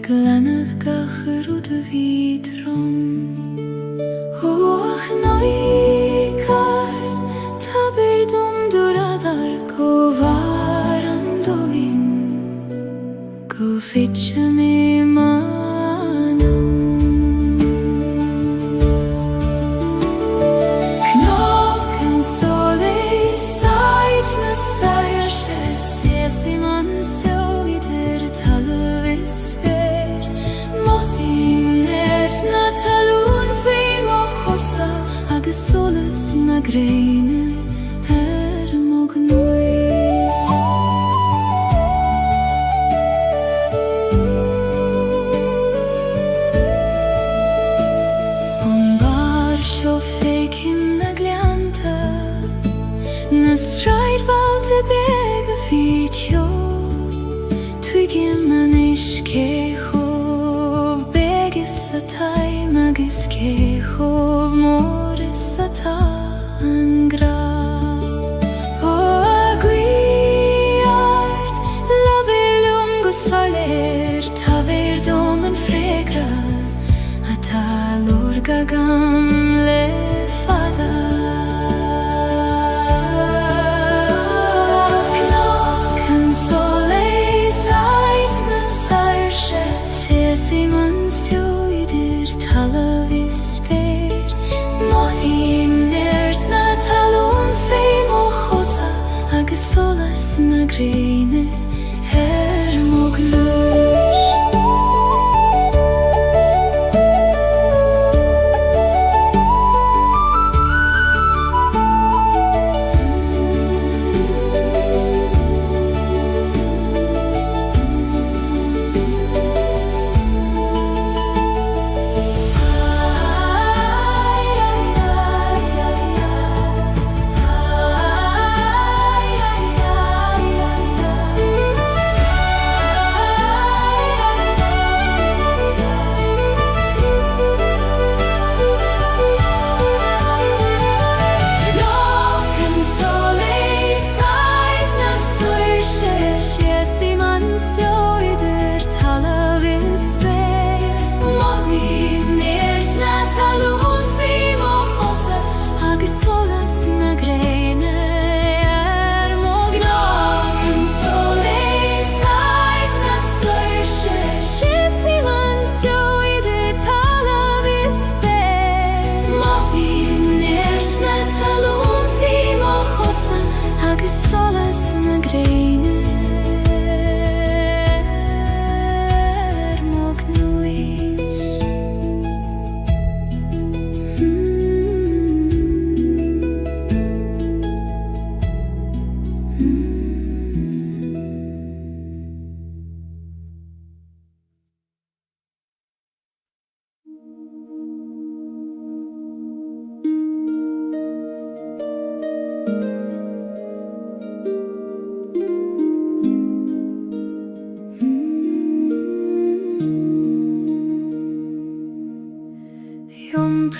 glenad gachar de vitrom. Och noikard taberdum duradar go varandoin go fitchem imanum. Knocken sole sajtna sajrse sesiman söjder talvisper mothim nertna talun fim och hossa agus solas na greine mognuis. On bar sjo fekim na glianta na straid valte bega fitjo tuigim an iskechov begis atai magis kechov moris atangra. Soler taverdom en fregra atalorga gamle fada. Knocken sole sajtna sajrse sesiman sjoider talavisper mothim nertna talon feim och hossa agus solas na greine mognuis.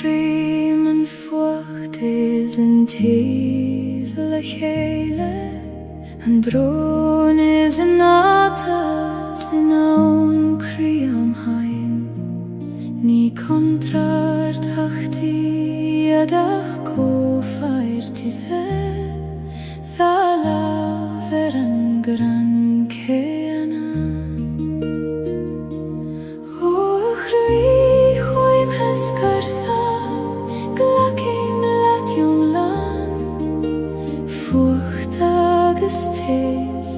Primen fucht is een teasel Gaeilge en bron is een natas in aun kriam hain ni contrart hachti adach ko fairti vala veren gran keana och rui choim heskartha tes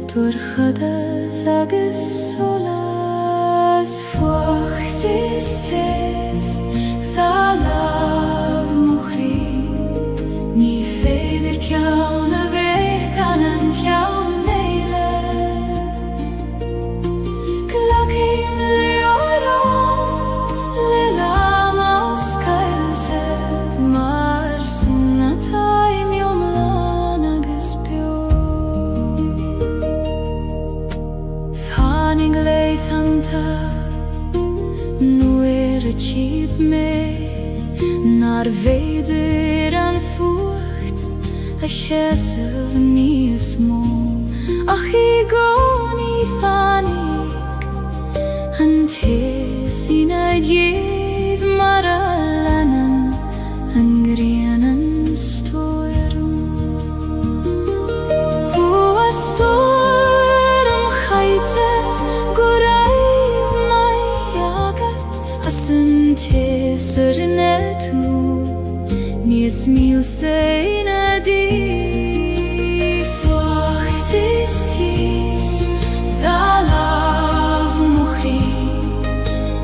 durchadas agus solas fuachtis tes thalav muchri ni feder kjaun a vech kan an kjaun meile glakim leoram lelam aus Gaeilge mar sunnatai mjomlan agus leithanta nu chib me nar veider an fucht a chesav ni smó ach I goni fanig an gyd marallanen en grenen storm. Hoa storm chayte gorayv mayagat hasen teserne Nis mil seina di Fachtis tis Dalav mukhri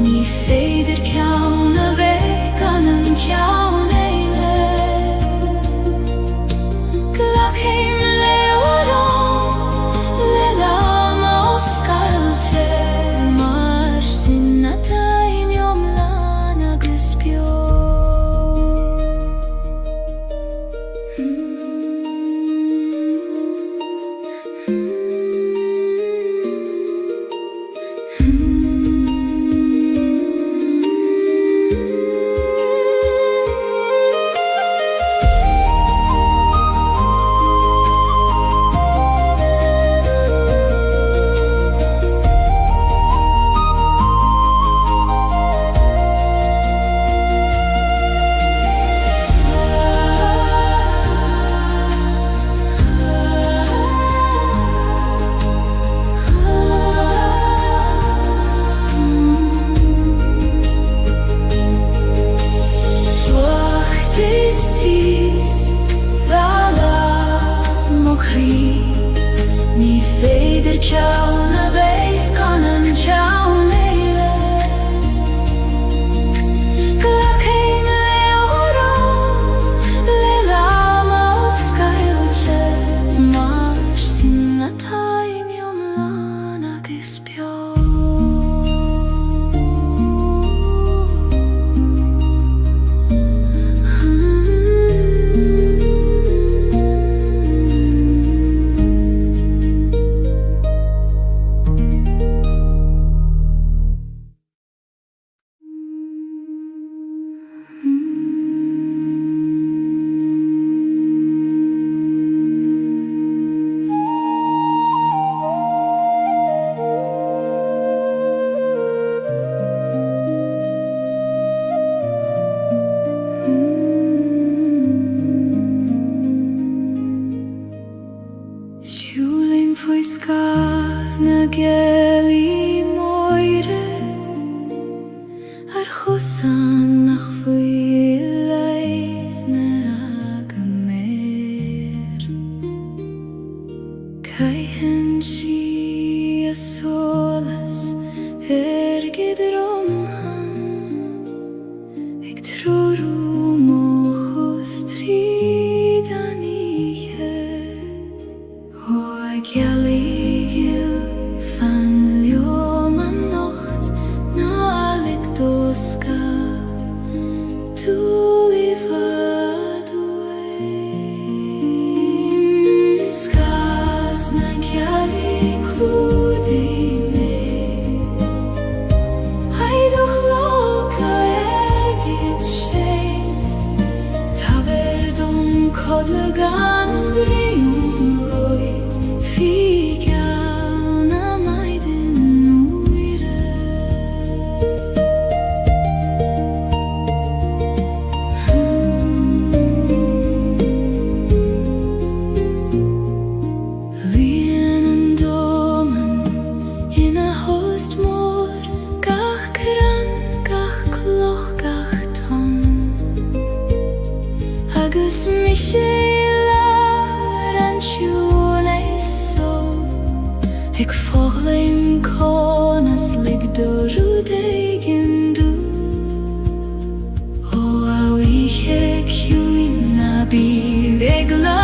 Ni feder kauna vekanen kauneile Glakheim leoron Lelama oskalte Mar sinnataim yomlana guspio Ni feder kauna veich kanan kauneile Glakheim leoron Lelama oskailche Mar sinnataim yomlana gispio Siúlim foi scaf na Gaeilge moire Ar chosan nach foi leith na agamer Caihen si a solas gydrom han Eg troru mochos tridaniche Gaeilge fan ljoman nocht na alikdoska tu livaduim Skav na Gaeilge kludi me Heidoch loka git shein Taverdom kodlegan brium Figal na maiden uire Lienen domen in a host mor Gach kran, gach kloch, gach ton Agus Michela Ik volgleim konas lig dorudegen du O awiche kjuina bilegla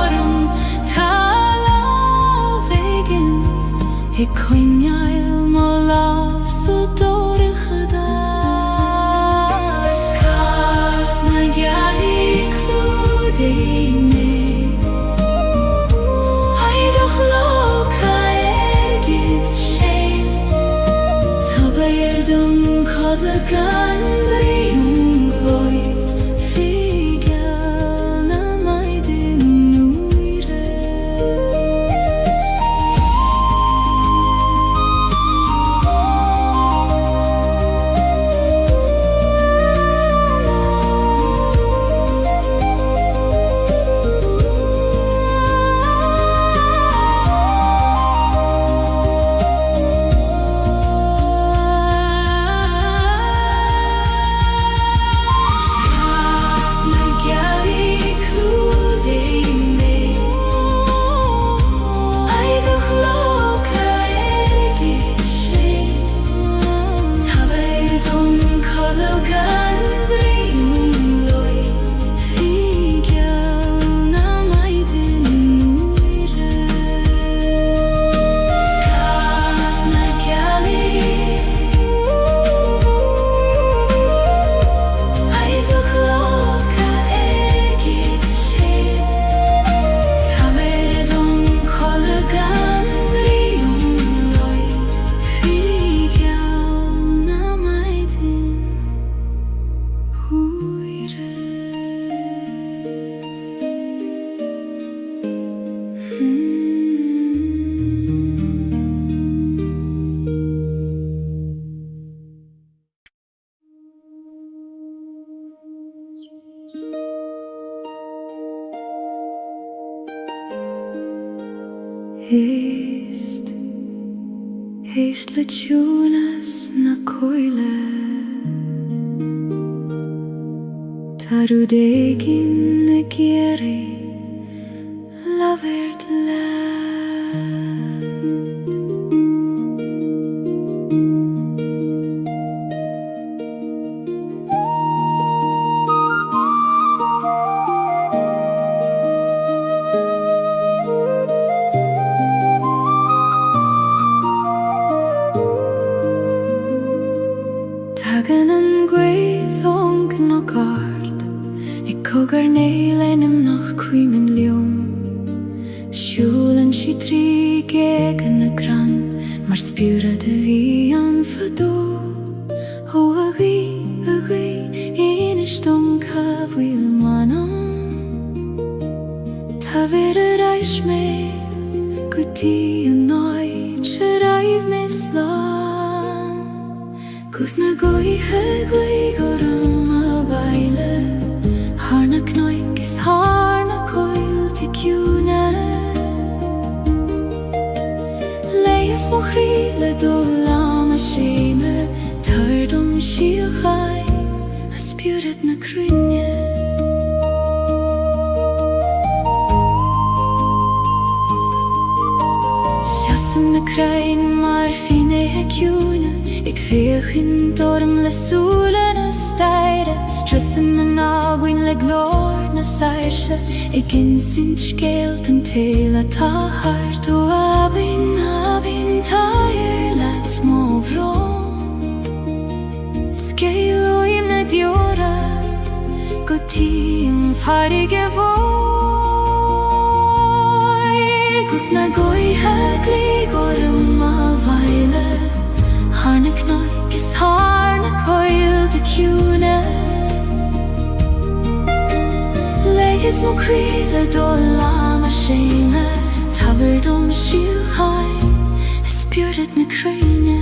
orum tala vegen Ik konjail molav så dorgeda Skav na Gaeilge kludi me Heidoch loka Kodlegan brium gloit Figal na maiden uire Hist le tjúnas na coile Taru degin na geri la verd land Tagan an gweithong na gard Cogar neilenim nach cuimin liom Siúlan si trí gegan na gran Mar spiúra de bhí an fadó Ó a ghi, inis dom cabhfuil manam Tá ver a reis me Gutí an áid se raibh mislán Guth na goithe gleigorm a baile Harna knoik is harna coil te cúna Leis mo chríle do lama séime Tardom si a chai a spiúret na crúne Siasan na crain mar fine he cúna Ik veeg in dorm le soele na steire Struthen na nabwin le glór na sairse Ik in sint skeelt an tela ta hart O abin tair let små vrom Skeil o im na diora Gotim farige voir Guth na goithe gligorm a vaile Harna knoik is harna coil de cúna Leis mo críle do lama séime Tabardom siú chai a spiúret na craine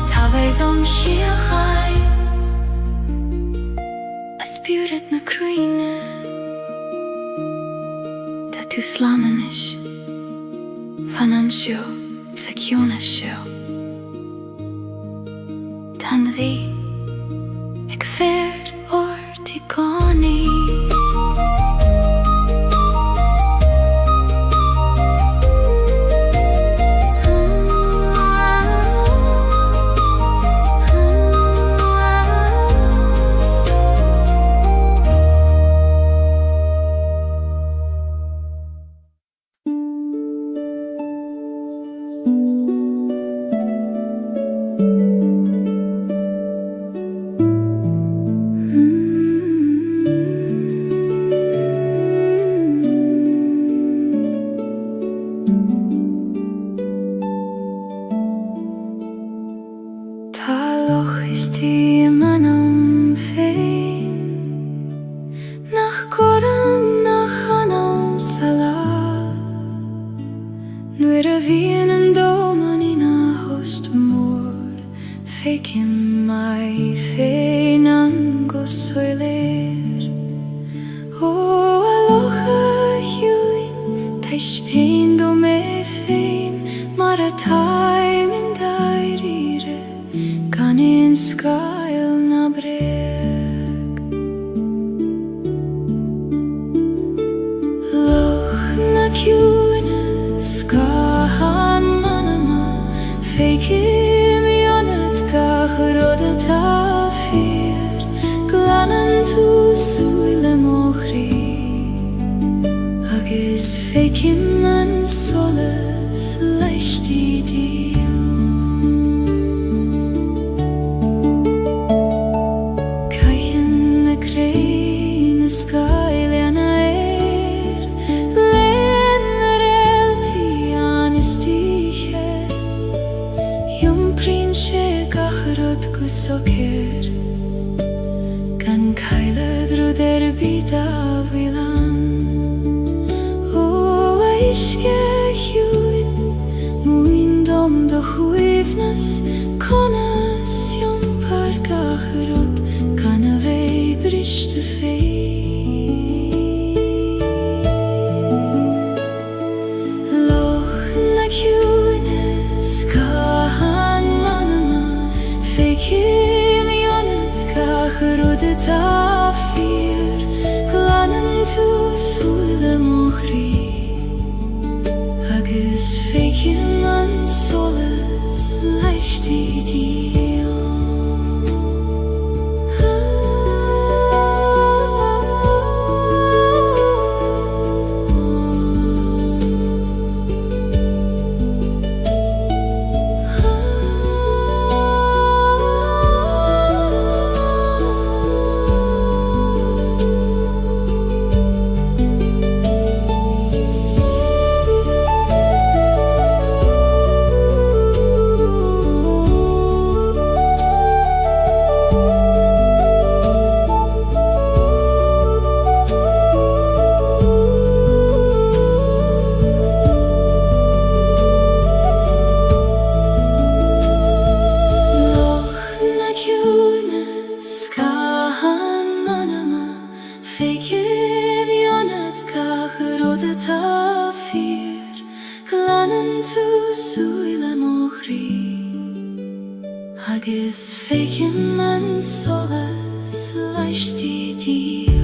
Tabardom si a chai a spiúret na craine Tá tú slanan is fan an seo sa ciúna seo Tan dí ag fér ortí gánaí Nuair a bhíonn an dóman ina host mór fécinn mai féin an go soiléir Ó a locha hiúin Teis féin do mé féin mar a taim in dair ire gan in scail na bréir suile mochri agus fékim man solas leisti dio Caichen na crein na Gaeilge na len ar elti anistiche Jom prin sé gacharot gusokir Gan Gaeilge drud bita vilan O eisge hjúin Muin dom do chuivnas Conas jom par gacharot Gan a vei briste fei Loch na hjúines Gahan manama Fekim jonet gacharot tafir Glanan tu suile mochri Agus fékim man solas leisti dio Fékim jonet gacharot tafir Glanan tu suile mochri Agus fékim man solas leisti dio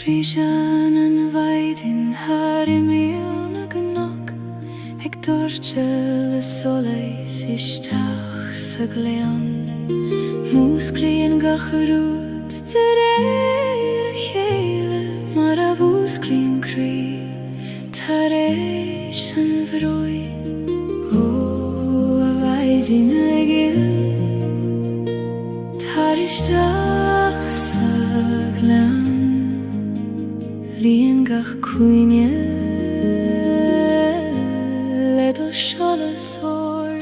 Prísan an vaidin harimil na gnog Ag dorte le soleis isteach sa glean Músclíon gacharút der a chéile Mar a bhúsclíon crí tar éis an bhrói Ó a vaidin agil tar isteach sa glean Líon gach cuine le do solas óri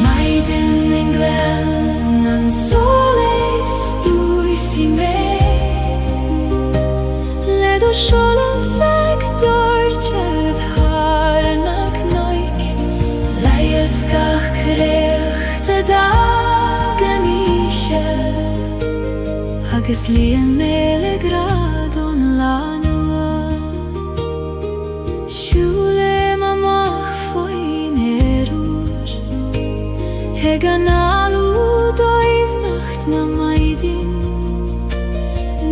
Maidin in glen an solas dúisi mé Le do solas ag dortad harnach noik Leias gach creacht a dagan ihe Agus líon mele grad on lanua Siúle mamach foin erúr Eg an alú doivnacht na maidin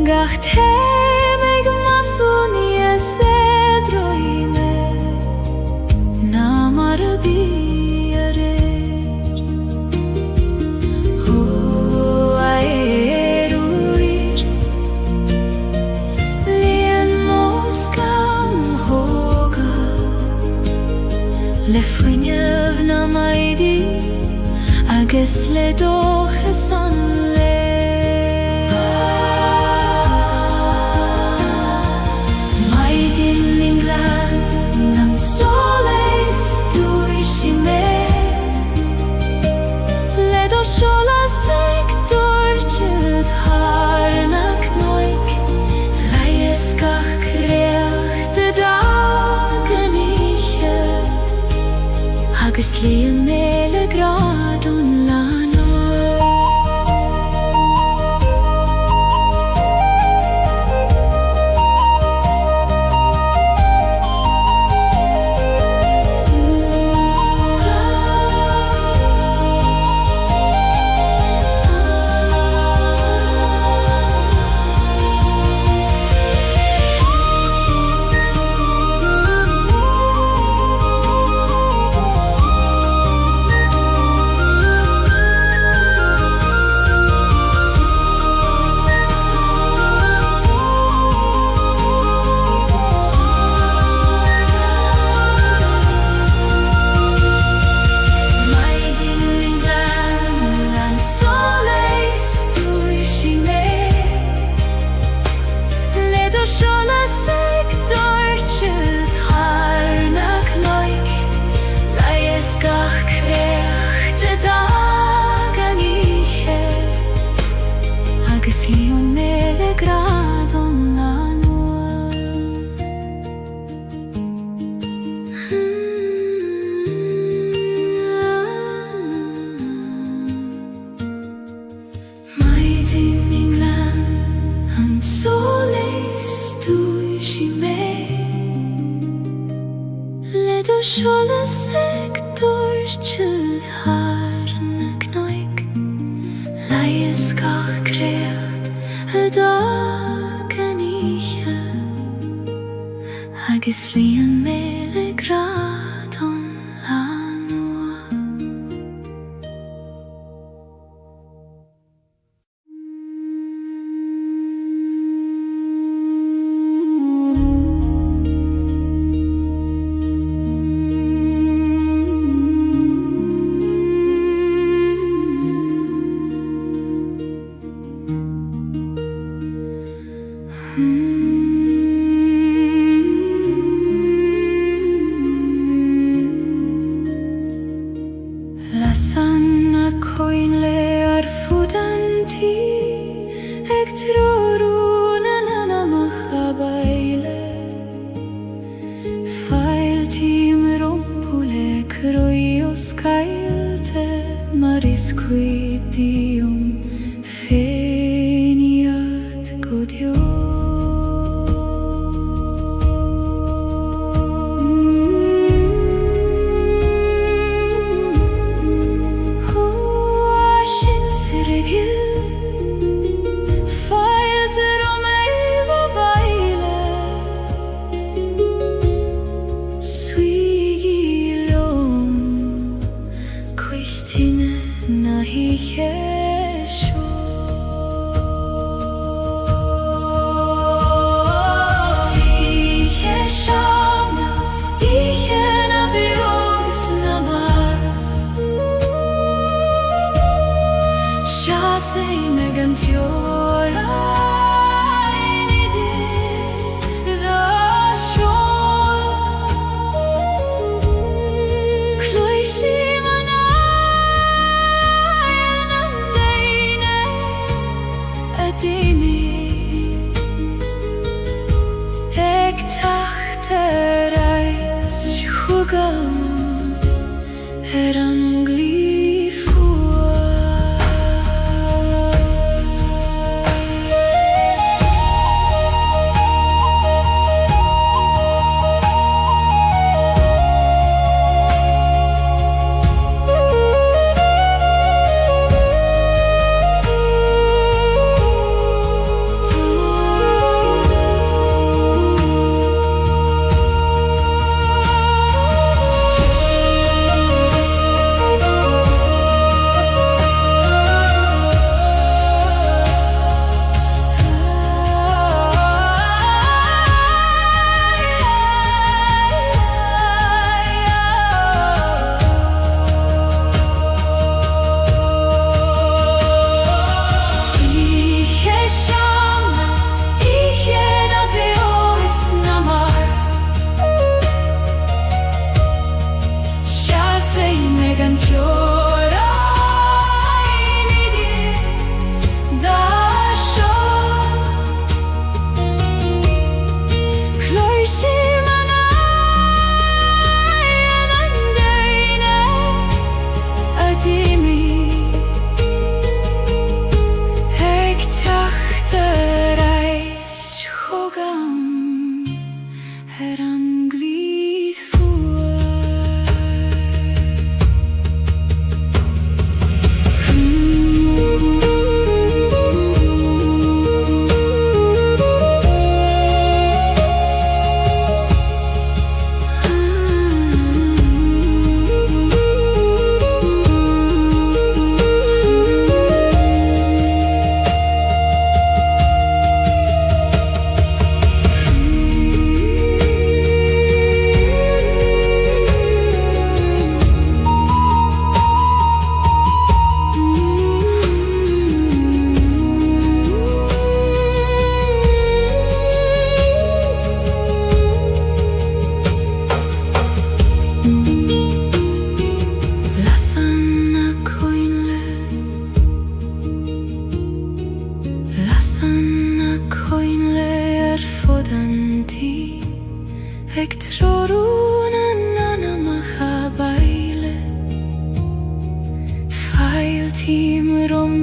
Gach tem ag mathún ies edroime Na marabi Le fuinev na maidi agus le doch es an le skjola seg dortjed harnak noik Leies gach krechte dagen ikke Agus lien mele grad on skjola seg dortjed harnak noik Leies gach krecht dagen ikke Agus lien mele grad on Lasanna coinle ar fudanti Eg troruna nana baile Fail tim rompule croios cailte Maris quidium feniat godio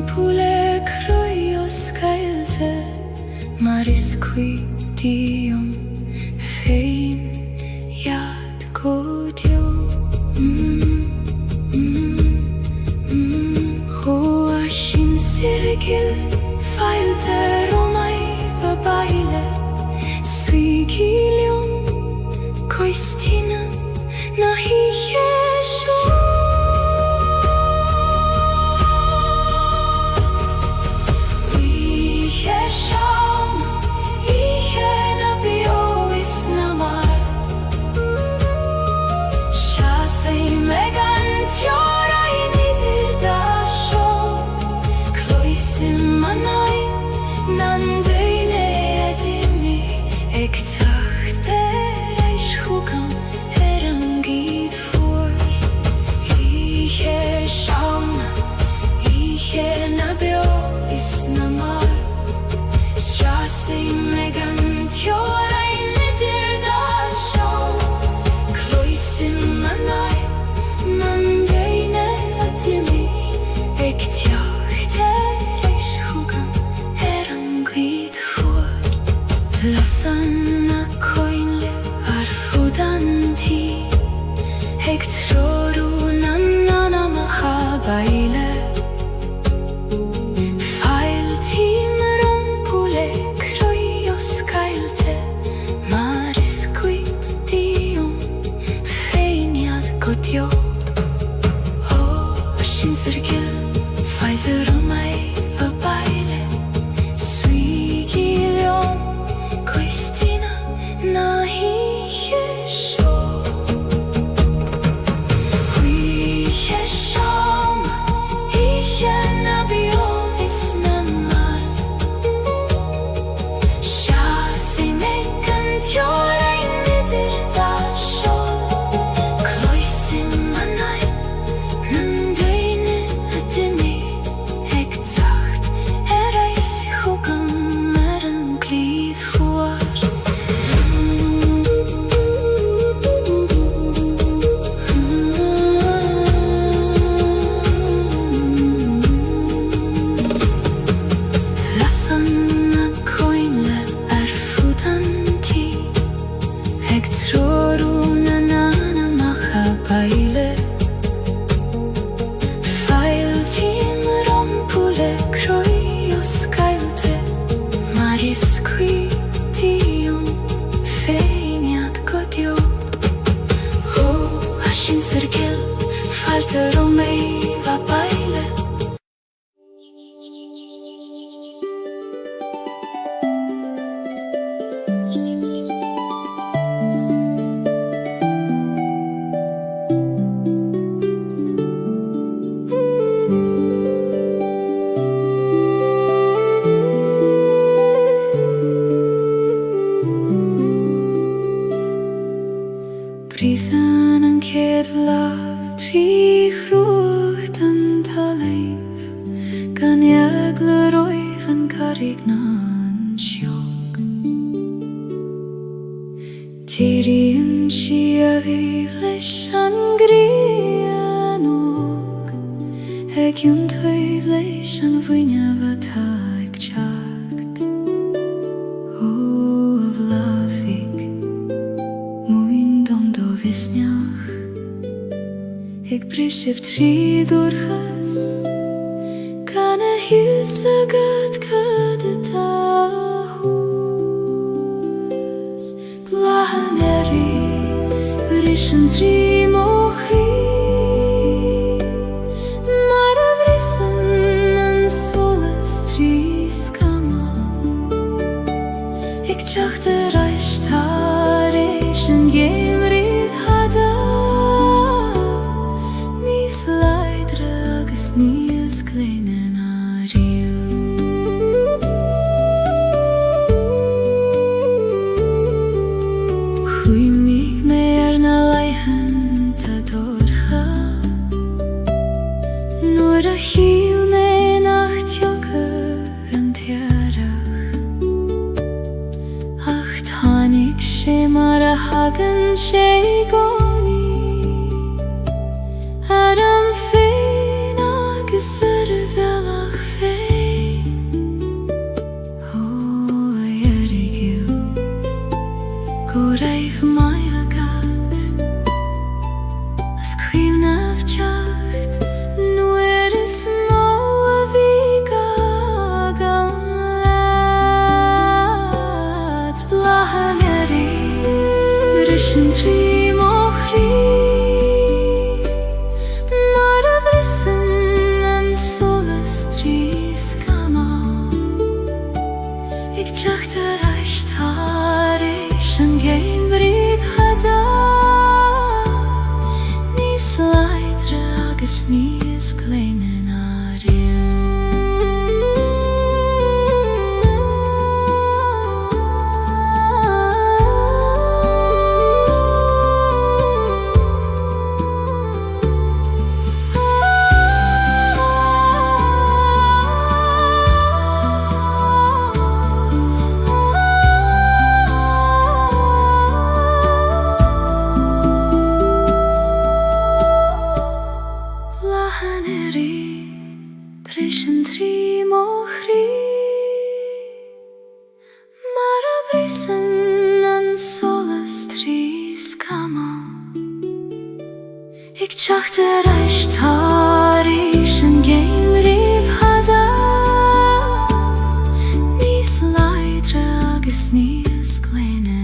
pule krojos Gaeilge, maris quiddium fein iad godio. Hoa shin sirgil failte romai babaile, suigilium koistinam nahi yesho. Lasanna coinle arfudanti, hectroru nannana mahabaile. Failtim rompule krojos Gaeilge, maris quiddium feiniad godio. Oh, shin sirgil failte romai babaile, suigilium koistina nahi yesho. Hui yesham nabiom isnamar, shasi mekan tjorai nidir dasho. Kloisim manai nandeine adimi, ektacht erais hugam meran glid fuar. Lasanna coinle arfudanti, hectroru nannana mahabaile. Failtim rompule krojos Gaeilge, maris quiddium feiniad godio. Oh, shin sirgil failte romai babaile. Brisen an kedvlav tri chrucht an taleif, gan jagle roif an karignan sjok. Tiri an shiaviv leis an grianog, eg yun toiv leis an vuinjava taik chakt. O av lafik Visnjach, ik prisjev tri durchas, kan hysa gat kade tahus. Blahaneri, brishen tri mochri, maravrisen an solas tri skama. Ik tjachte reishtarish en gemri nis leidre agus níos kleinen ariu. Hui mig na leihen ta dorcha, nur a hil me nach tjoker an tiarach. Ach tanig sé mar a hagen sé goni, Adam fein agus velach Brischen trim och ri Mara vrissen en solas tris kama Ik tjachte reist har ich en gein vrid hada Nis leidre agus nis kleinen Brischen trim och ri Mara vrissen en solas tris kama Ik tjachte reist har ich en gein riv hada Nis leidre agus nis kleinen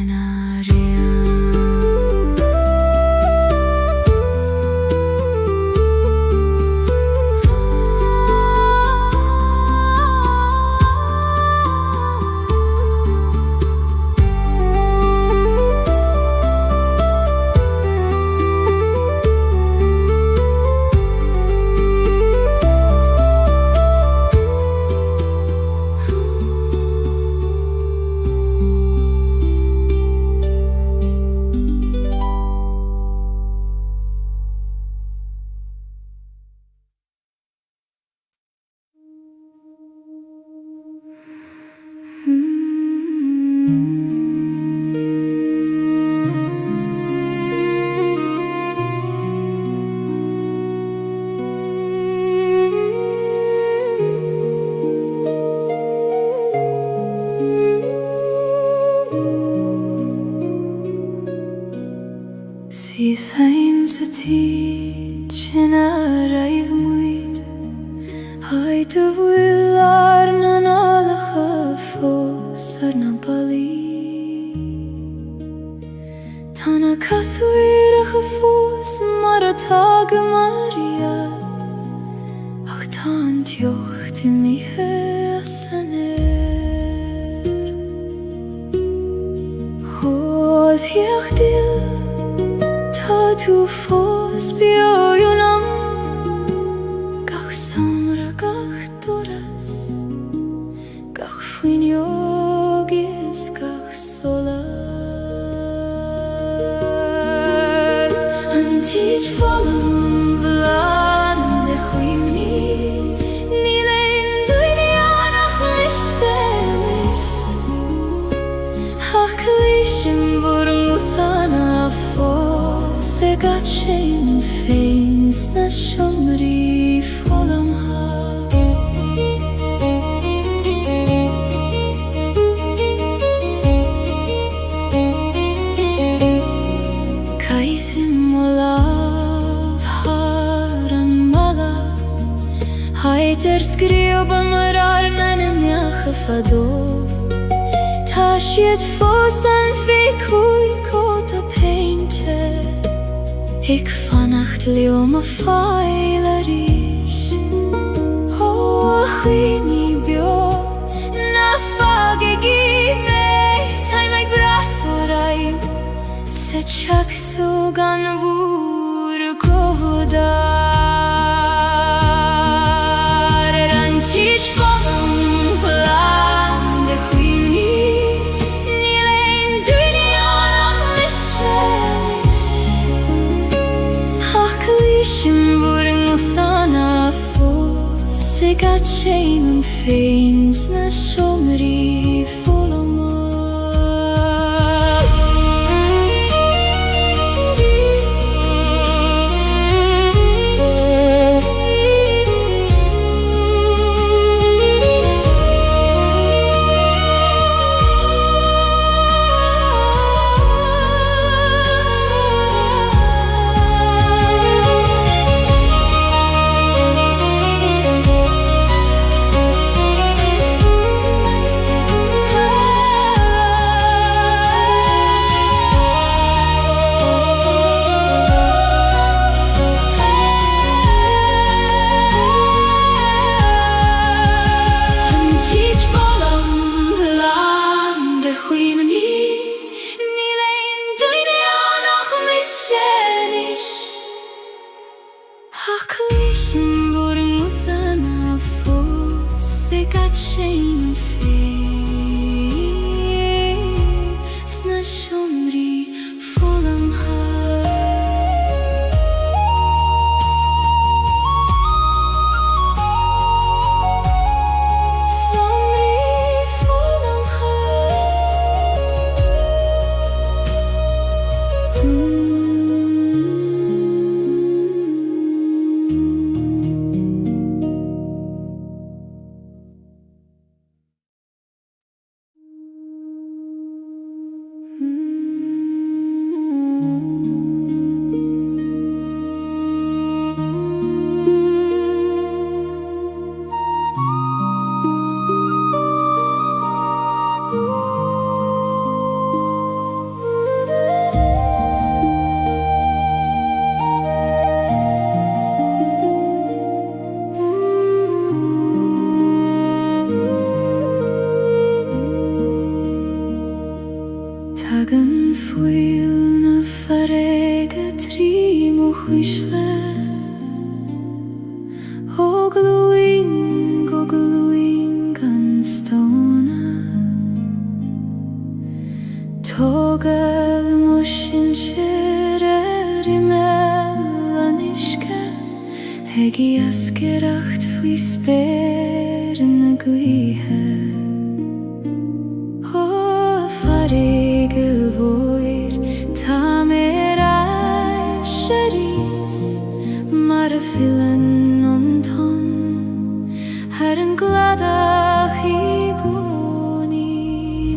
Sis heim sa tid Tjena raiv muid Haid av willar Nan alle gefos Arna bali Tana kathwir a gefos Mara tag mariad Ach tan tjocht I miche asaner Hodd hiach dil Ta tu fos bio yunam Gach samra gach doras Gach fuin yogis gach solas Antij volum vlaande chwimni Nilein duinianach mishelis Ach klishim vorm uthana fos Se gat shame feins na shomri folom ha Kaithim olav haram mala Haiter skrioba marar nanim yache fador Ta shiet fosan fekui kota painter Ik vannacht leo me feilerisch Oh, achini bio Na fagegi me Time ik brathorayim Se chak sugan vur govodar Ranchich fogam vlaande chwimni Nilein duinianach mishelis Klishim voring uthana fos Se gat shame feins na shomri foloma shame fear Sna shumri fulam Tagan fuil na farega trimo huisle Ogluing an stona Togel moshin sherer imelanishke Hegi askeracht fui sper na guihe Gevoir tamerai sheris Marfilen onton Herren gladach igoni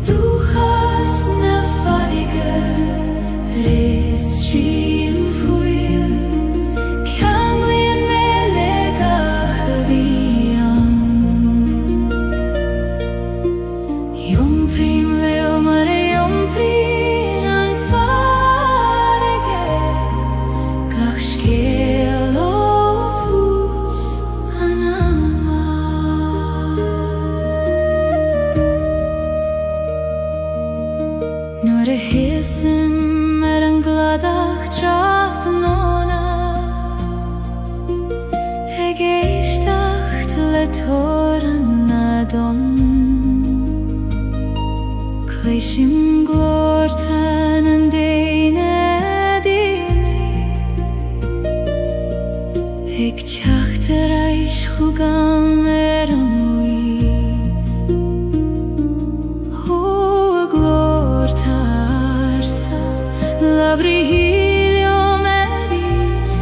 Du hast na farige Rist jim fuil Kanglien melegach vian Yom prim leo mare Nor hesem an gladach tracht nona Gaeilge le toran adon Kleishim glortan an deine dimi Teacht reich chugam an wyth Hoa glortarsa labri helium eris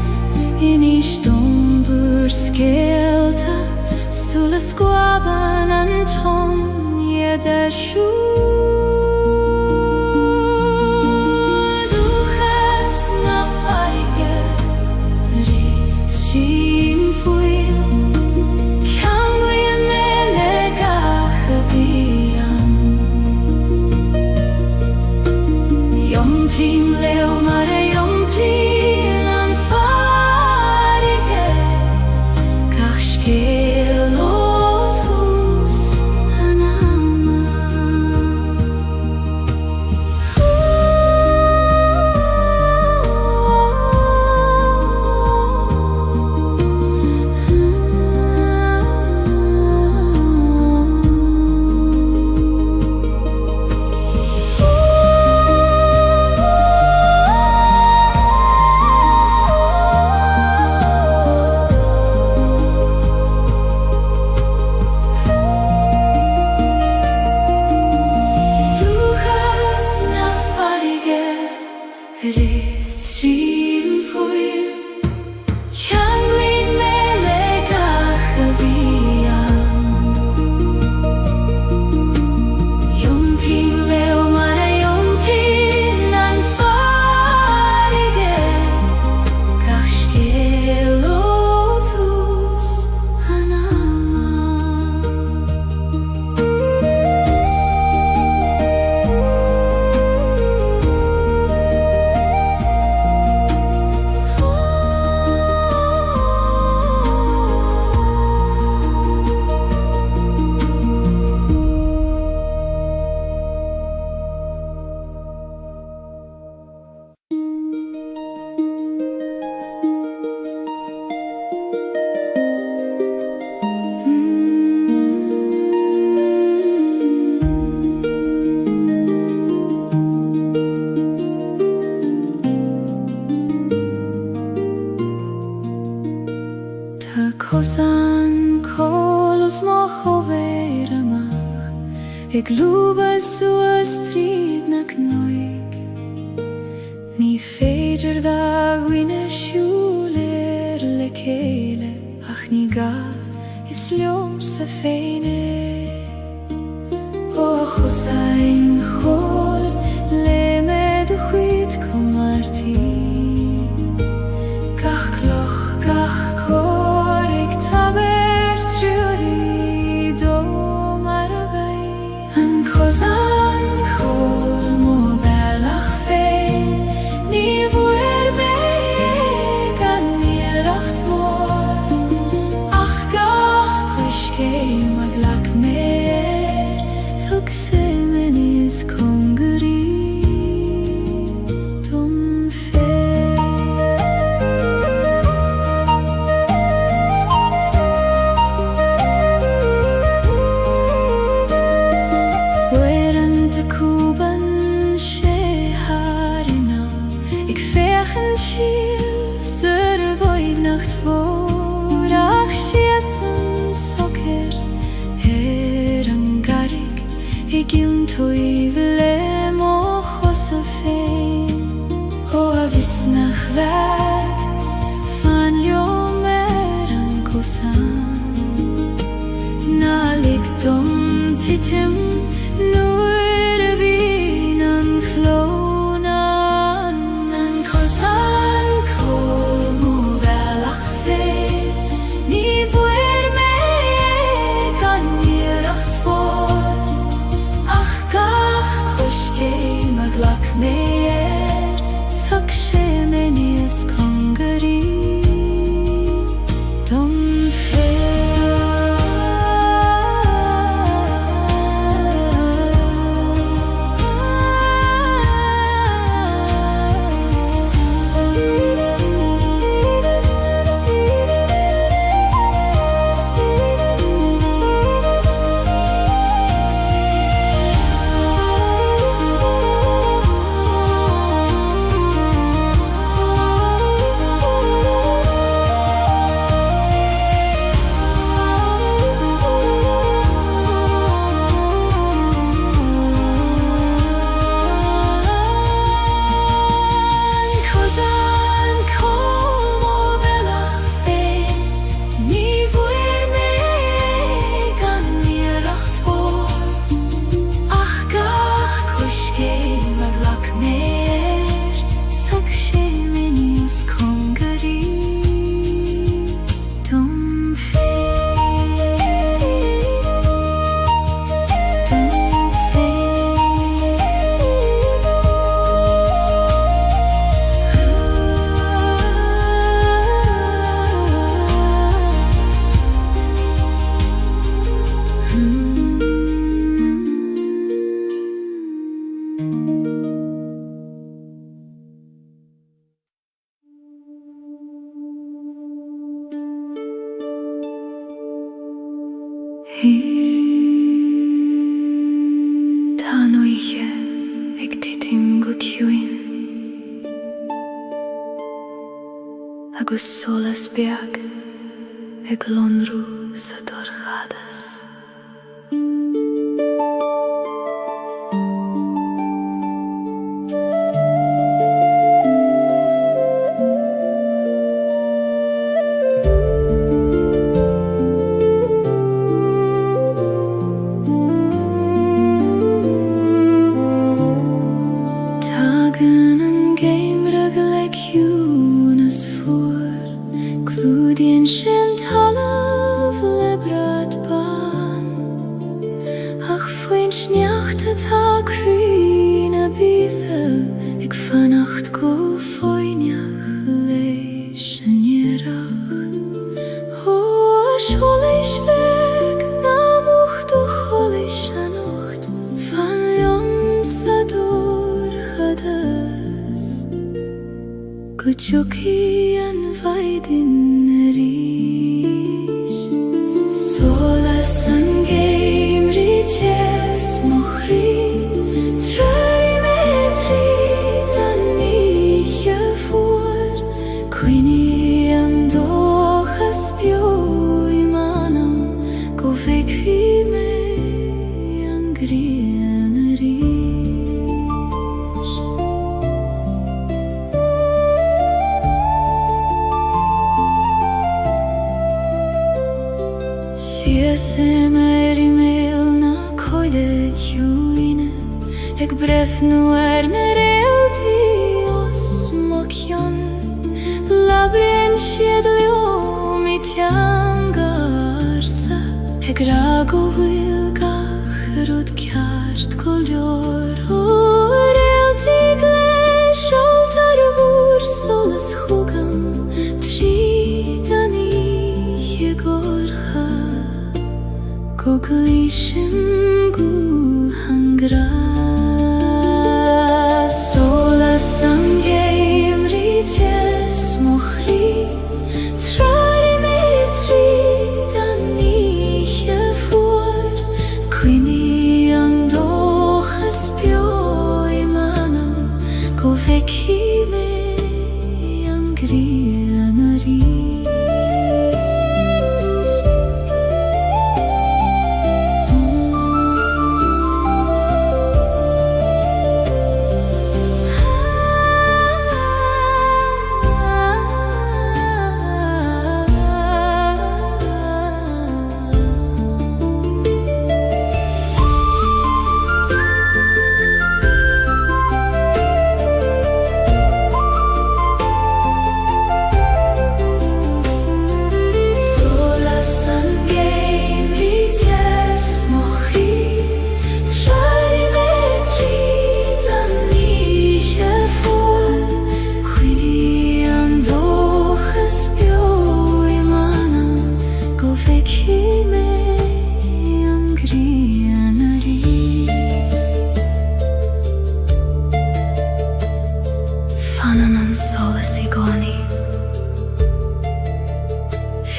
In ishtombur skelta Sulla squaban anton yedeshu Ik luba so strid na knoig Ní féidir dá ghuine siúlir le céile ach ní gá is leom sa féine ó chusain chól le med a chuid comartí gach cloch gach cór ag taber triúrí dó mar a gai an chusain chól mó bellach féin ní bhuair mé gan níoracht mór ach gach cuiscé mag lach mér thug sé meníos congarí weg van ljomer an kosan na likdom titim nur vin an flona an kosan kol mo velach fe ni vuer me kan nieracht vor ach gach kushke maglak meer thug sé meníos congarí dom Tá nuige ag titim go ciúin agus solas beag ag lonrú sa dorchadas Kuchuki an vaidin rish Solas an game riches mochri Trari metri dan miche voor Quini an dochas bio imanam Go vek fi me an gri mer I mel na coide ciúine ag breth nu na realti os mochion labrin sied leo mi tiangarsa ag rago wilgach rud kjart kolor o realti gles altar vur solas hugam tridani jegorcha koglishim gu hangra solas angeim rites mochri trari metri dani jefur quini andochas bio imanam go veki me angrianari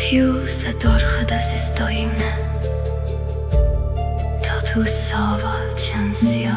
Fiú sa dorchadas is doimne Tá tú sábal chansio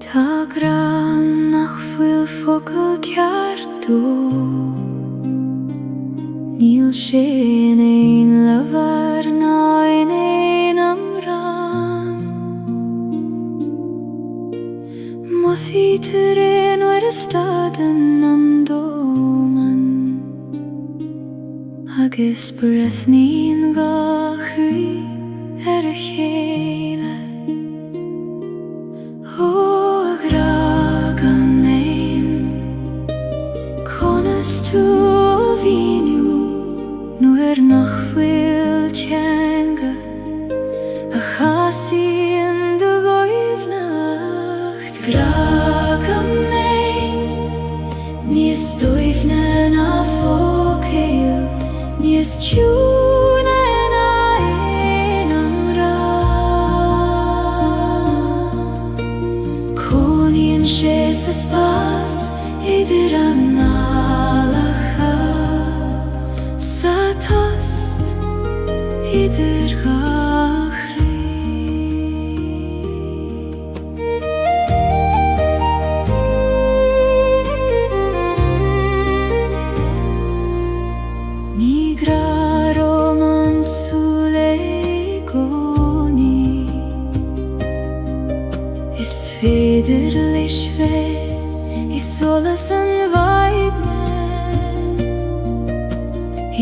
Tá gran nach bhfuil focail ceartú Níl sin éin levar ná in éin amran Mothí tar éin ar a stadan an dóman agus brethnín gachrí ar a chéile Tú víniu nuair nach bhfuil teanga a chasaíonn do goibhneacht Gragam néin níos dóibhne ná fócail níos tiúna ná éin amrá Cónaíonn sé sa spás idir an idir gachrí Ní graro man súle gcónaí Is féidir leis bheith I solas an bhaidne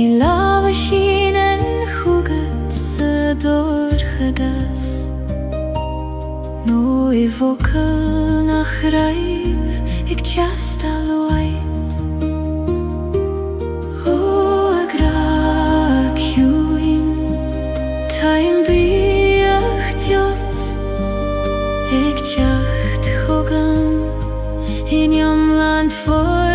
I lábha sin an chúgad sa dorchadas nó I bhfocail nach raibh ag teastal waid ó a gra ciúin taim bíoch tiot ag teacht chugam in iomland for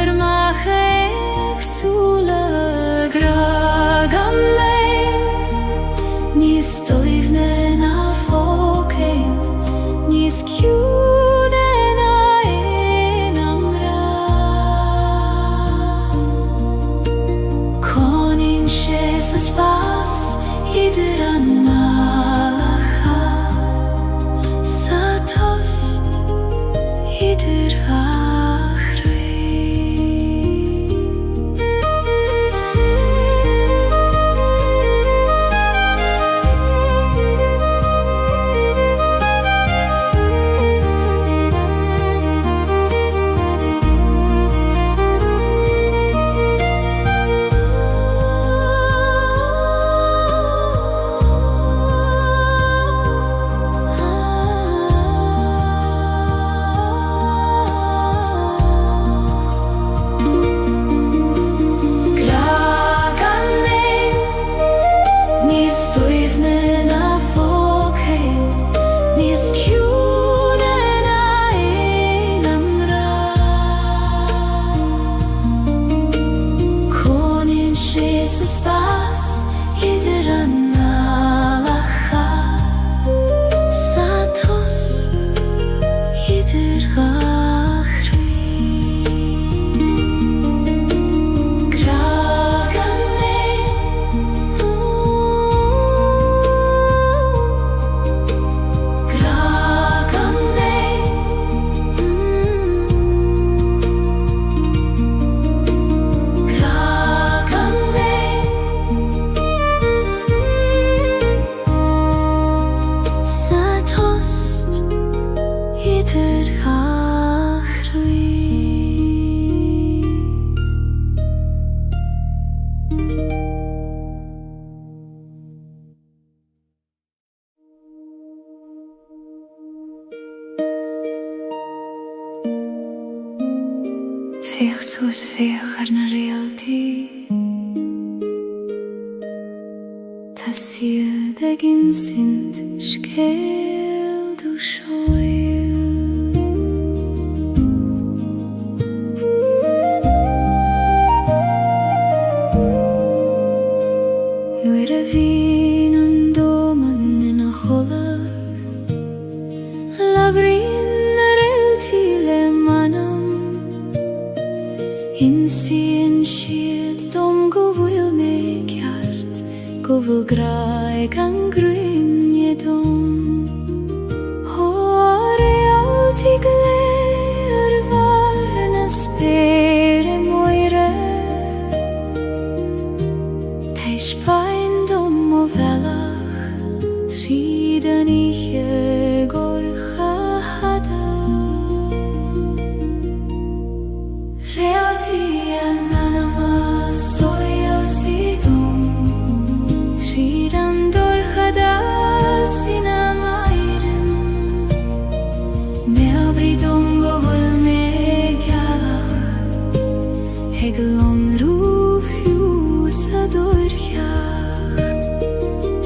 soos fecher na reality. Ta siad agin sint scéal do sjoil. Nuair a bhíonn an dóman ina cholamh, labhraíonn na realty le manam. Insíonn siad dom go bhfuil mé ceart, go bhfuil graig an grinne dom. Ó realty go léir bhar na spéire moire, Teis bain dom o bhealach, tríd an ihe gorcha hada. Realty an anama soil si dom, tríd an dorchada sin am airim. Me abri dom go bhfuil mé gealach, hegelon rúfiú sa dorcheacht.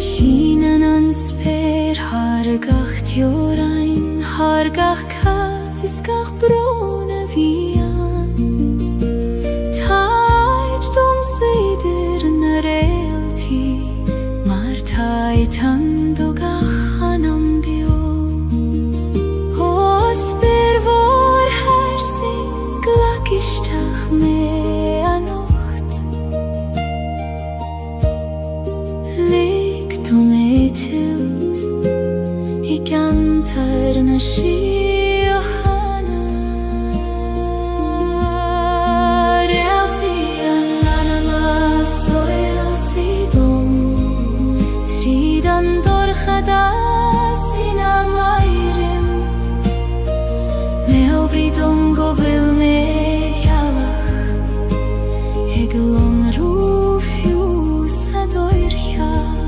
Sínan an spéir hargach teorain, hargach caf is gach brona bhían. Taid dom seidir na realty, mar taid an dogach an ambio. Ó spéir vor hersing glacisteach mé anocht. Lig dom é tilt, I gantar na síochana. Realty an anama soil si dom, tríd an dorchada sin am airim. Me obri dom go bhfuil mé gealach, hegelon rúfiú sa dorcheacht.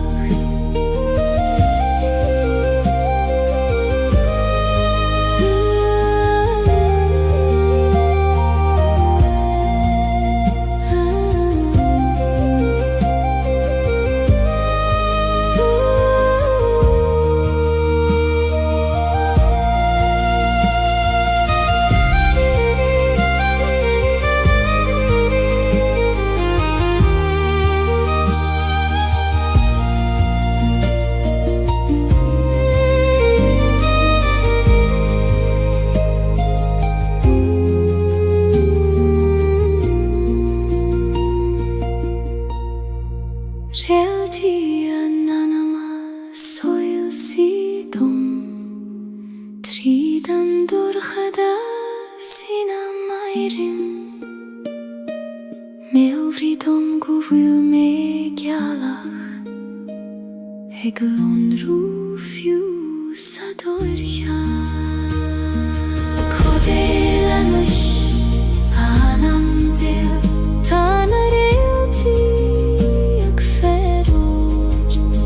Realty an anama soil si dom, tríd an dorchada sin am airim. Me obri dom go bhfuil mé gealach, hegelon rúfiú sa dorcheacht. Codéil an uis an amdéil, tá na realty ag feróirt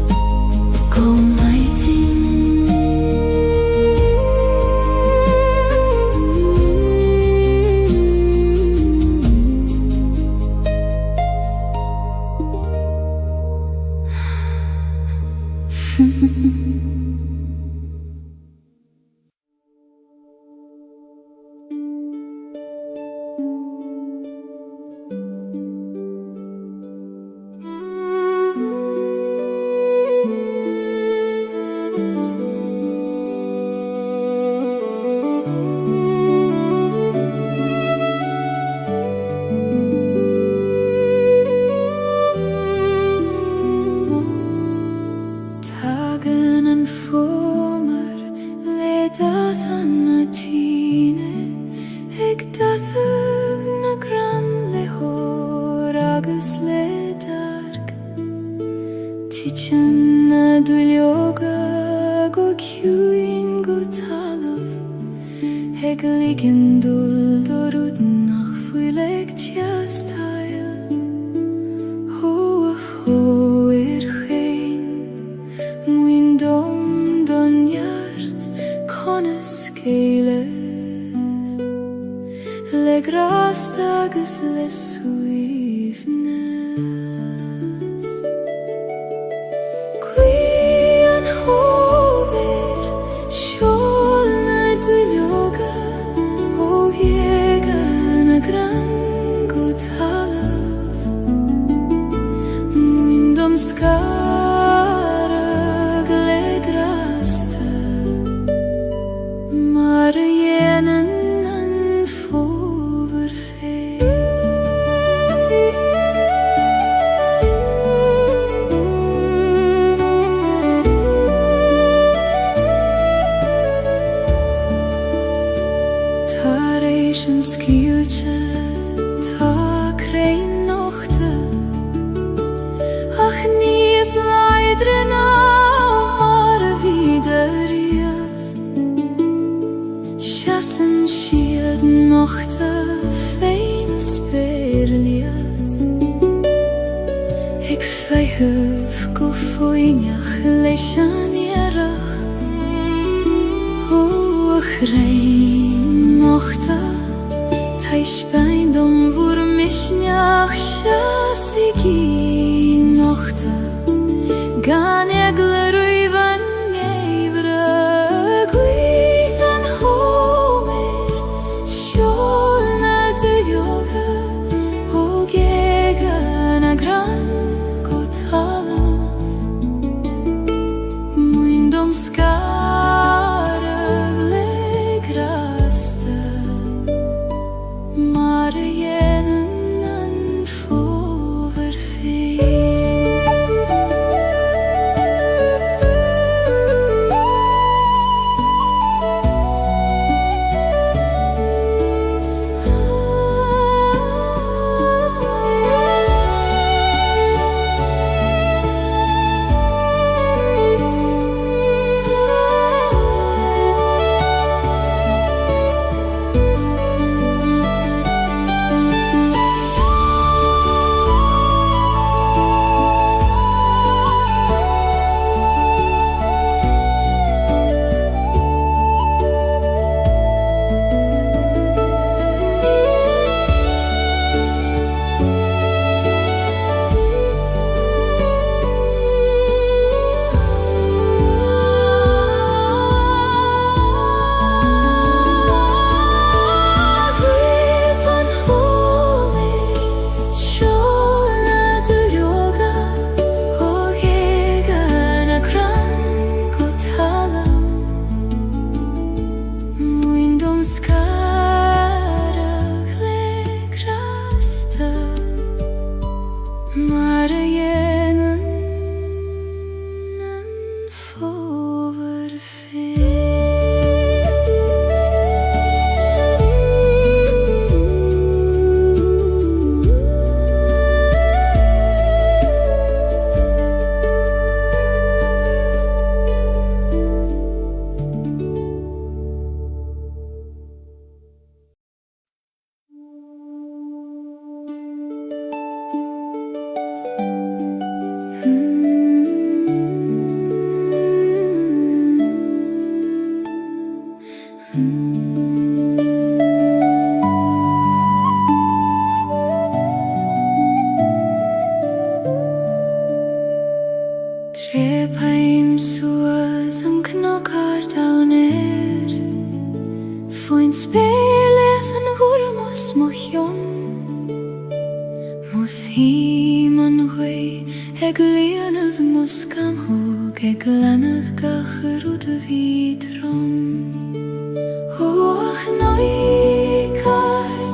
go maitin. Tagan an fómar le dath an na tíne, ag dathah na gran le hór agus le darg. Tichan na dúilioga go ciúin go talamh, ag ligin dul dorúdan nach fuil ag tiastail. Ho a ho chéin, muin dom don neart conas Gaeilge. Le grast agus suivnes. Quian hover sholna dulyoga o Gaeilge na gran gutalav muindom skarag legrasta Marienen Gaeilge ta krein nochte ach nie is leidre na mar wieder rief chassen schied nochte fein sperliet ik feihuf go foinach leishan yerach o achrein nochte Taishbein dom vur mishnach shasigi nochte gan egleruivan nevra guidan homer sholna dulyoga o Gaeilge na gran gutalam muindom skarag legrasta Marienen foverfeer Marienen Trepaim suas an knockar down Foin speirleth an ghurmos mochion Mothim an ghoi ag lianad moskam hog ag lanad gacharud vitrom Hoach noikard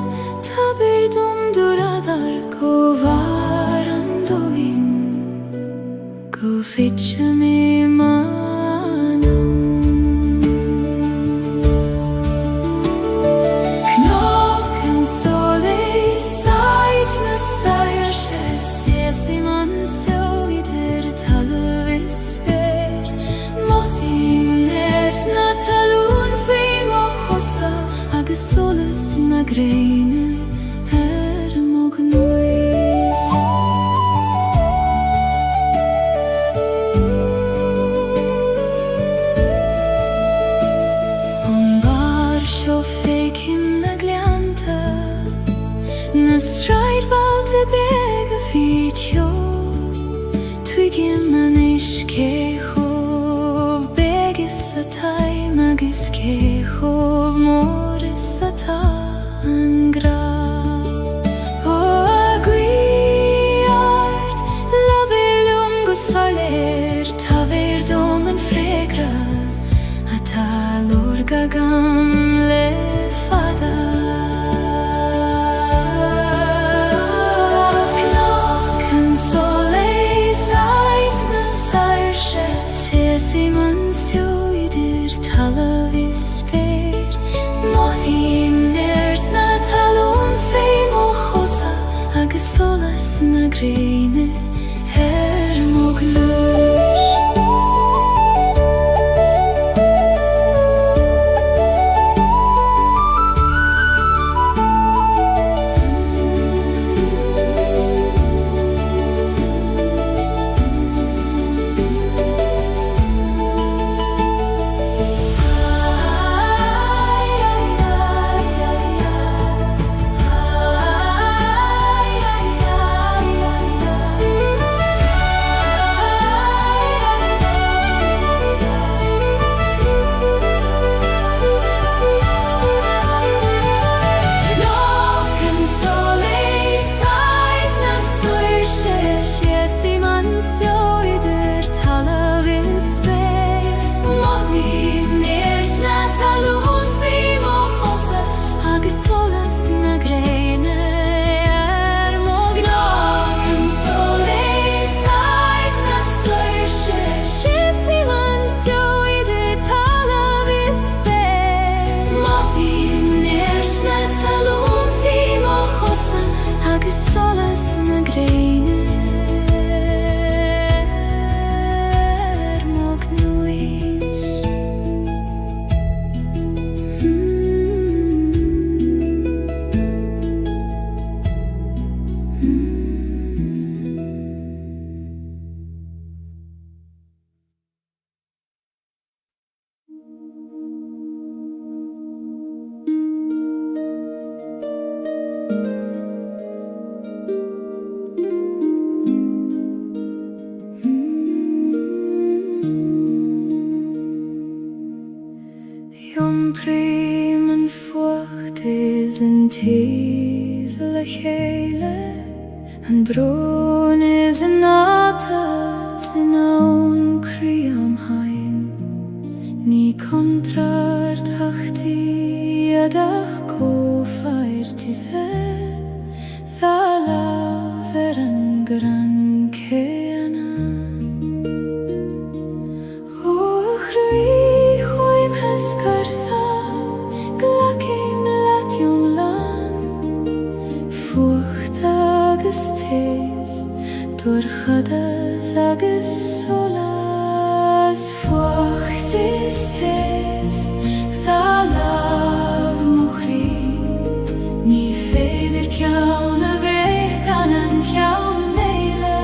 tabir dom duradar kovar an doin Go fitcha me manam Knocken sole sait na sair Sesi man so ider talvis per Mothim nert na talun fei mochosa Ag solis na greine mognuis Sho fake him na glianta Na strai valde bega fitio Twigim an iskechov begis a time agis kechov moris a ta an gra O aguiart laver lungo soler taver dom en fregra a talor gagam le fada Simon sjóidir tala við spyr Mothim nert na talum feim og hosa agus solas na greine moglus An teas la Gaeilge an bron is an atas in aun criam hain Ní contrart hachti adach ko fairti Vala ver an gran keana O chrui choim heskartha glakim latium Fucht agus tes Torchadas agus solas Fucht is tes Thalav muchri Ní féidir ceann a bheith gan an ceann meile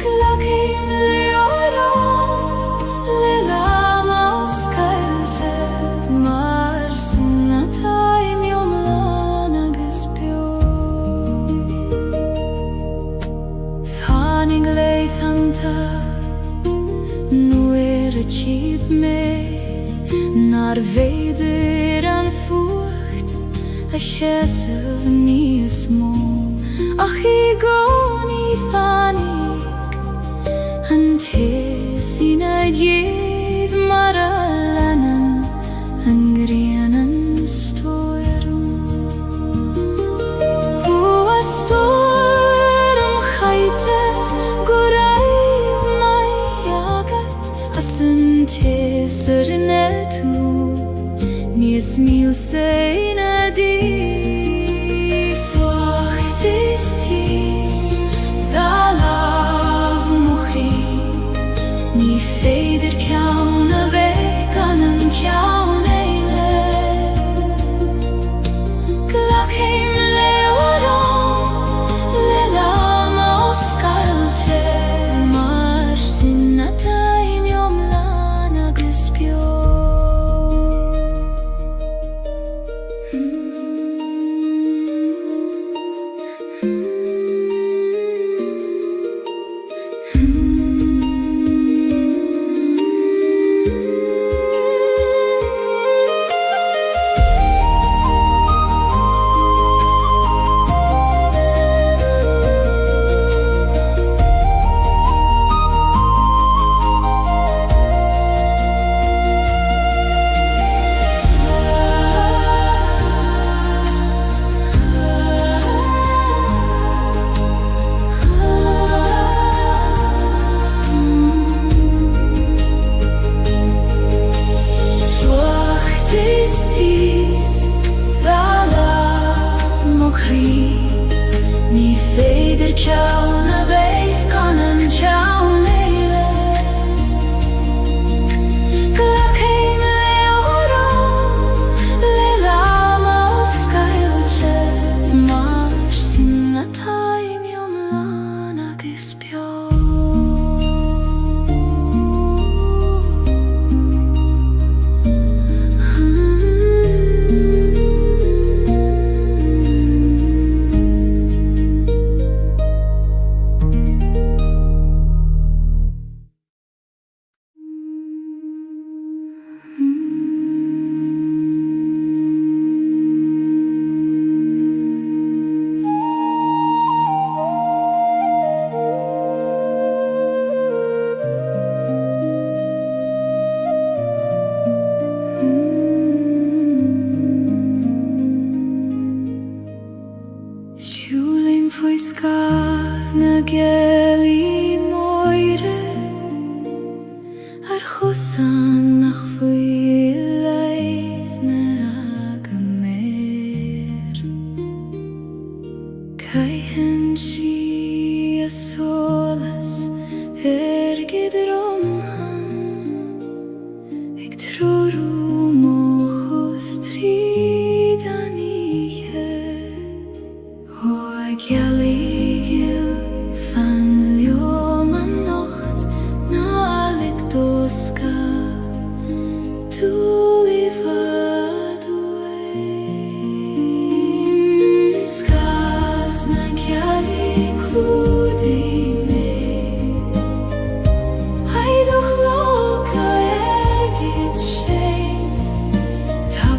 Glacim leoram le lam os Gaeilge mar sunna taim yomlan agus bio Tháinig leith anta nuair a tíb me Nar veidir an fucht a chesamh níos mó Ach I gcónaí tháinig an tes I naid iad mar a leanan an grianan stoirm Ó a stoirm chaite go raibh mai agat as an tes ar tú níos míl sé na dí Fucht is tis Thalav muchri Ní féidir ceann a bheith gan an ceann éile Glacim leoram le lam os Gaeilge mar sinna taim yomlan agus bio chrí ní féidir ceann a bheith gan an ceann éile Glacéim leabharán le láma os Gaeilge mar sin na taim iomlán agus beag Siúlim faoi scabh na Gaeilge moire ar chosan nach faoi leith na agaméir Caitheann si a solas gidromhan ag trúrú mochos tríd aníthe Ó Gaeilge fan leom an nocht nálig dósca túlifadú Scabh na Gaeilge clúdaí mé Haidach lóca gid sé Tá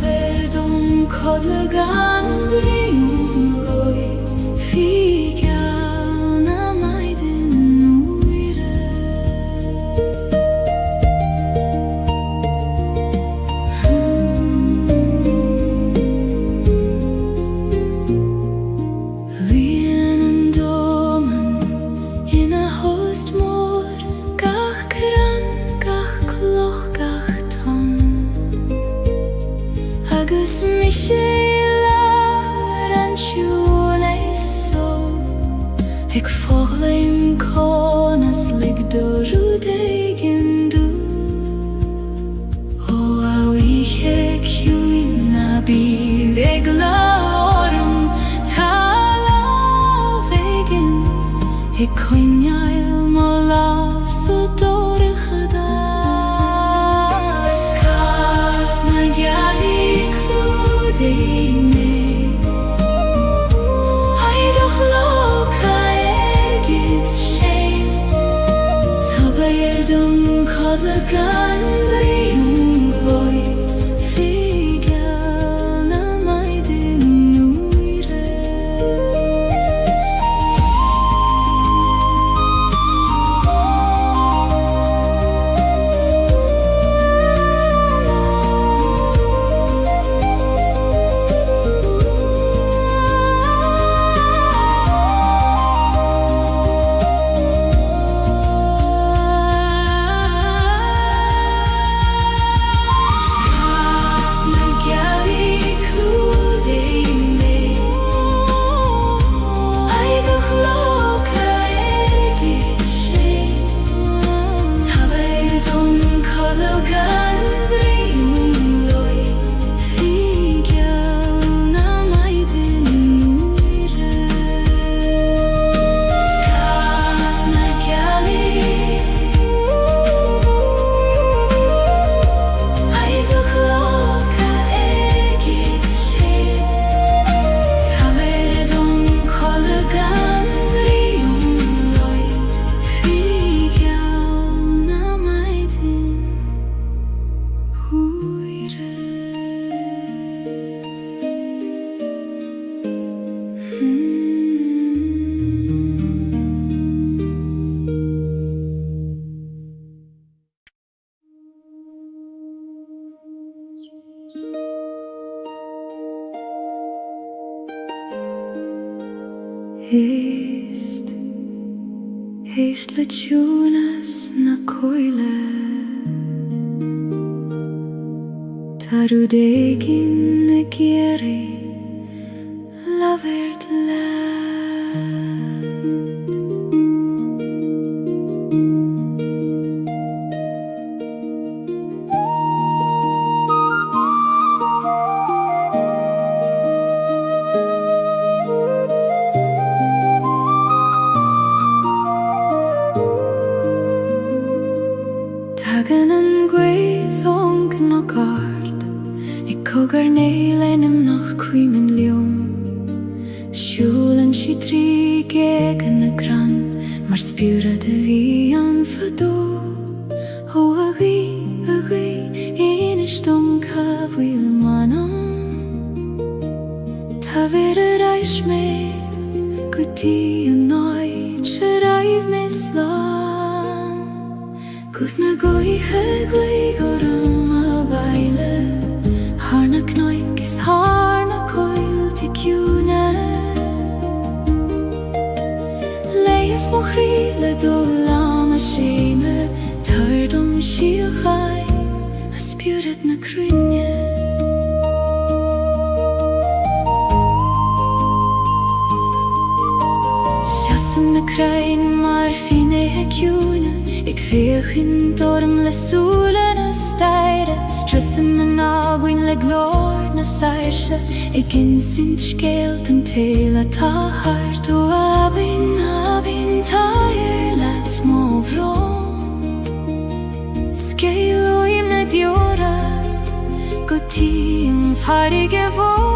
dom codla gan bríom loid Figeal na maidin uire Líon an dóman ina host mór Gach cran, gach cloch, gach ton Agus mi sé lear an siún é so Ag fóglaim cónas lig dorú déigin dú Ó a bhuiche ciúin na bíd ag láorm Tá lábhaigin ag coinneáil má láb sa dóracha dá Scabh na Gaeilge clúdaí mé Haidach lóca gid sé Tá dom codla gan bríom loid Figeal na maidin uire Éist le túnas na coile Tarú dégin na géirí lavert land. Tagan an gweithong na gard, ik kogar neilenim nach cuimen liom. Sjulen si tri gegen na gran, mar spura de vi an fado. Ho agi, inistom ka vil manam. Ta vera reis me, guti an oi, tjeraif me slan. Guthna goi heglai gorum a baile, harna knoik is harna coil tikune. Leis mochrile do lama shene, tardom shiachai, a spirit na krunye. Sjassen na krain mar fine hekjune, ik veeg in dorm le solen a steire, struthen en abwin le glor na sairsje. Ik in sint skelt en tela ta hart, o abin tair let små vrom. Skeil o imne diora, gotim farige voir.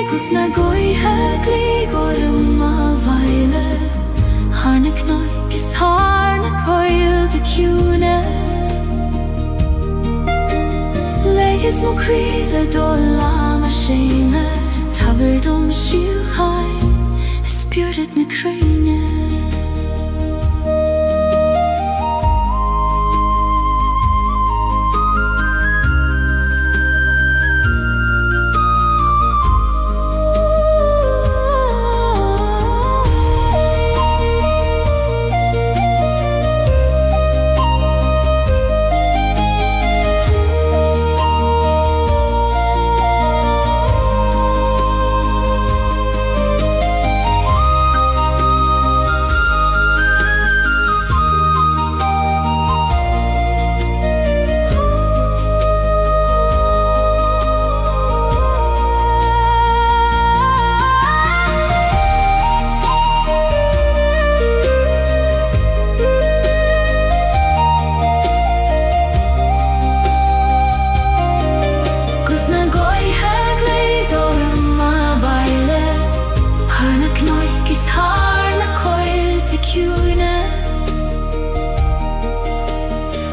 Guthna goi hegli gorum a vaile, harna knoik is harna coil de cune. Leis mo krile do lama shene, taberdom shiachai, a spirit na krene.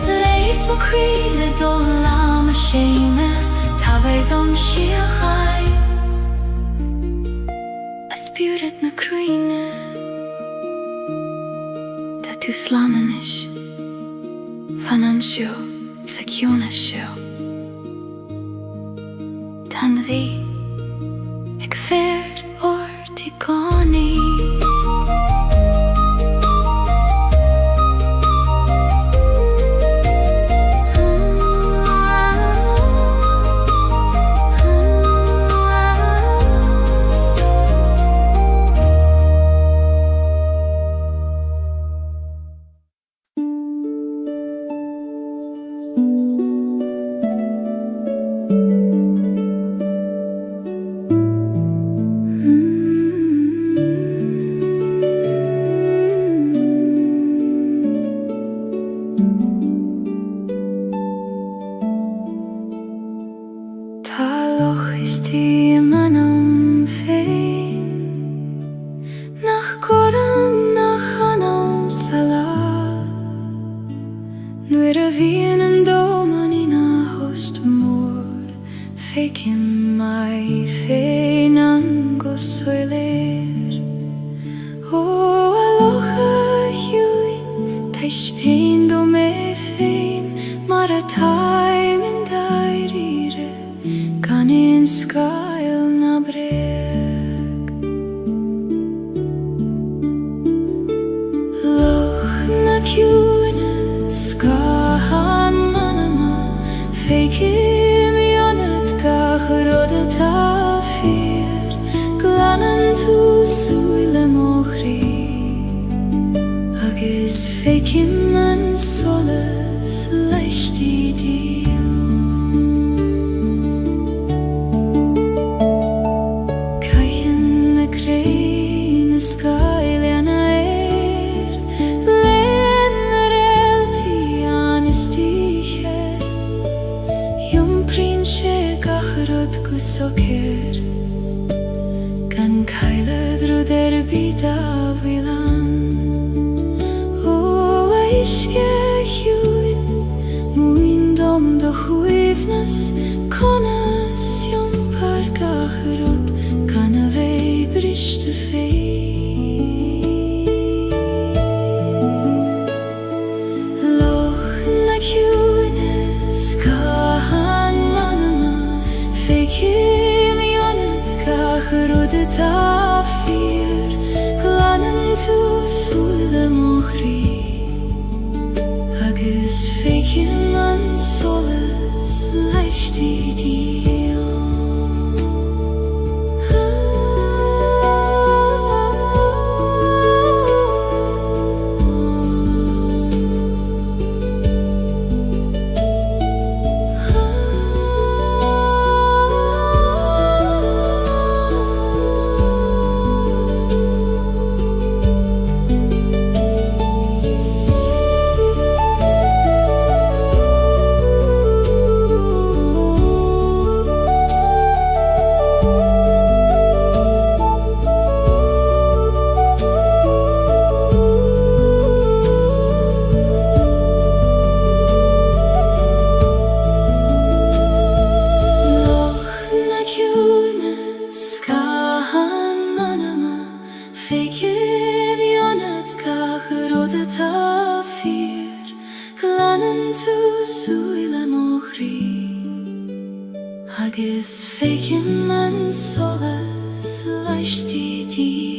Leis mo krile do lama shene, taberdom shiachai, a spirit na krene. Da tu slananish, finansio, sekionasio. Tanri, ik ferd or tigoni. Is die manam fein, nach koran nach hanam sala. Nuer a vien en doman in a host mor, feikin mai fein an gosoiler. O aloha huin, taish pein do me fein, mara taim in dairire, kan in skail na breg. Loch na kjune ska han manama, feikim jonet gach rodeta. suile mochri agus fékim man solas leisti dio Caichen na crein na Gaeilge na len ar elti anistiche Jom prin sé gacharod gusokir Gan Gaeilge drud bita bhuilan O eisge hiúin Muin dom do chuivnas Conas jom par gacharod Gan a vei briste fei Loch na hiúinas Gahan manama Fekim ionad gacharod Tafir glanan tu suile mochri agus fékim man solas leisti dio Fékim ionad gacharod Tafir glanan tu suile mochri agus fékim man solas leisti dio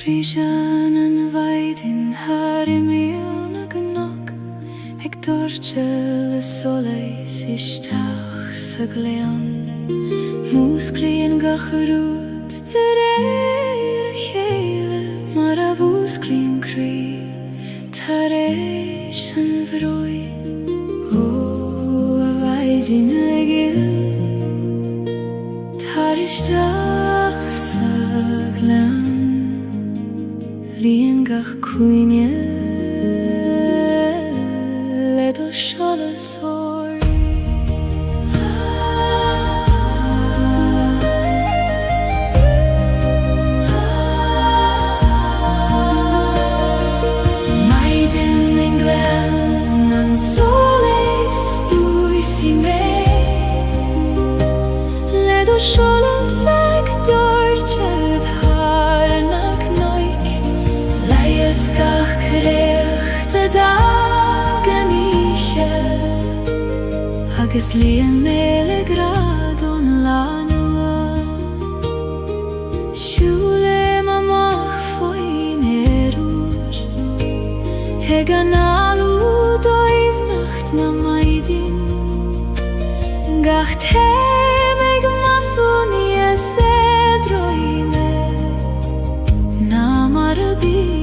Prísean an bhaidin harimíl na gnok Ag dúirte le solas isteach sa gléan Músclaíonn gacharúd de réir a chéile Mar a bhúsclaíonn crí tar éis an bhróin Ó a bhaidin ag il tar isteach sa gléan Líon gach cuine le do solas óir Maidin in glen an solas dúisi mé Le do solas ag dúirte Gach creacht a daganiche agus líon méle grad on lanua Siúle mamach foin erúr Eg an alú doivnacht na maidin Gach tem ag mathúni a sedroime Na marabi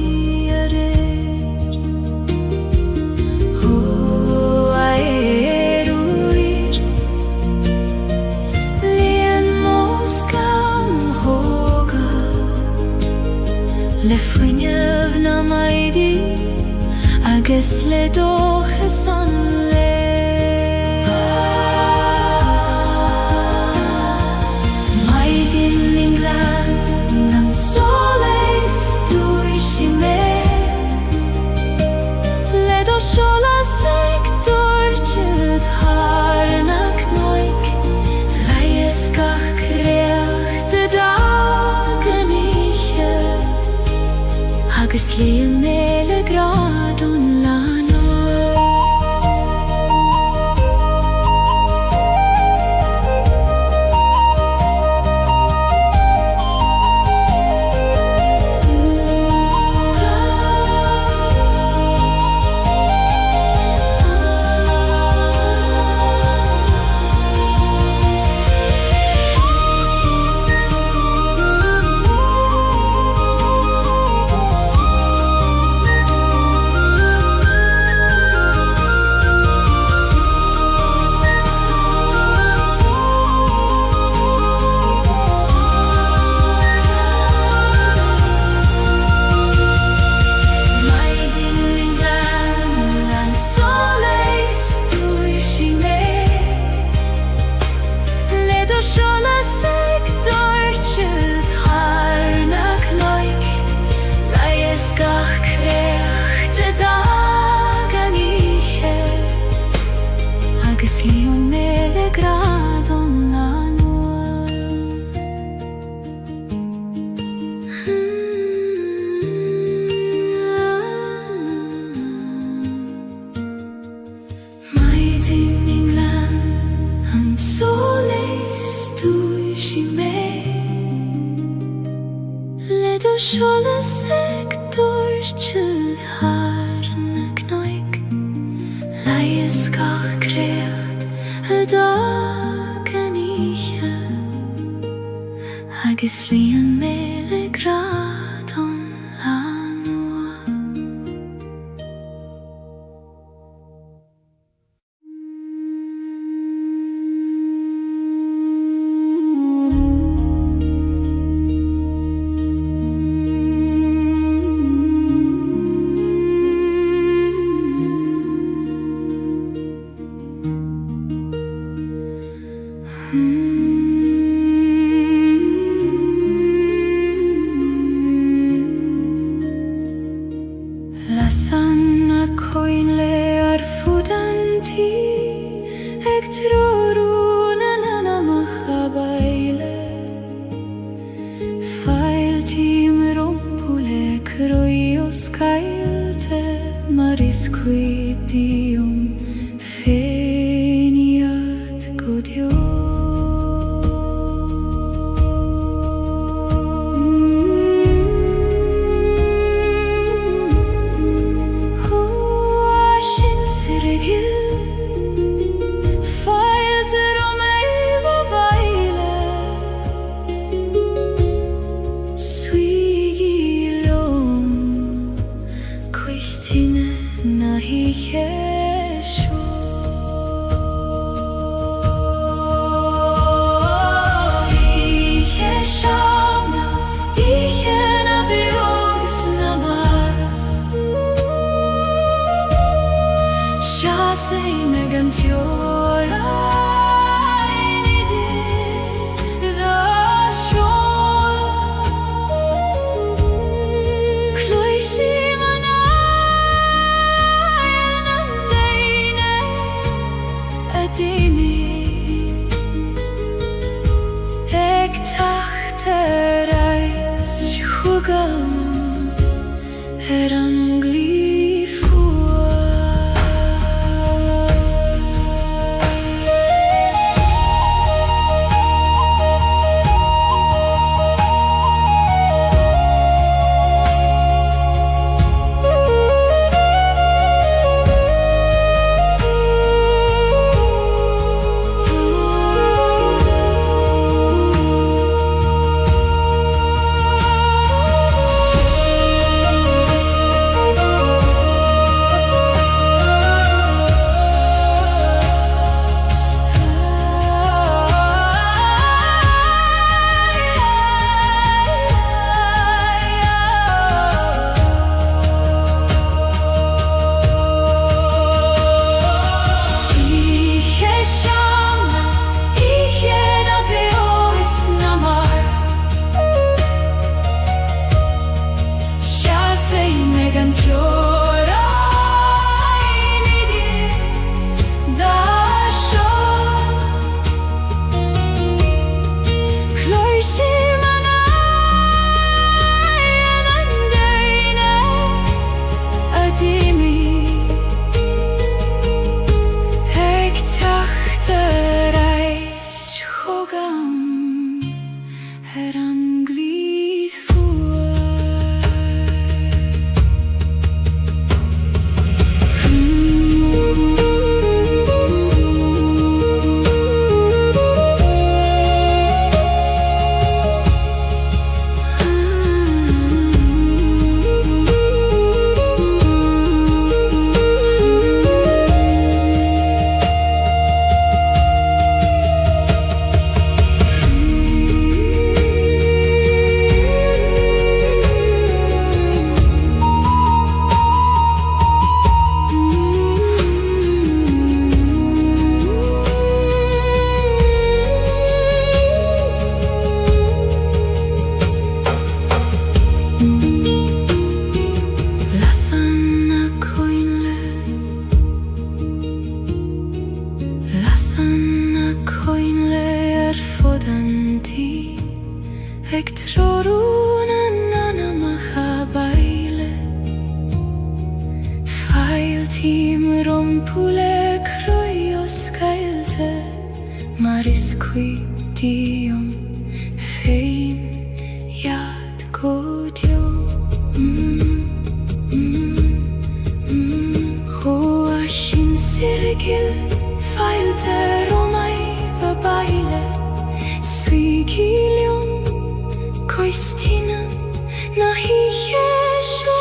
Le fuinneamh na maidí agus le dóchas an le io me le grado la nuova. Mai din England han soleis tu și me le do șole sector chud har na knoik laie skach kreat dagen ihe agus lian me le gradon la nua. Lasan akoin le ar fudanti ek troruna nana machabaile fail tim rompule kroios kailte maris quidium feniat godio. Eg tror na machabaile Feil tim rompule kroios Gaeilge Maris qui dium fein yad godio Hoa shin sirgil feil der romai babaile Suigilium koistinam nahi yesho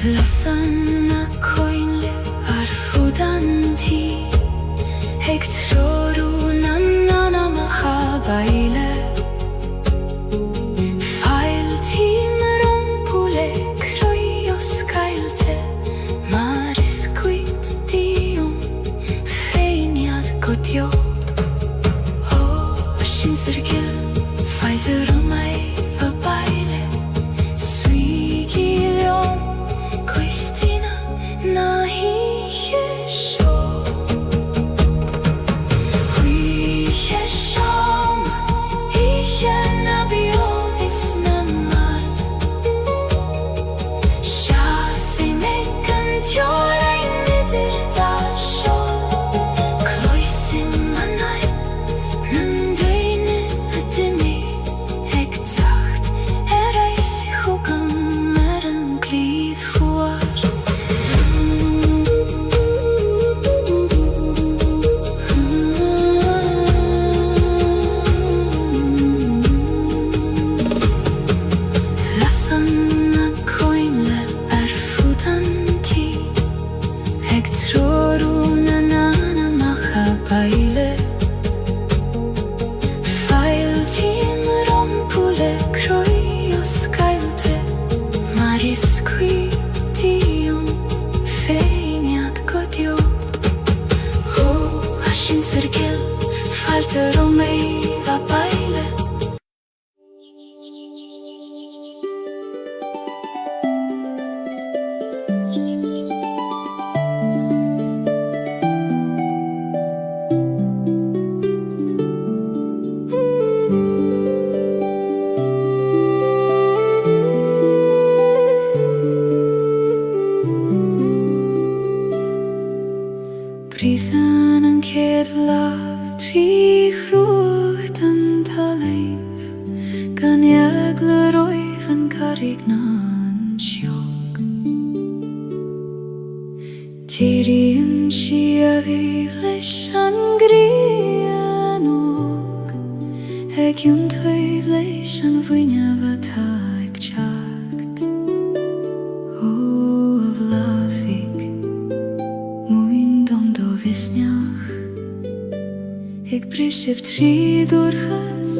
Lasana coinle arfudanti Eg troru na machabaile Feil tim rompule kroios Gaeilge Maris quid dium feiniad godio O shin sirgil feil der romai vabaile Suigilium koistina nahi yesho Hui yesham Ihe nabio isnamar Shasi mekan tjora innidir dasho Kloisim manai Nandeine adimi Eg tacht erais hugam meran glid fuar Lasana coinle arfudanti Eg troru na machabaile Feil tim rompule kroios Gaeilge Maris qui dium feiniad godio O ashin sirgil feil der romai vabaile Brisen an céad bhlach trí chrucht an taléimh Gan eag le roimh an carrig na an seog Tíríonn si a bhíh leis an gríon óg Ag iontaobh leis an bhuineamh atá ag teacht Ó a bhlafig Muin dom do visneach Ig brisibh trí durchas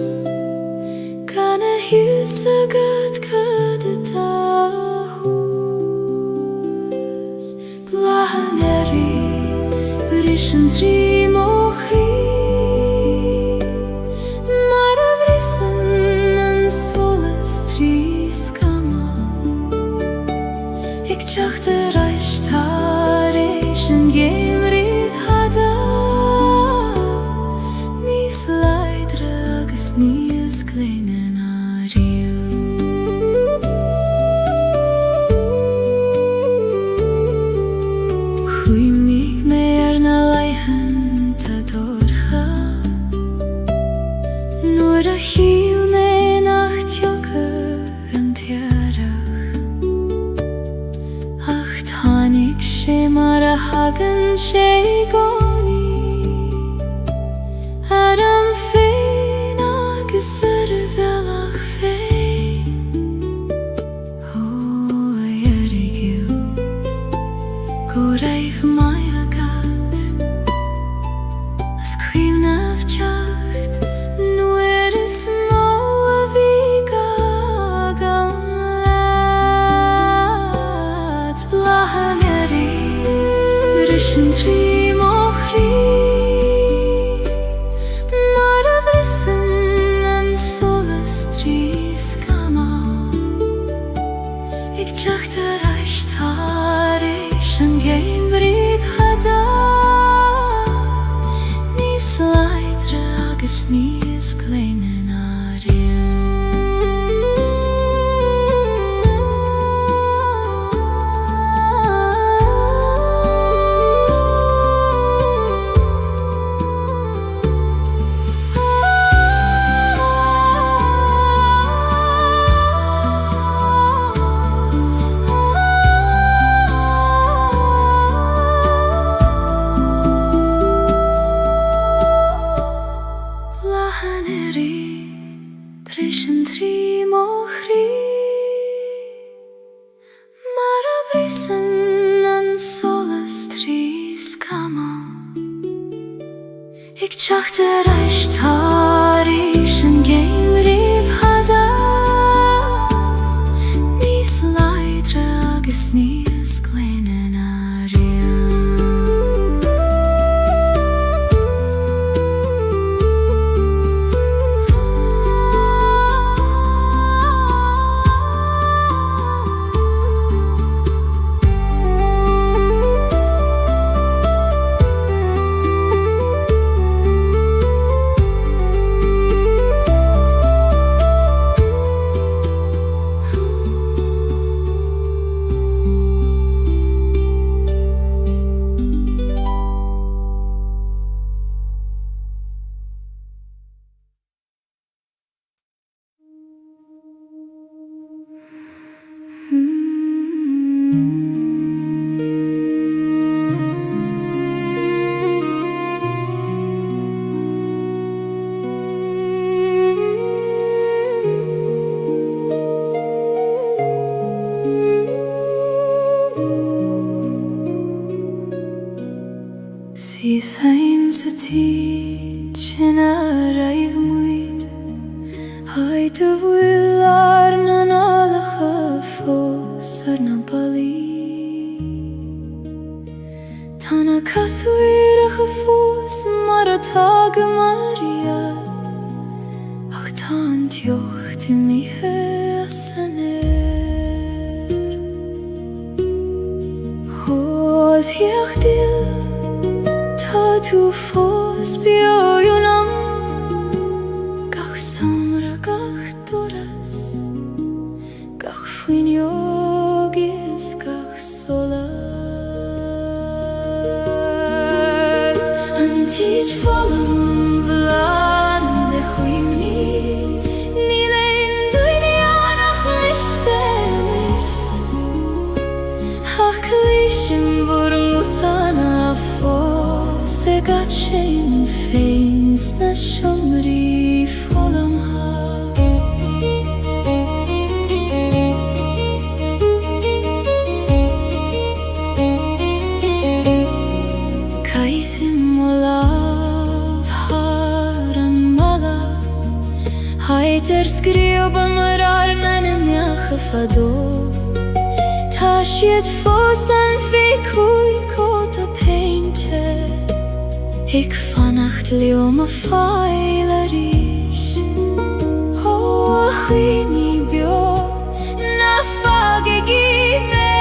Gan a hiús agad cad atá hús Blahan eri bris an trí mochrí Mar a bhrisan an solas trí scama Ig teacht a reistar éis an géimríd hada Níos leidre agus níos cléine na riú Chuimigh mé na leithean tá dorcha Nuair a chiall mé nach teochar an tearach Ach tháinig hagan sé goni Adam féin agus velach féin Ó dheirgiú go raibh mai agat as cuimhnamh teacht nuair is mó a bhí gagan leat Blachan Brishin trí mo chrí mar a bhrisan an solas trí scama Ig teacht ar aistar éis an géim bhríd hada Níos leidre agus níos gléine na Brishin trí mo chrí mar a bhrisan an solas trí scama Ig teacht ar aistar éis an géim bhríd hada níos leidre agus níos gléine na Sís haim sa tí sin a raibh muid Haid a bhfuil ar na nálacha fós ar na balí Tá na cathúireacha fós mar atá go mariad Ach tá an teocht I mithe as san Thíocht il Tá tú fós bíoúnam Gach samra gach doras Gach fuinneogis gach solas An tíd follam bhlan de chuimní Ní lein duine annach misenis Ach lísim bhur múthana fós Se gat sin féin sna siomrí follam ha Caithim o laf har an mala Haid scríob mar ar na nimneach a fadó Tá siad fós an fé cúi cót a peinte Ik fannacht leom a fáil a ríis Ó a chuoine bio na fágaigí mé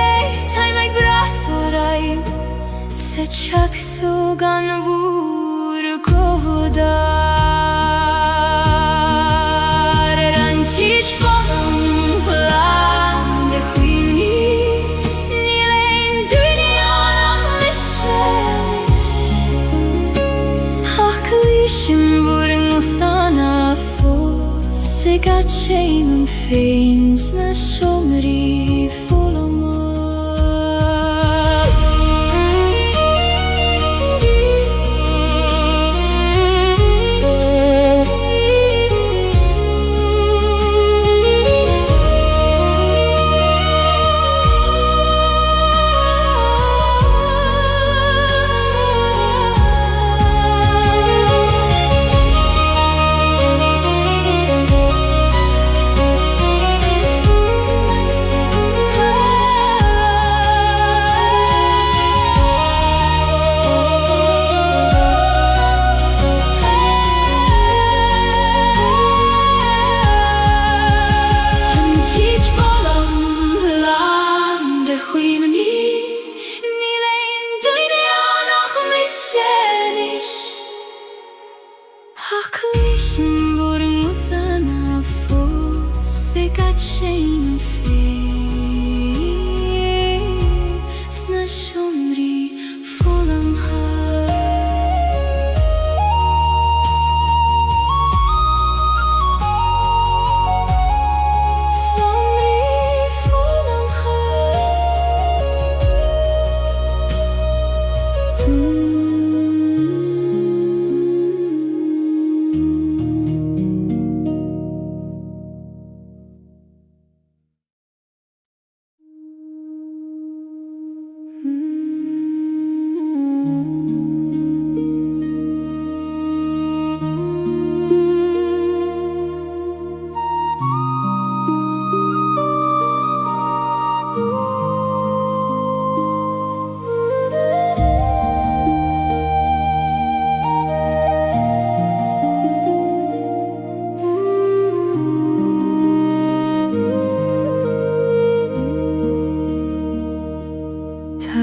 Táim ag brath ó raim sa teacsú gan bhúr a gcódar Ar an tíd follam bhlan de chuimní Ní lein duine annach miselis Ach lísim bhur an múthana fós Se gat sin an féin sna siomrí follam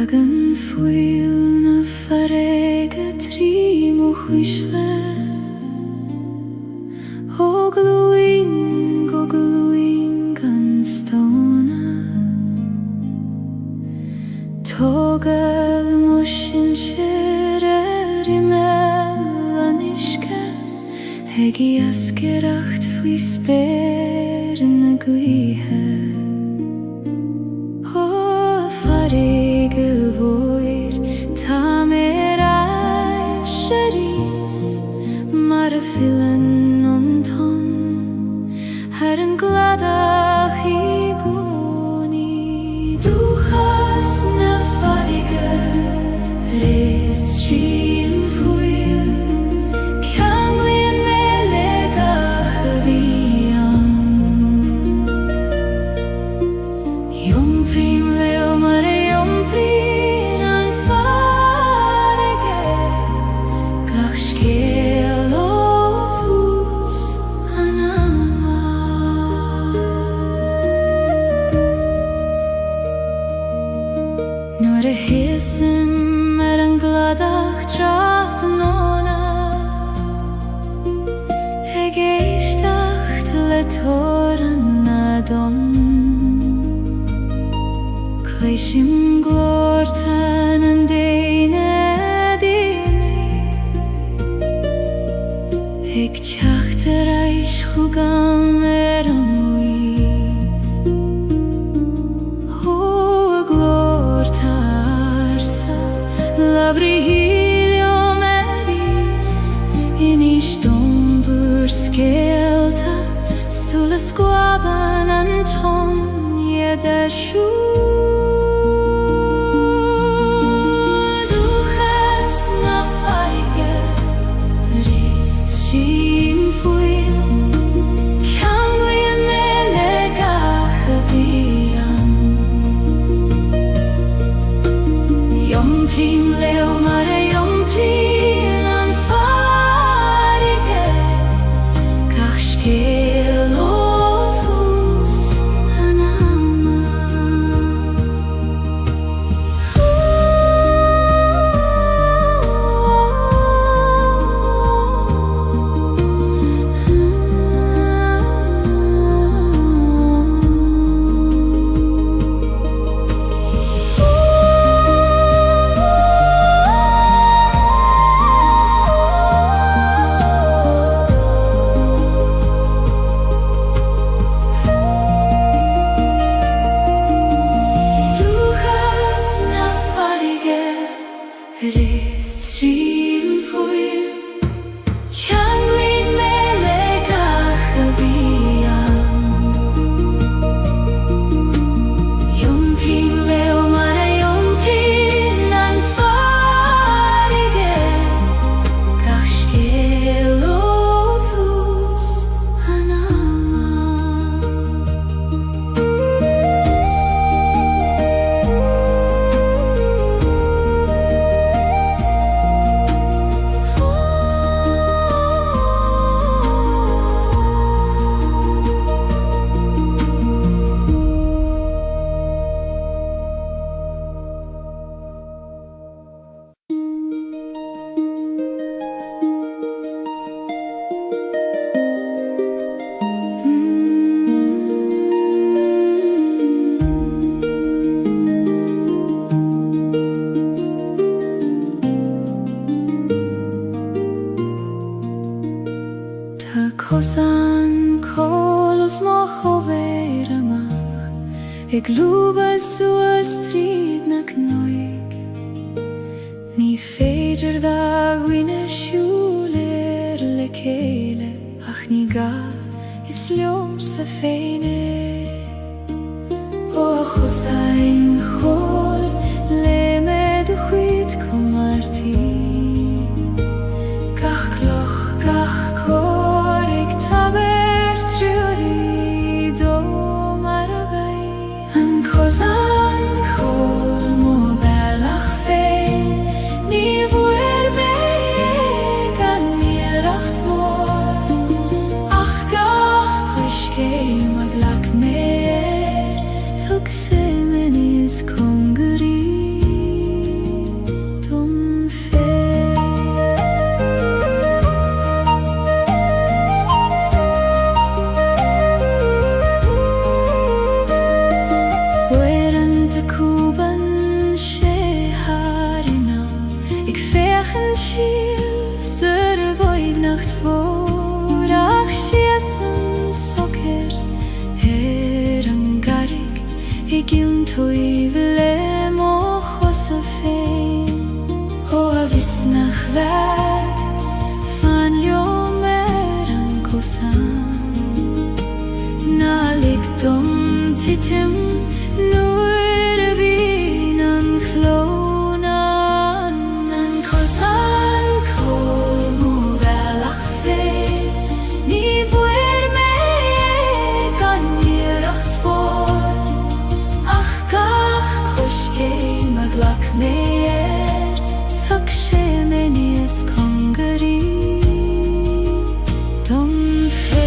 Tagan fuil na farega trí mo chuisle O gluing gan stona Togal mo sin shere rimel anishke Hegi askeracht fui sper na guihe O farige voir ta mera sheris Mara filen on ton Her en gladach I goni Du has na farige Rist trim fuil Kanglin melegach vian Yom prim leo mare yom prim an farige Gach skel othus anama Nor a hesem an gladach tracht nona Gaeilge le toran adon Kleishim glortan an deine dimi Teacht reich chugam an wyth O glortarsa labri helium eris In ishtombur skelta Sulla squaban anton yedeshu Prim leo mare yom prim an farige Gach skel othus anama Rith trim fuil Kanglin melegach vian Yom prim leo mare yom prim an farige Gach skel othus anama Kosan kolos moch overamach Ik luba sua strid na knoig Ni feidir da gwine shuler le kele Ach ni ga is liom sa feine O chosain chol le med chwit komarti Gach kloch gach kor ik taber triori do maragai An kozan kol mo belach fein Ni vuer beig an miracht mor Ach gach kwishke maglak mer Thug semen is kongeri Igim toi vile mo chosafin O a visnach veg Fan ljomer an kosan Na likdom titim Nur vin an chlonan An kosan kol mo velach fe Ni vuer me gan niracht bor Ach gach kushke maglak meir Tak she menias kongari Dom fe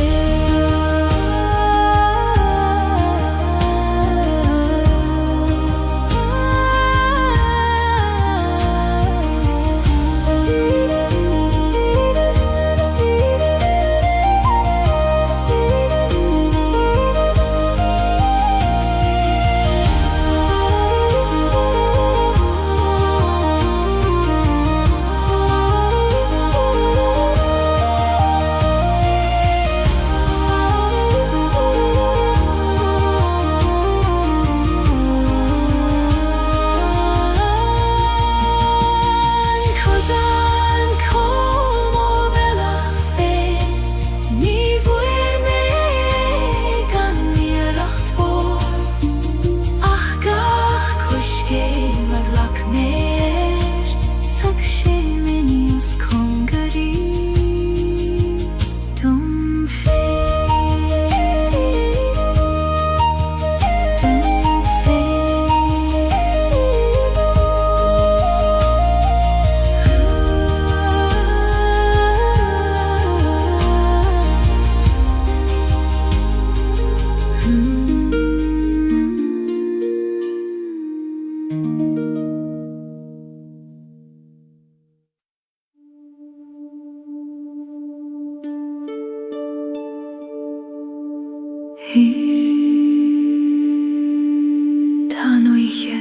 Tanoiche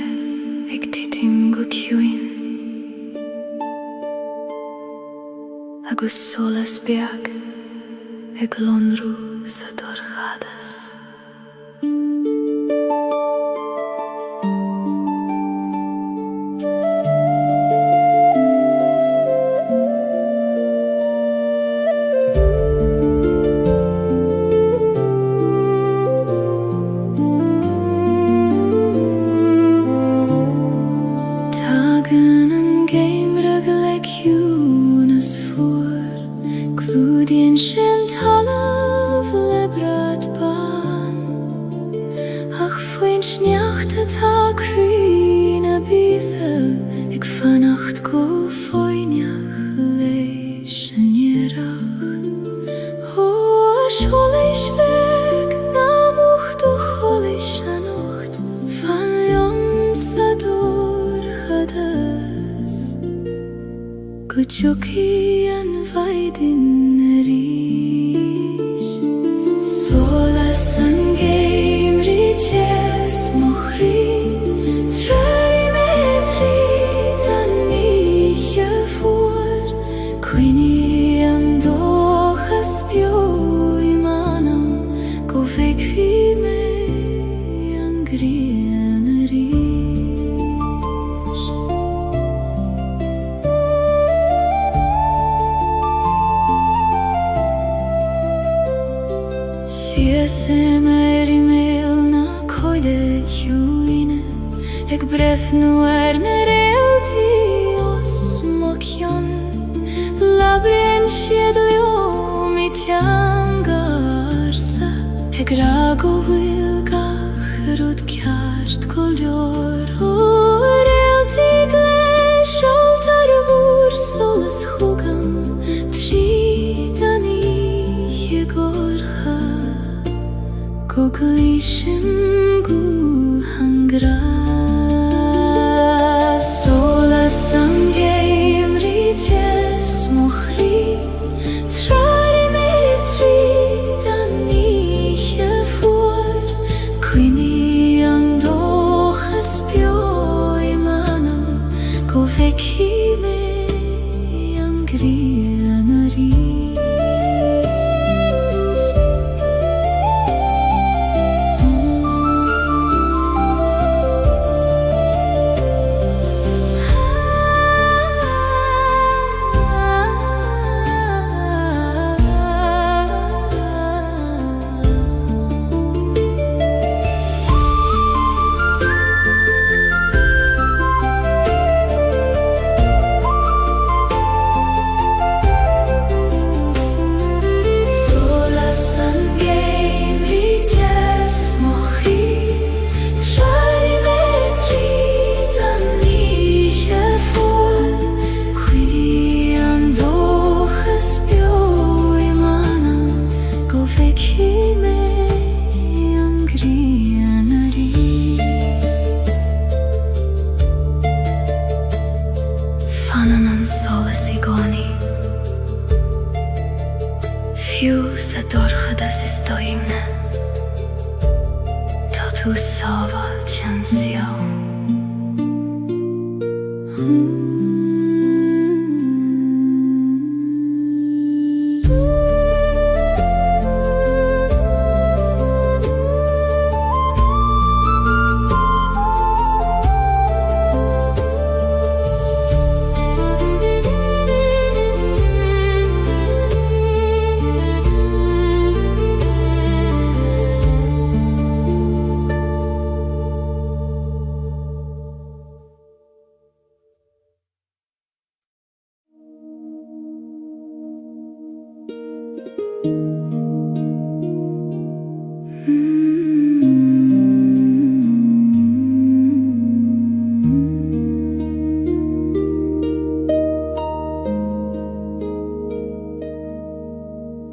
ag titim go ciúin agus solas beag ag lonrú sa dorchadas Kuchuki an vaidin rish Solas an geim riches mochri Trari metri dan miche voor Quini an dochas bio imanam Go vek fi me an grien rish Siesem erimel na koide ciúine Ag brethnu na realti os mocion Labren siedlio mi tiangarsa Ag rago wilgach rud kjart kolor O realti gles altar vur solas chugam Tridani jegorcha Kuglishim gu hangra Solas an geim riches mochri Trari metri dan niche voor Quini an dochas bio imanam Go veki me an grianari Dorchadas is doimne Tá tú sábal chansio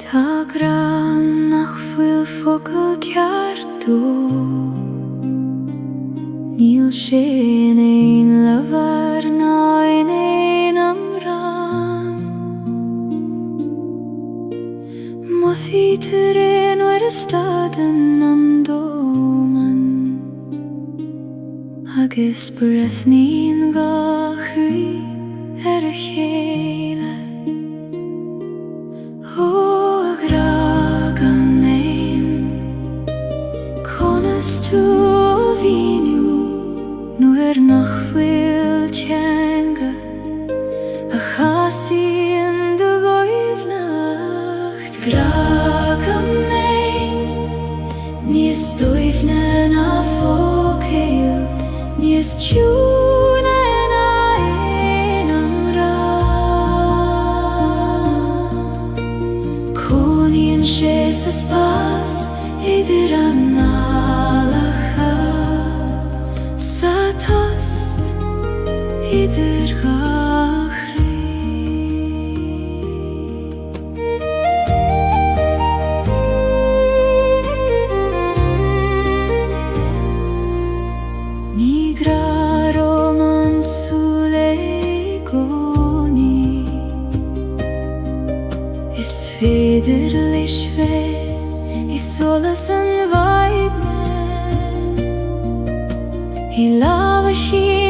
Tá gran nach bhfuil focail ceartú Níl sin éin levar ná in éin amran Mothí tar éin uair a stadan an dóman Agus breithnín gachraí ar a chéile Tú víniu nuair nach bhfuil teanga a chasaíonn do ghaibhneacht Gragam néin níos dóibhne ná fócail níos tiúna ná aon amrán Cónaíonn sé sa spás idir an idir gachraí Ní gra Róman súile gcónaí Is féidir leis bheith I solas an bhaidne I lábha sin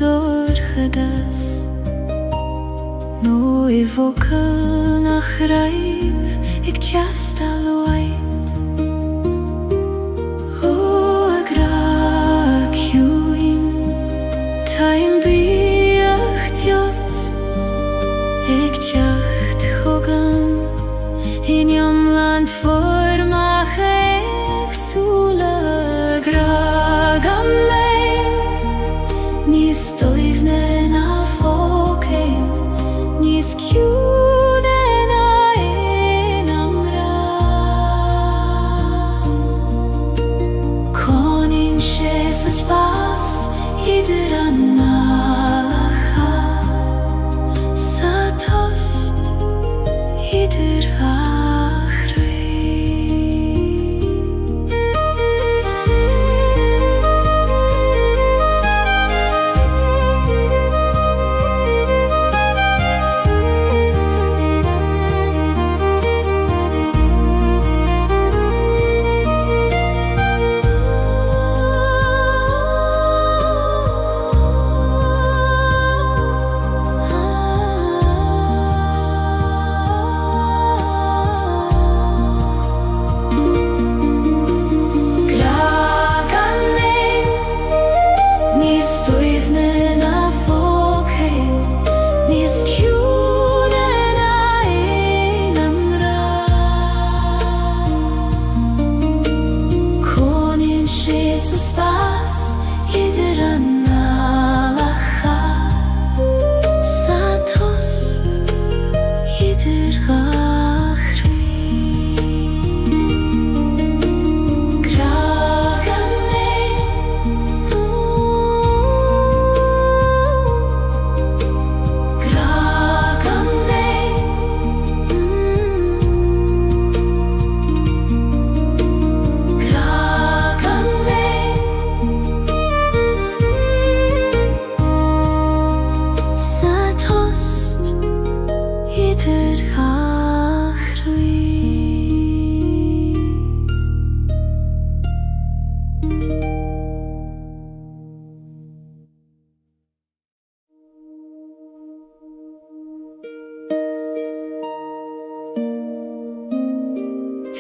Dorchadas nó I bhfocail nach raibh ag teastal waid Ó a gra ciúin Táim bíocht teot ag teacht chugam In iomland formach agsúla Gragam Níos dóibhne ná fócail níos ciúna ná aon amrán Cónaíonn sé sa spás idir an nálach sa tost idir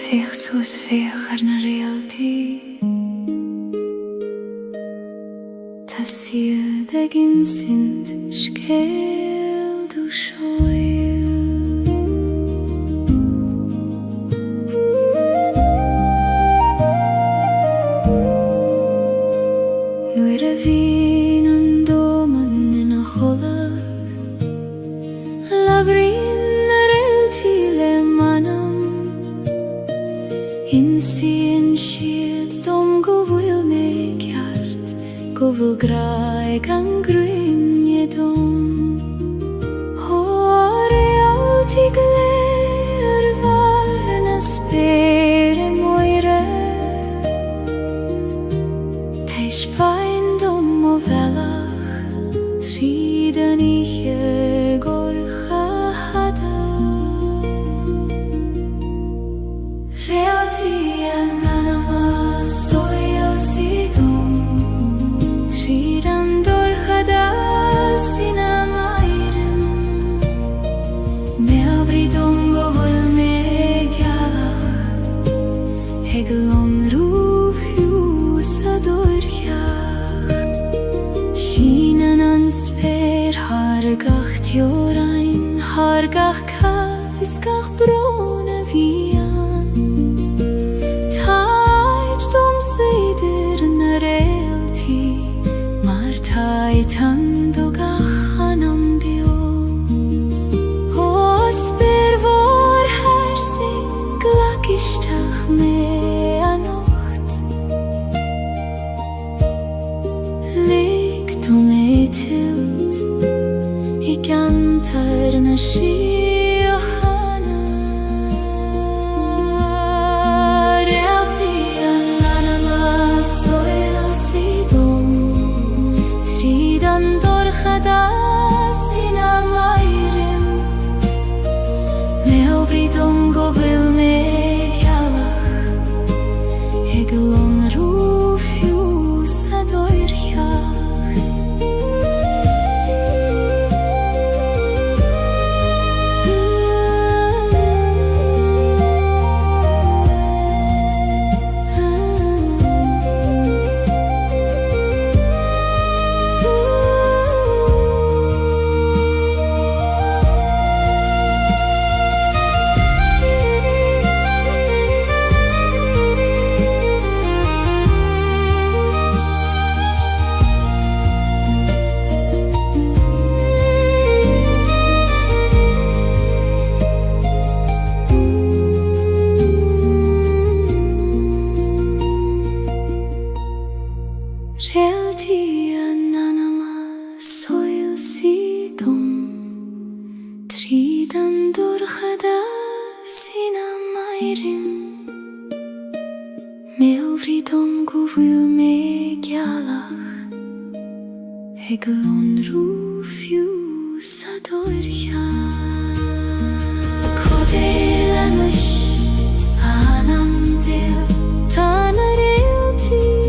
Fech soos fech na realty Ta siad agin sind scéal do seoil Nuair a bhíonn an dóman ina choladh labhraíonn na realty le manam Insíonn siad dom go bhfuil mé ceart go bhfuil graig an gruinne dom Ó realty go léir bhar na spéire moire Teis bain dom ó bhealach tríd an ihe gorcha hada Realty an anama soil sidum Tríd an dorchada sin am airim Me abridum go bhfuil mé gealach Heglon rúfiú sa dorcheacht Sínan an spéir hargach teorain Hargach caf is gach brona bhían Dom seidir na realty Mar taitan do gach an ambio Ó spyr vor hersing glacistach me anocht Lig do me tilt I gantar na Dom go bhfuil mé gealach Heglon rúfiú sa dorcheacht Realty an anama soil sidum Tríd an dorchada sin am airim Me abridum go bhfuil mé gealach Heglon rúfiú sa dorcheacht Codéil anois anam déil Tá na realty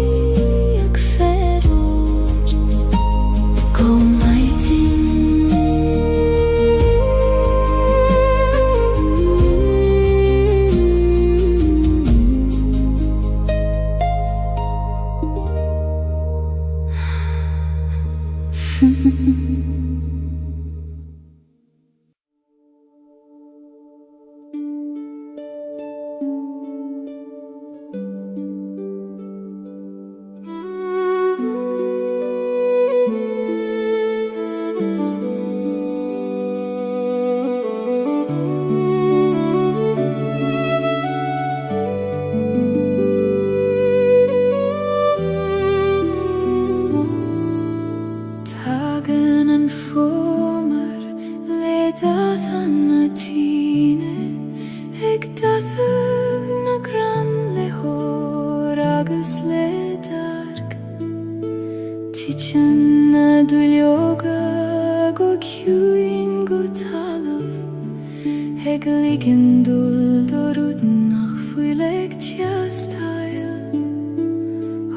Gaeilge dul dorud nach fuileg tiastail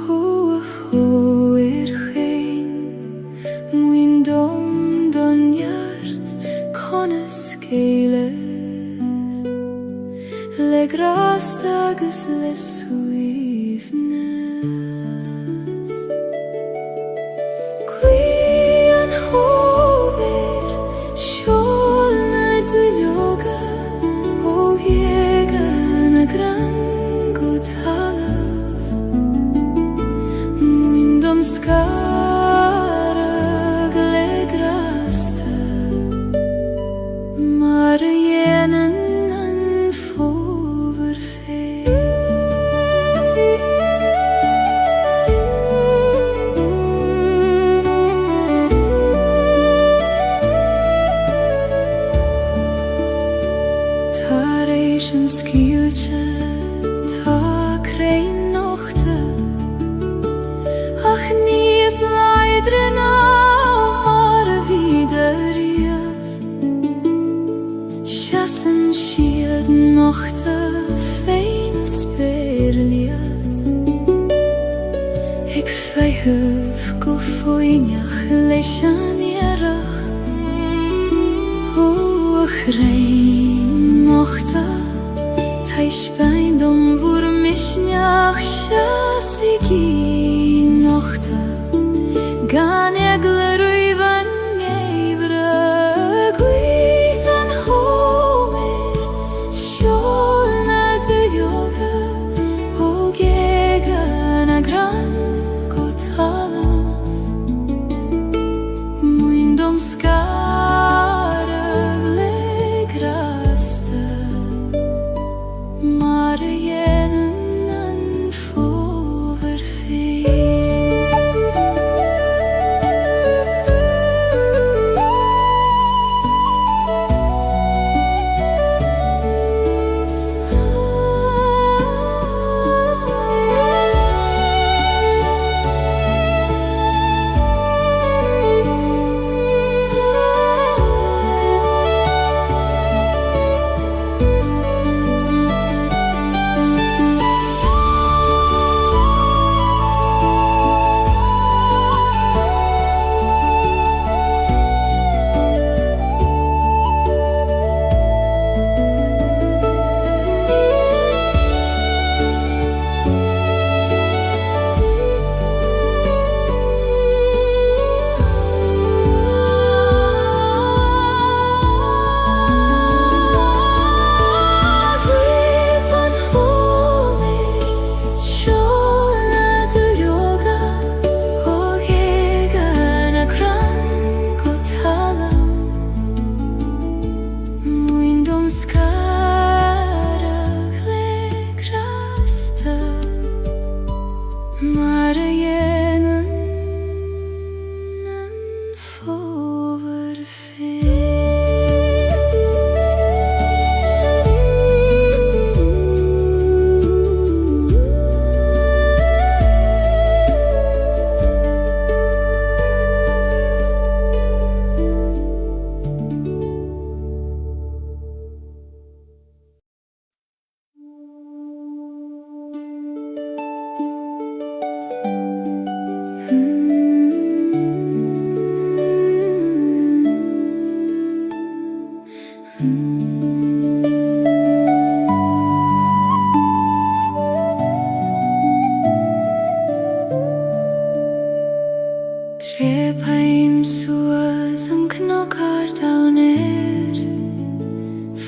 Ho drena mar vidariv Shasen shiad mochte fein sperliad Ik feihuf go foinach leishan yarach O achrein mochte Taishbein dom vur mishnach shasigi nochte Gan egler van nevra guidan homer Shol na dulyoga O gega na gran kotalam Muindom skara legrasta Mare jenen foverfeil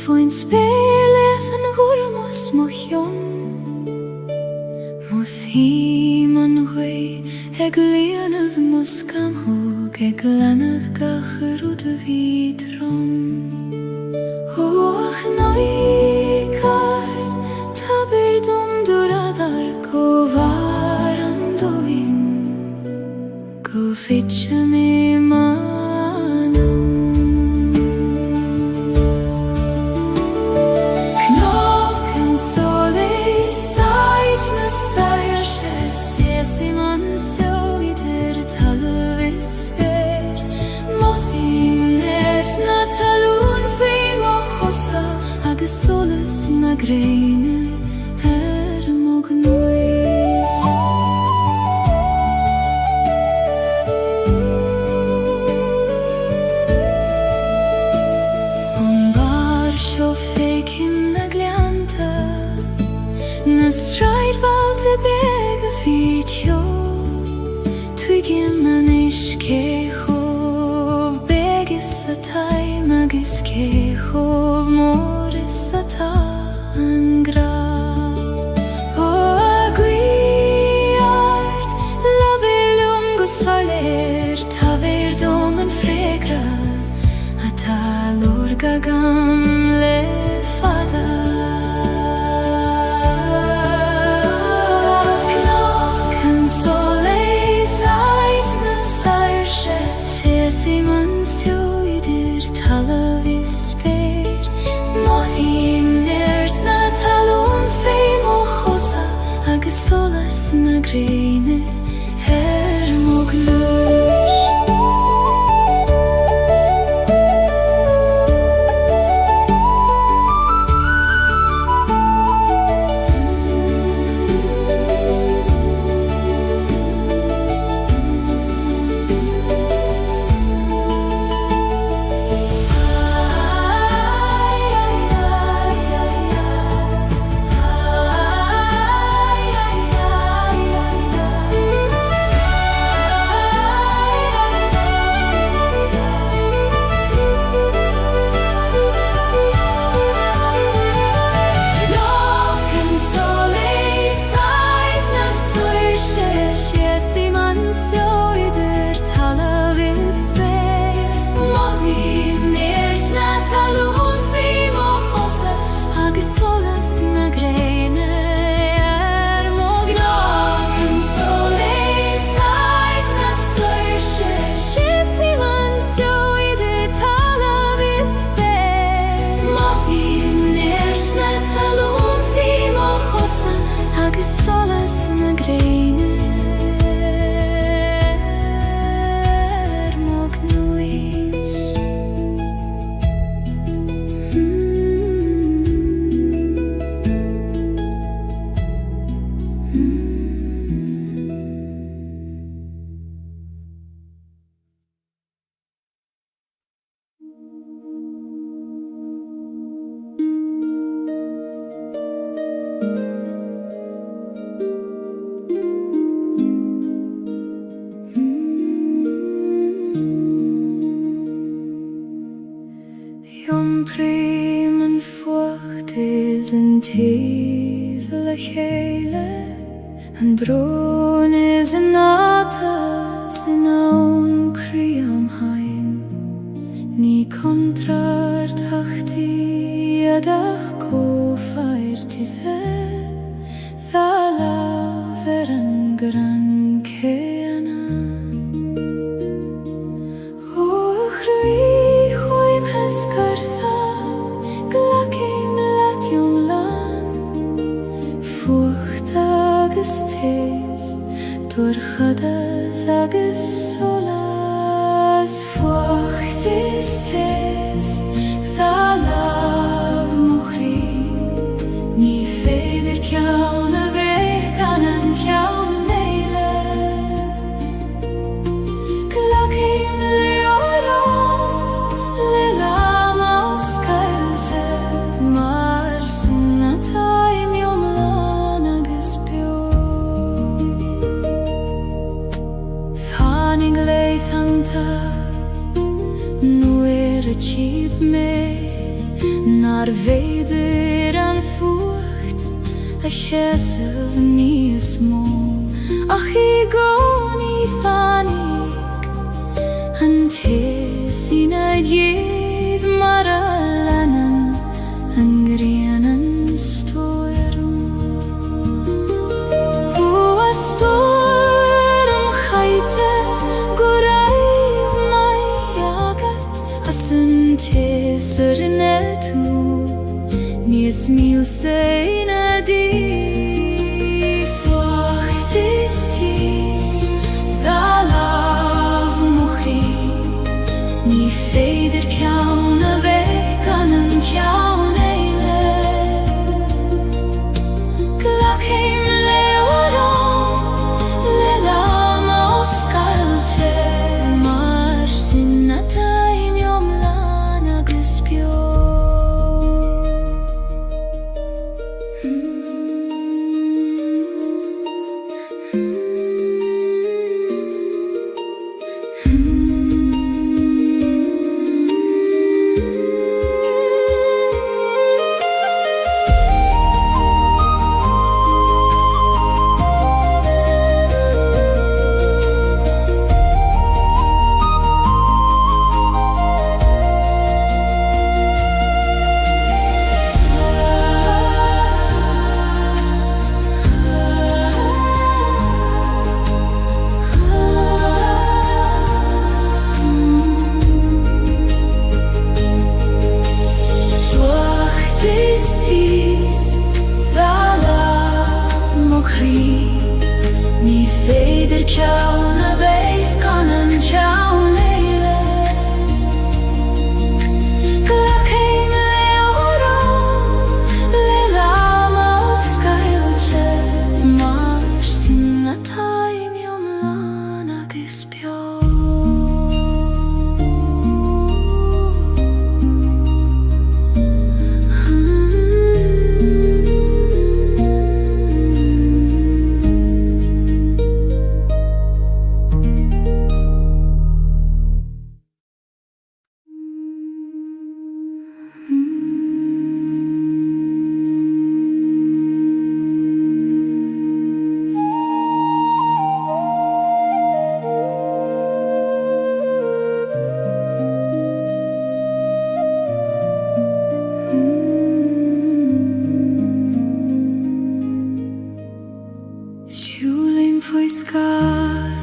Foin speleth en gormos mochion Mothi man gwy eg leanedd moskam hog eg lanedd gachrwd vidrom Och noikard taber dom duradar go varandoin Go fitcha me manam Knocken sole sajtna sajrse Sesi man söjder talvisper Mothim nertna talun fim och hossa Ag soles na greine mognuis Straid valte bega fitjo Twigim manish kechov Begis atai magis kechov Moris atangra O aguiart Laver lungo soler Taver domen fregra Atalor gagam lefada Simon söjder talavisper Mothim nert na talon feim och hossa Ag solas na greine mognush sjóidir tala við speil. Móðir nýrna talun fím og hosa agus solas na greine mognaken solis sait na slurse Shisiman sjóidir tala við speil. Móðir nýrna talun fím og hosa agus solas na greine Primen furcht is een teasel Gaeilge, en broon is een natas in aun kriam heim. Ni contrart hachti adach kofairt I Vala veren gran keana. O chrui choim heskartha Glakim latjum lan Fucht agus tes Torchadas agus solas Fucht is tes Thalav muchri Ni feder kjaun a vech kanan kjaun meile Glakim leoron Lelam aus Gaeilge Mar sunna taim jom lan agus bjor Thanig leithanta Nu a tjib me Nar veidir an fucht A chesav ni a smó Ach I gón I thanig An tes I naid jed mar a lenan An grianan storm O a storm chaite Goraiv mai agat As an tes netu Nies mil sein a di Fucht is tis Thalav muchri Ni feder kjaun a vech kanan kjaun eile Glakim leoron Lelam aus Gaeilge Mar sinna taim jom lan agus bjor Ni feder kjaun a vech kanan kjaun eile Glakim leoron Lelam aus Gaeilge Mar sinna taim jom lan agus bjor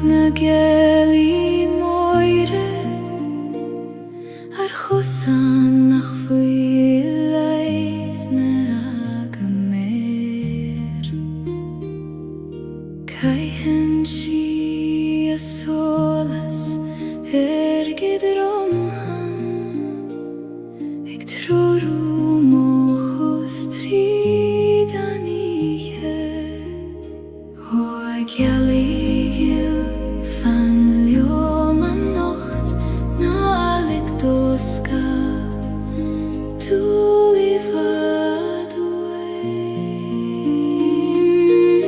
na Gaeilge moire chosan nach bhuí leith na agaméir caitheann si a solas gidromhan ag trúrú mochos tríd aníthe ó a Gaeilge fan leom an nocht ná alig dósca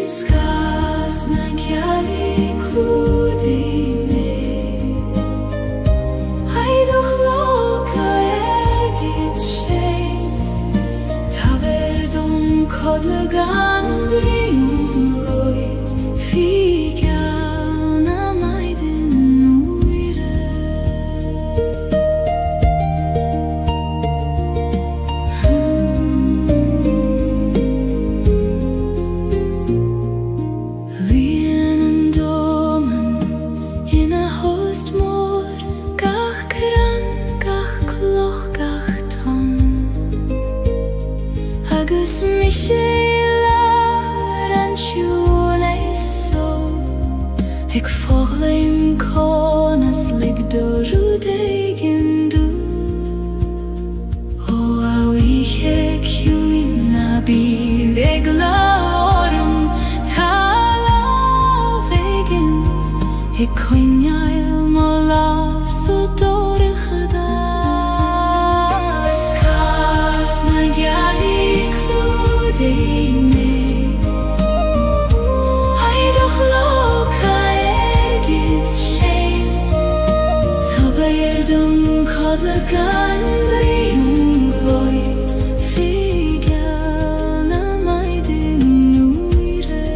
Scaf na Gaeilge clúdaí mé Haidh loca gid sé Tá dom codla gan bríom loid figeal na maidin uire Líon an dóman ina host mór gach cran, gach cloch, gach ton agus mi sé lear an siún é so ag fóglaim conas lig dorúd éigin dú ó a bhuiche ciúin na bíd ag láorm tá lámh éigin ag coinneáil má lámh sa dóiriche dá Scaf na Gaeilge clúdaí mé Haidh loca gid sé Tá dom codla gan bríom loid figeal na maidin uire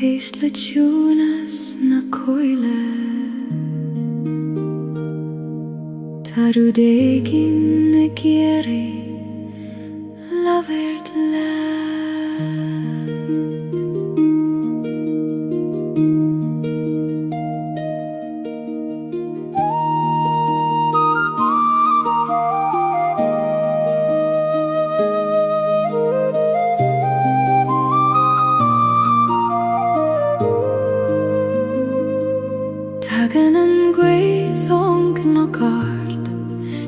Éist le tiúnas na coile Tarúd éigin na géirí labhairt leat Tagan an gwaithong na gard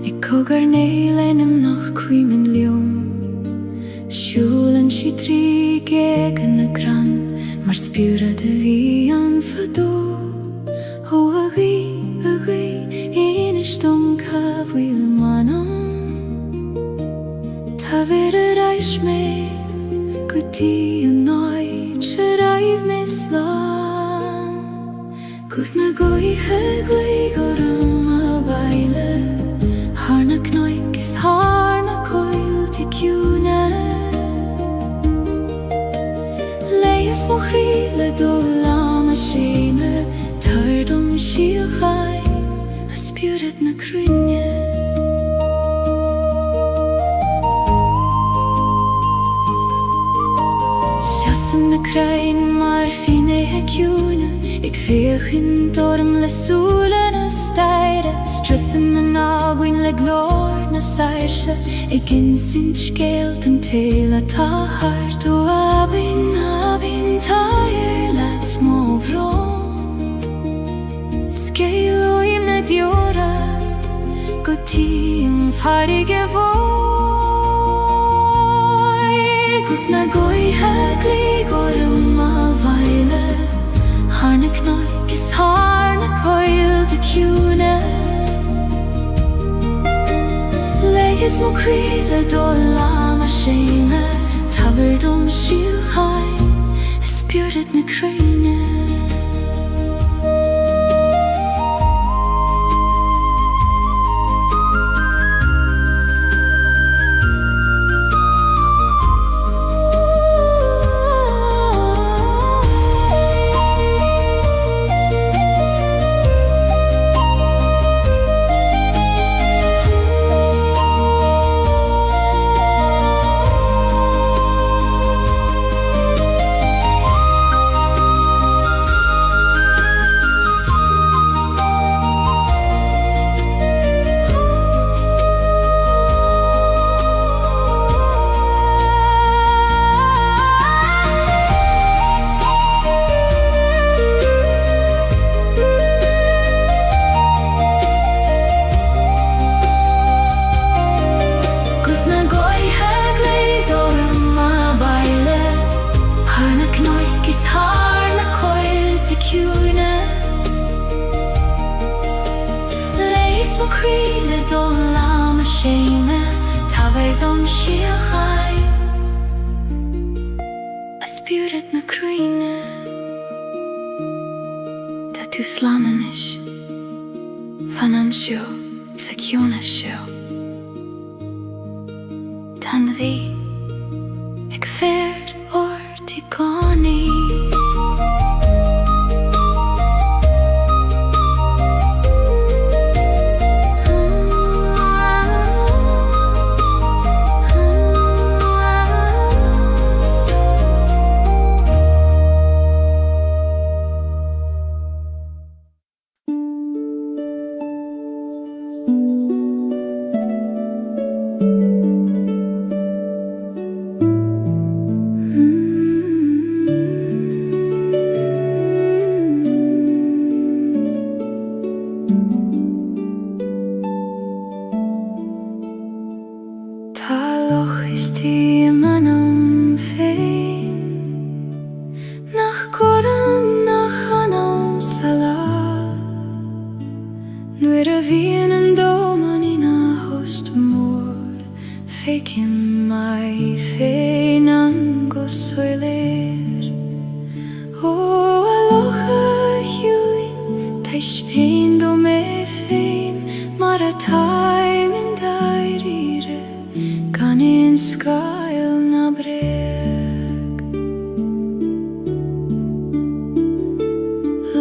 ag cogar néilenim nach cuimin liom Siúlann si trí gégan na gran mar spiúra de bhí an fadó ó a ghaí inis dom cabhfuil manam Tá bheith a reis mé go dtí an áid se raibh mé slán Guth na goithe glaigorm a bhaile Thar na cnoic is thar na coil te ciúne Lei Leis mo chríle do lama séime tardom síochai a spirit na crúne. Siasan na crain mar fine heciúne ag féchin dorm le súla na staire struthan na nábuin le glór na sairse ag insint scéalt an téla tá hart ó abin tair lats mó bhrón scéal na diora go tím farige bhóir guf na goithe glí gorum a bhaile Harna knoik is harna coil de cúne Leis mo chríle do lama séime tabardom síochai a spirit na crúne. Leis mo chríle do lama séime tabardom síochai a spirit na crúne. Tá tú slanan is fanan seo sa ciúna seo tan rí ag fér ortí gánaí. Nuair a bhíonn an dóman ina host mór fécinn mai féin an go soiléir ó a locha hiúin teis féin do mé féin mar a taim in dairire gan in scail na breg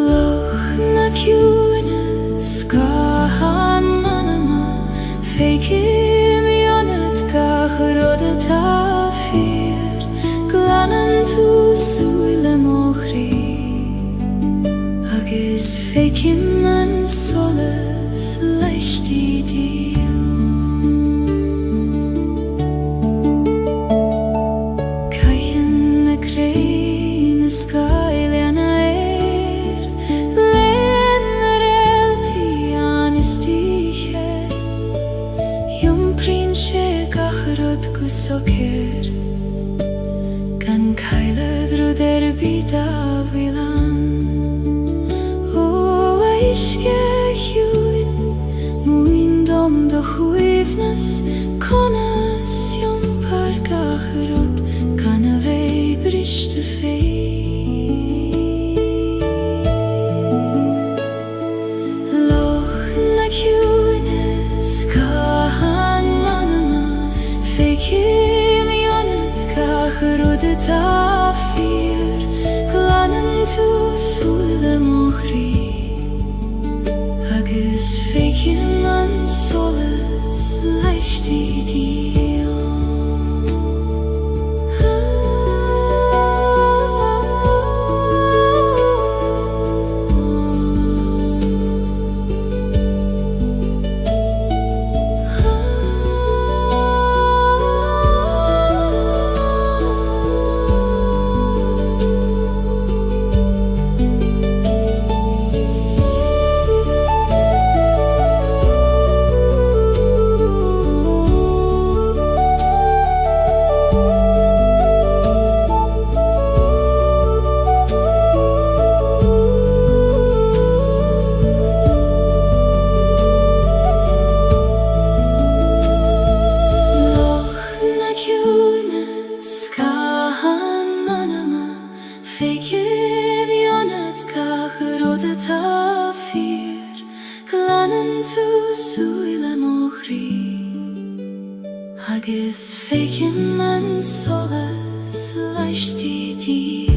loch na ciúne Scahan manama Fécim ionad gach rud atá fír Glanan tú súile mochrí agus fécim an solas leistí díl Caithin na crain na scaile na Soccer gan cailad rud bída bhuilan ó aisce hiúin muin dom do chuimhnas conna siompar gach rud gan a bheith briste loch na ciúine scahan Fécim ionad gach rud atá fír tú suile mochri agus féici man solas leisti dio. Agus féici man solas leisti dio.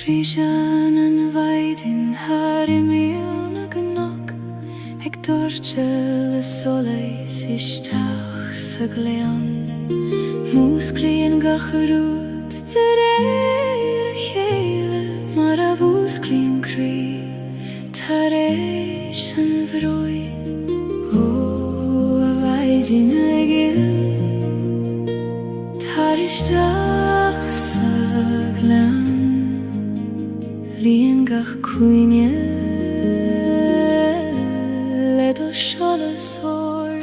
Prísean an bhaidin thar I míl gnach ag dúirte le solas isteach sa gléan. Músclaíonn gacharút de réir a chéile mar a bhúsclaíonn crí tar éis an bhróin. Ó a bhaidin ag il tar isteach sa gléan. Líon gach cuine le do solas óirí.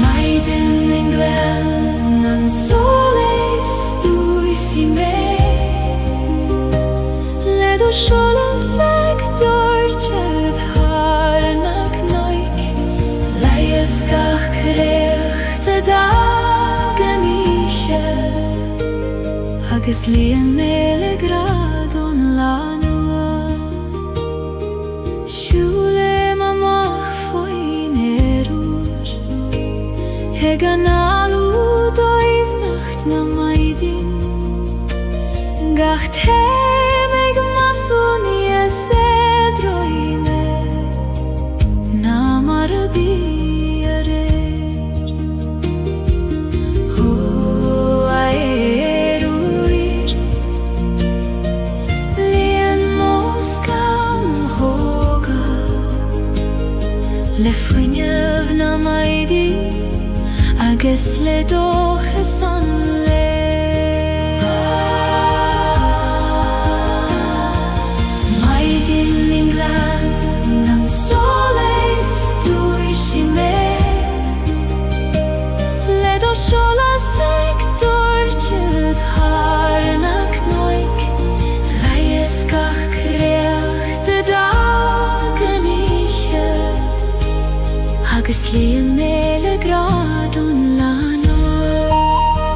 Maidin in glen an solas dúisi mé le do solas ag dúirte gach creachta dagan íche agus líon méle gradón lánua. Siúlim amach foin úr ag an alú dóibhnacht na maidin gach téim ag mathúni a sédroime na mar a bí. Le fuinneamh na maidí agus le dóchas an le. Maidin in glan an solas dúisi mé le do solas ag dúirte tharnach noig leias gach creachta dagan íche agus líon méle gradón lánua.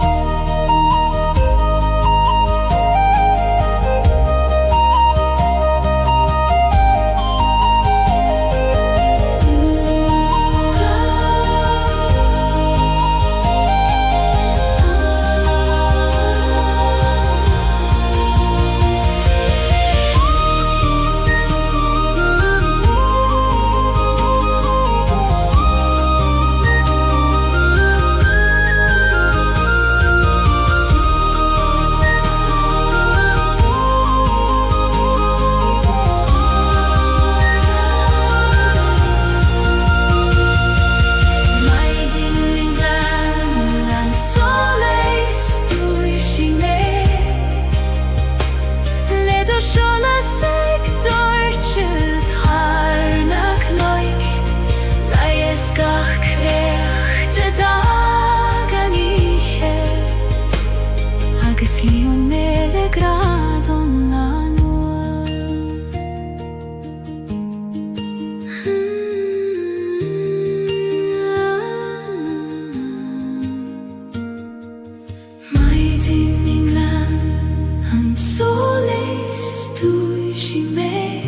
me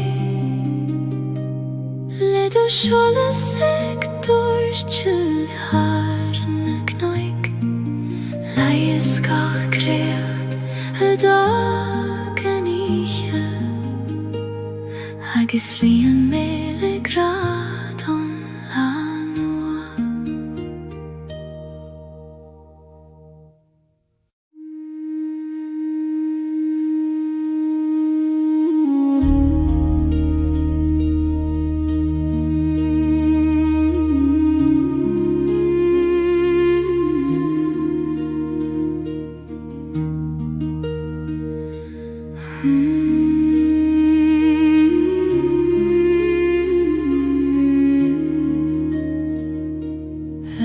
le do shola sektor chudhar na knoik laieskach kreat adaganiche agus líon mele gradon lanua.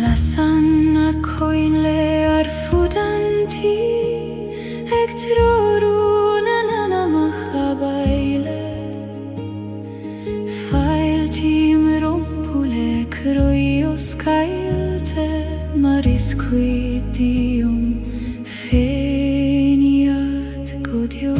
Lasan a coin le ar fudanti ec troruna nana machabaile fail tim rompule croios cailte maris quidium feniat godio.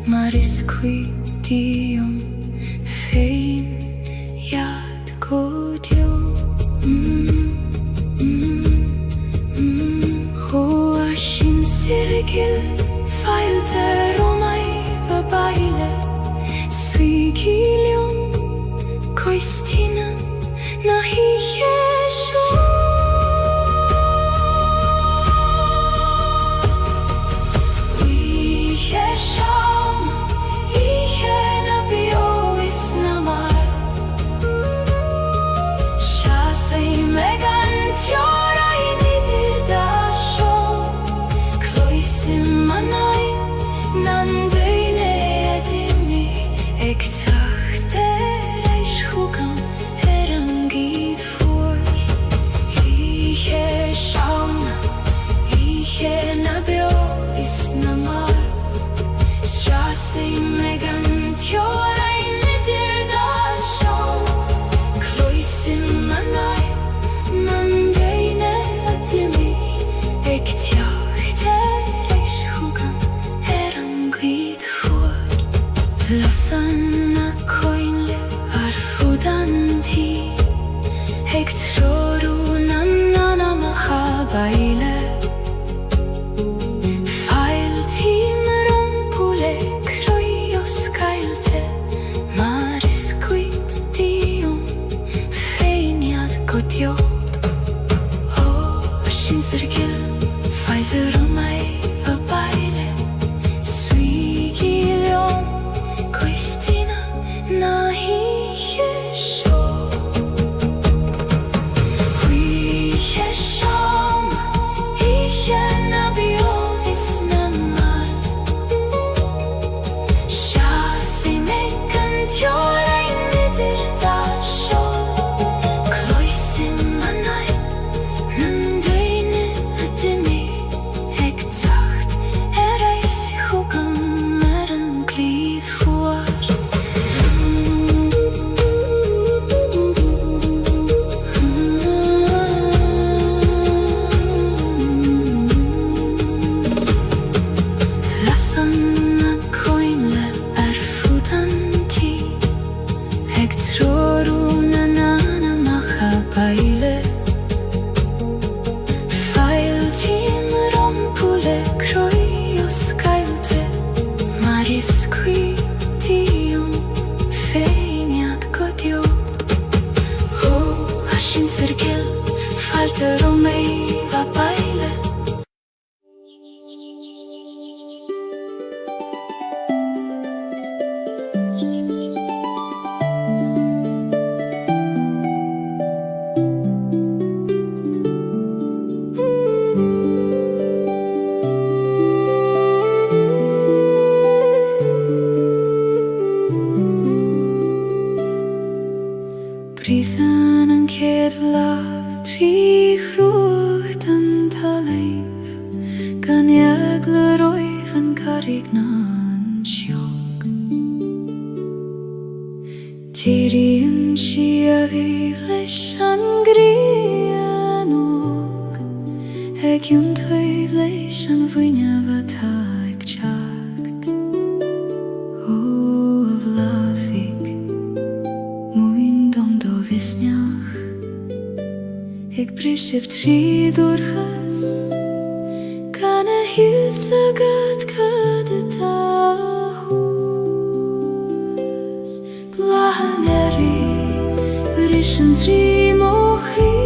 Maris qui Dium féin iad godio. Hoa sin sirgil feilte romai va baile Suigilion koistina na hiesho. Lasanna coinle ar fudanti Hek troru nannana maha baile Fail timrum pule kroios kailte Maris quid dium feiniad godio O shin sirgil failte romai va baile Suigilion koistina na hiesho. Hieshom hiena bio isnamar Shasi mekan tjora innidir dasho Kloisim manai nandeine adimi Ektacht erais hugam meran glid fuar Lasanna coinle ar fudanti Hek troru nannana maha baile Fail timrum pule kroios kailte Maris quidium feiniad godio O ashin sirgil falte romei va baile Brisen an céad bhlach trí chrucht an talamh Gan eag le roimh an carrig na an seog Tíríonn si a bhíh leis an gríon óg Ag iontaobh leis an bhuine bhatá ag teacht Ó a bhlafig Muin dom do visneach Ik brisif trí durchas Gan a hiús agad cad a tahús Blahan eri bris an trí mochrí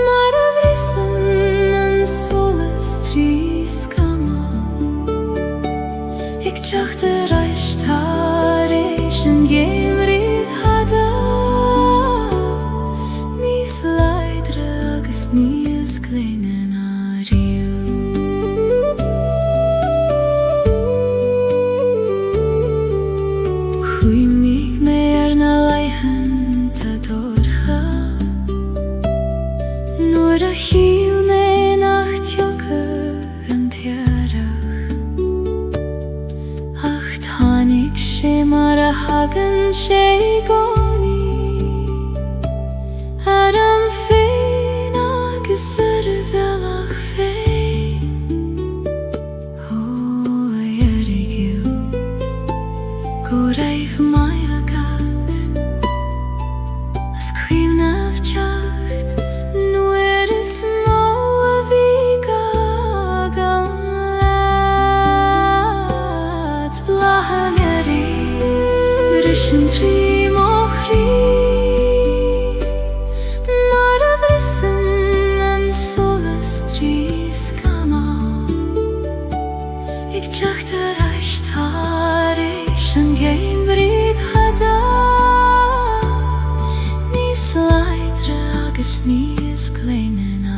Mar a vrisan an solas trí skama Ik teacht a reistar éis an géimríd hada Níos leidre agus níos gléine na riú Chuimigh mé ar na leithean tá dorcha Nuair a chiall mé nach teochar an tearach Ach tháinig sé mar a hagan sé gcónaí Ar an féin agus ar a bhealach féin Ó a dheirigil go raibh mai agat as cuimhne teacht nuair is mó a bhí gagan leat bláthan éirí brisean trí mo chrí mar a bhrisan an solas trí scama ag teacht ar aistearis an géim bhríd hada níos láidre agus níos gléine na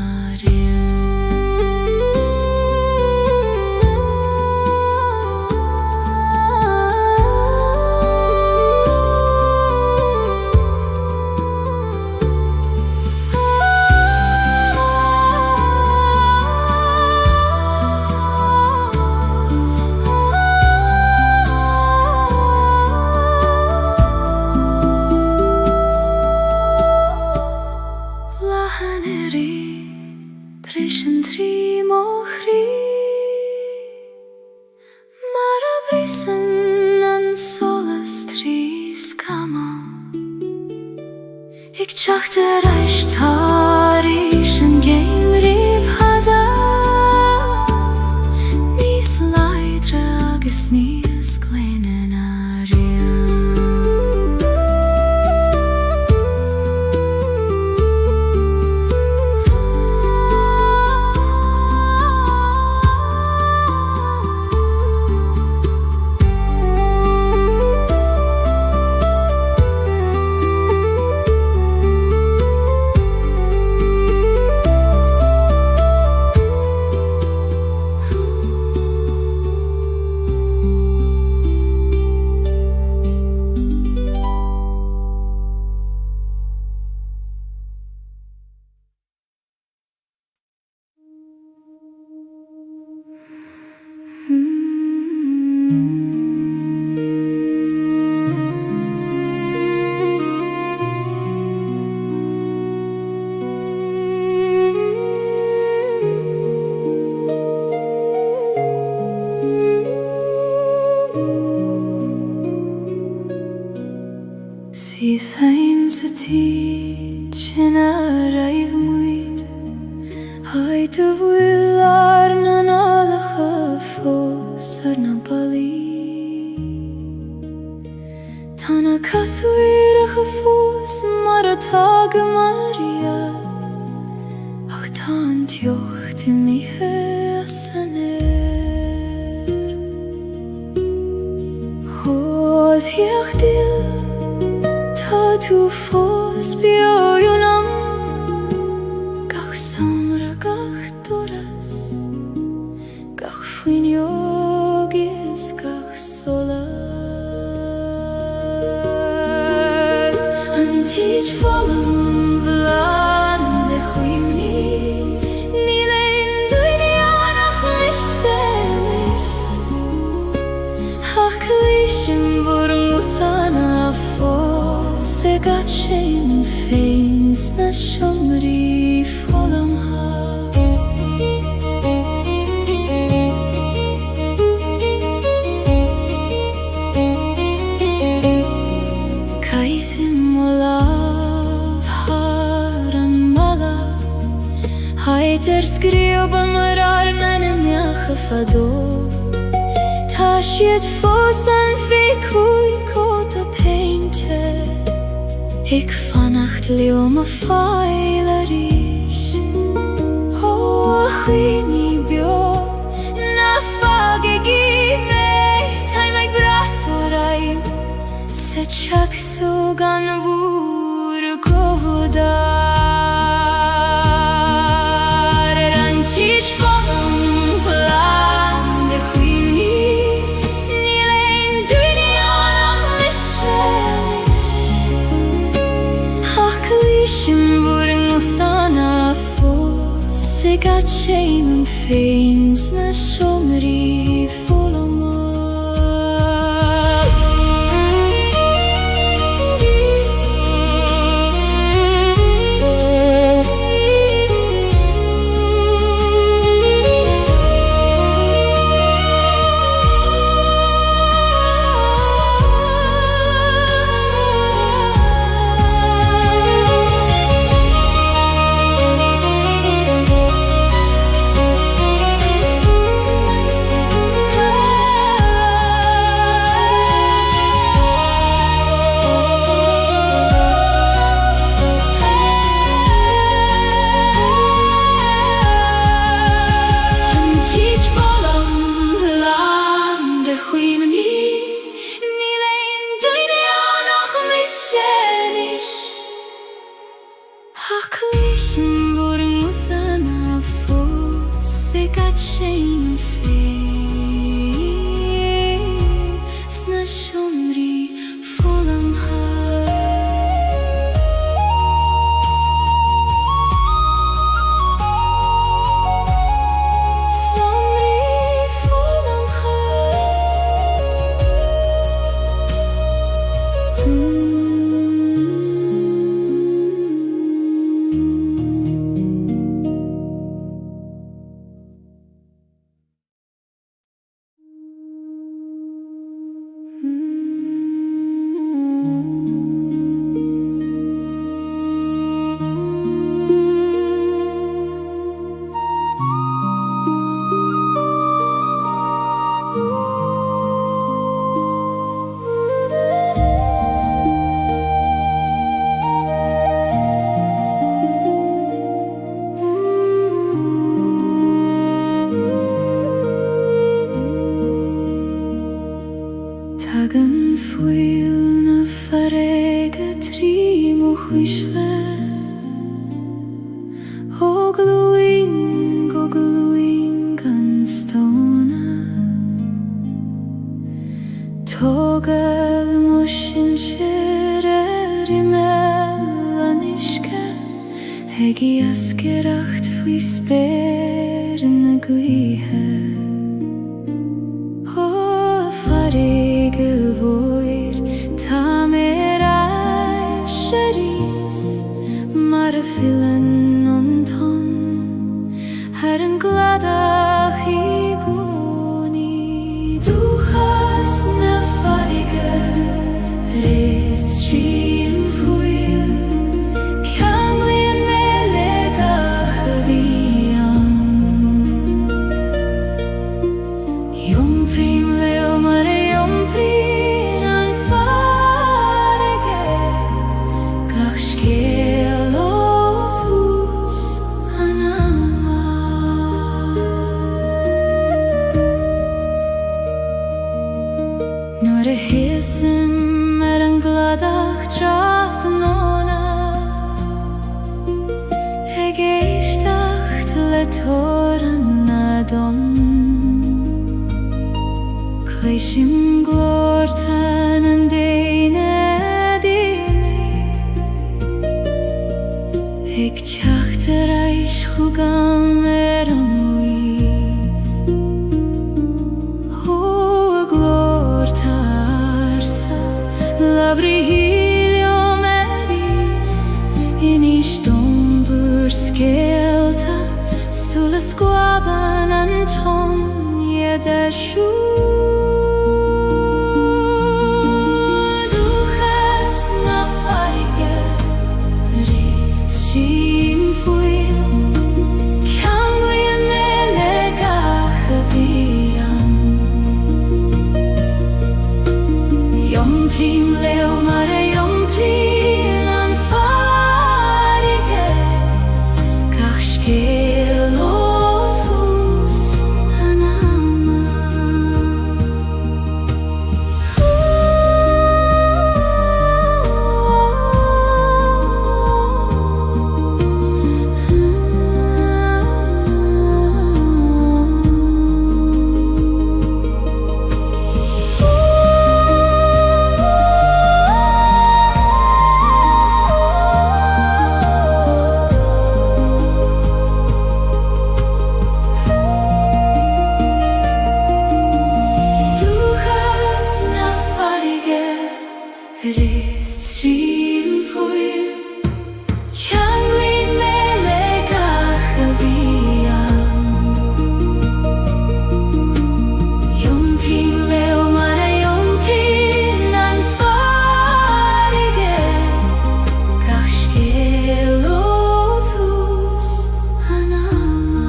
Brisean trí mo chrí mar a bhrisan an solas trí scama ag teacht ar aistearis an géim bhríd hada níos láidre agus níos gléine na Sís haim sa tí sin a raibh muid haid a bhfuil ar na nálacha fós ar na balí tá na cathúireacha fós mar atá go mariad ach tá an teocht i míthe as san air Thíoch díl tá tú fós beoionam gach samra gach doras gach fuinneogis gach solas an tíid folum bhlan de chuimní ní leon duine annach miselis ach clísim bhur múthana fós se gat sin féin sna siomraí folum Caithim o lámh thar an mala haid scríoba mar arna na mbeadh a fadó Tá siad fós an bhí cúig cót a peinte ag fannacht leom a fáil a ríis ó a chuoine beo na fágaigí mé taim ag brath ó raibh sa teacsú gan bhúr godar ar an tíid folum bhlan de chuimní ní leon duine annach miselis ach clísim bhur múthana fós se gat sin féin sna siomraí folum somri volam Tagan fuil na farega tri mo huisle O gluing gan stona Togal mo sin shere rimelanishke Hegi askeracht fui sper na guihe Gevoir tamerai sharis marfilen onton har en glada higoni du has na farige res trim fuil kan vi melega havian yom prim leo mare Hesem en gladach tracht nona Gaeilge le toran adon Kleishim glortan en deine dimi Tacht reich chugam an Labrilio meris in istombur skelta sulla squaban Antonia da shu du has na farige rift sin fuil kan vi melega havian yom prim leo mare yom prim an farige kachskelotus anama Rift trim fuil kan vi melega havian yom prim leo mare yom prim an farige kachskelotus anama.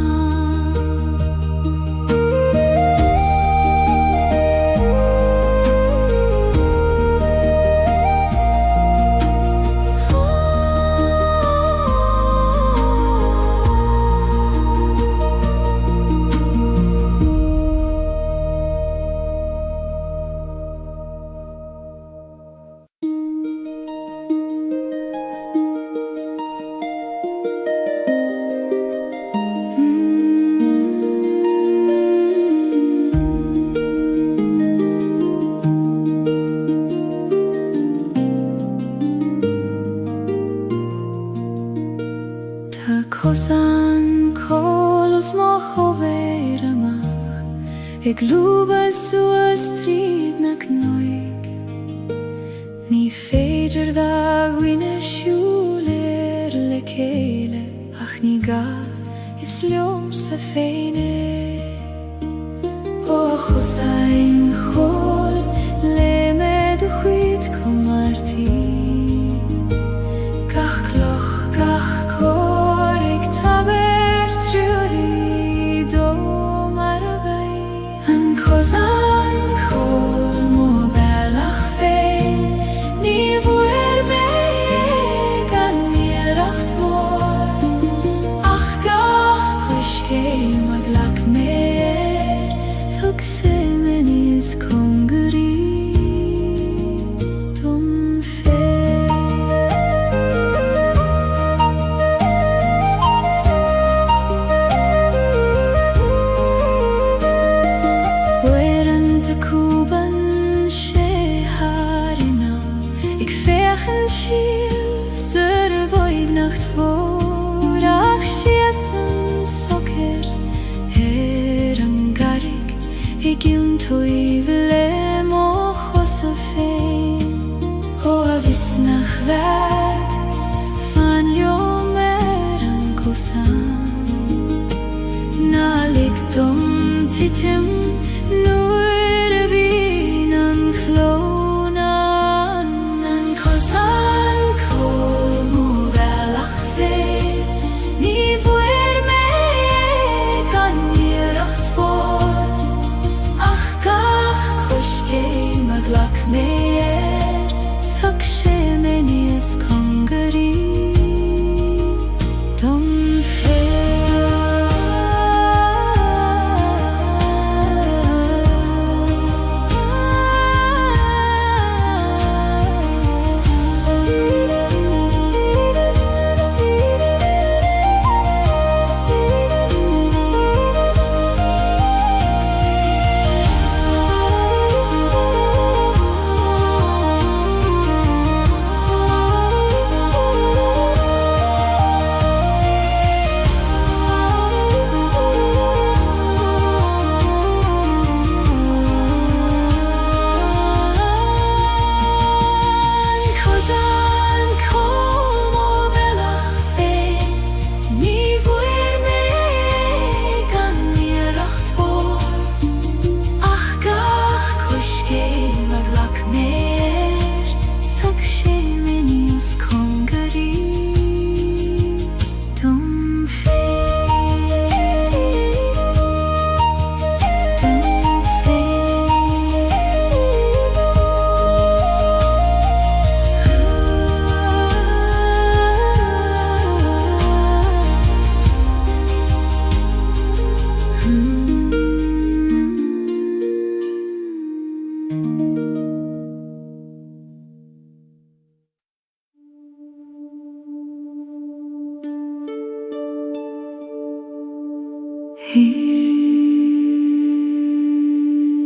Ik loop so strid na knoig Ni féidir da gwine siúlir le céile ach ní ga is leom sa féine O chusain chol le me de chuid comartí Gach cloch gach cor ag taber triúri do mar a gai An chusain chol mo bellach féin Ní bhuair me gan níoracht mór Ach gach cuiscé mag lach méir Thug sé me níos congarí dom fér Weiren de cúban sé harina Ik vechen síl sur bhaid nacht fór Ach siasam socer an garig Ik ywn twyf le mo chos a féin O a visnach weg Fan liom an cosam Na lig dom titim Nuir a bhín an chlóna An cosan col mo bellach féin Ní bhuair me gan níoracht mór Ach gach cuiscé mag lach méir Thug sé me níos congarí dom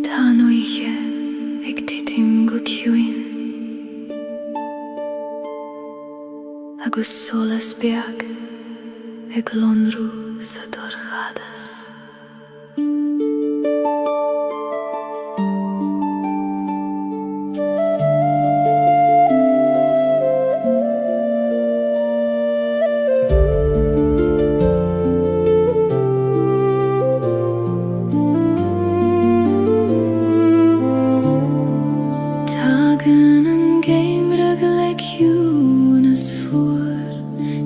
Tá nuiche ag titim go ciúin Agus solas beag ag lonrú sa dorchadas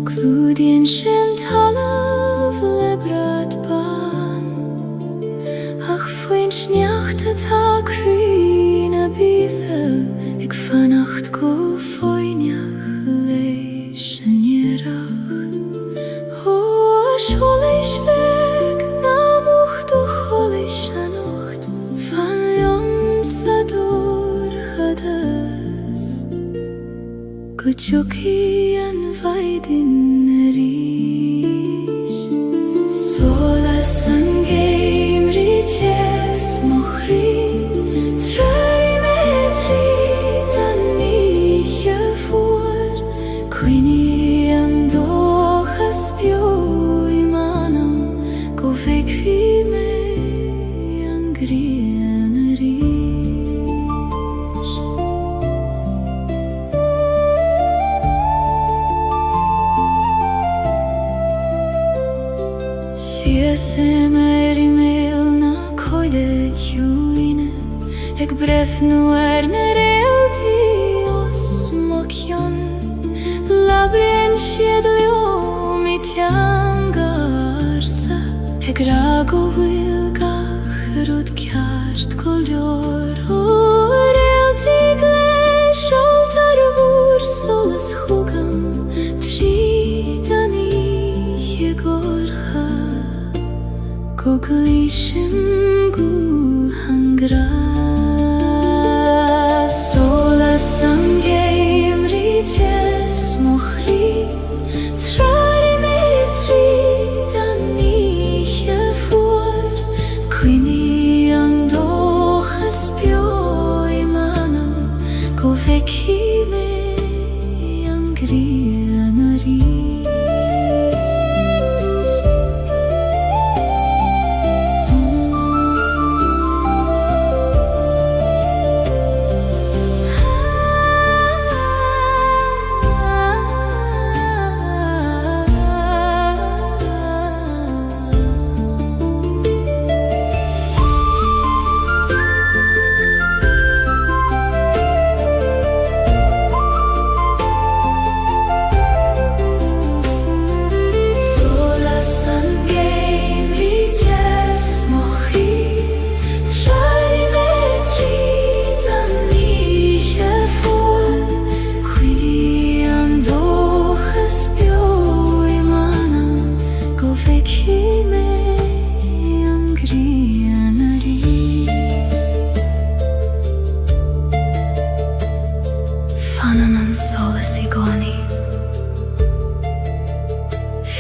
Clúdaíonn sin talamh le brad ban Ach faoin sneachta tá crí na bíosa Ag fannacht go fáineach leis an níoracht Ó seoláis bheag na mocht ó choláis an ocht Fan liom sa dorchadas Go dtiocfaí an bhaidin na ríis Solas an géimrí jes mo chrí Trairí me tríd an míche fór Cuoine an dóchas bio I manam Go bheidh fí me an grí Ik breth nu realty os mokjon Labren sjedljo mit jangarsa Ik rago vilgach rud kjart koljor Realty glesh altar vur soles hugam Tridani jegorha Koglishim gu hangra Soles angeim rites mochri Trari metri dani jefur Quini andoches bio imanam Go veki me angrianari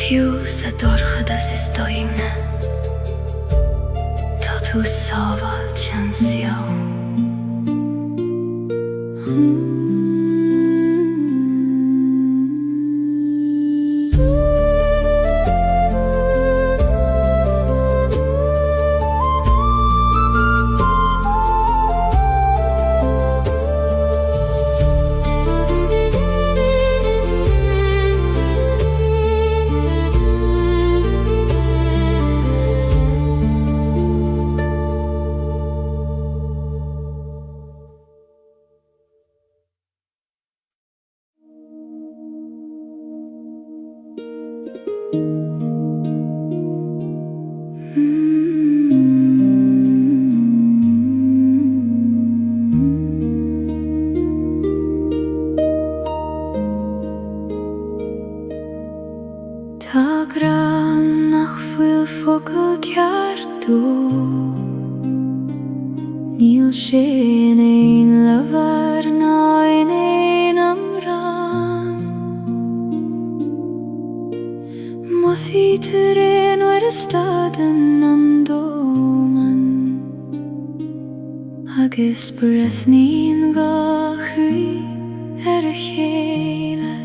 Fiú sa dorchadas is doimne Tá tú sábhail tean sió Tá gran nach bhfuil focail ceartú Níl sin éon leabhar ná in éon amhrán Mothaí tar éon uair a stadan an dóman Agus brethnín gachraí ar a chéile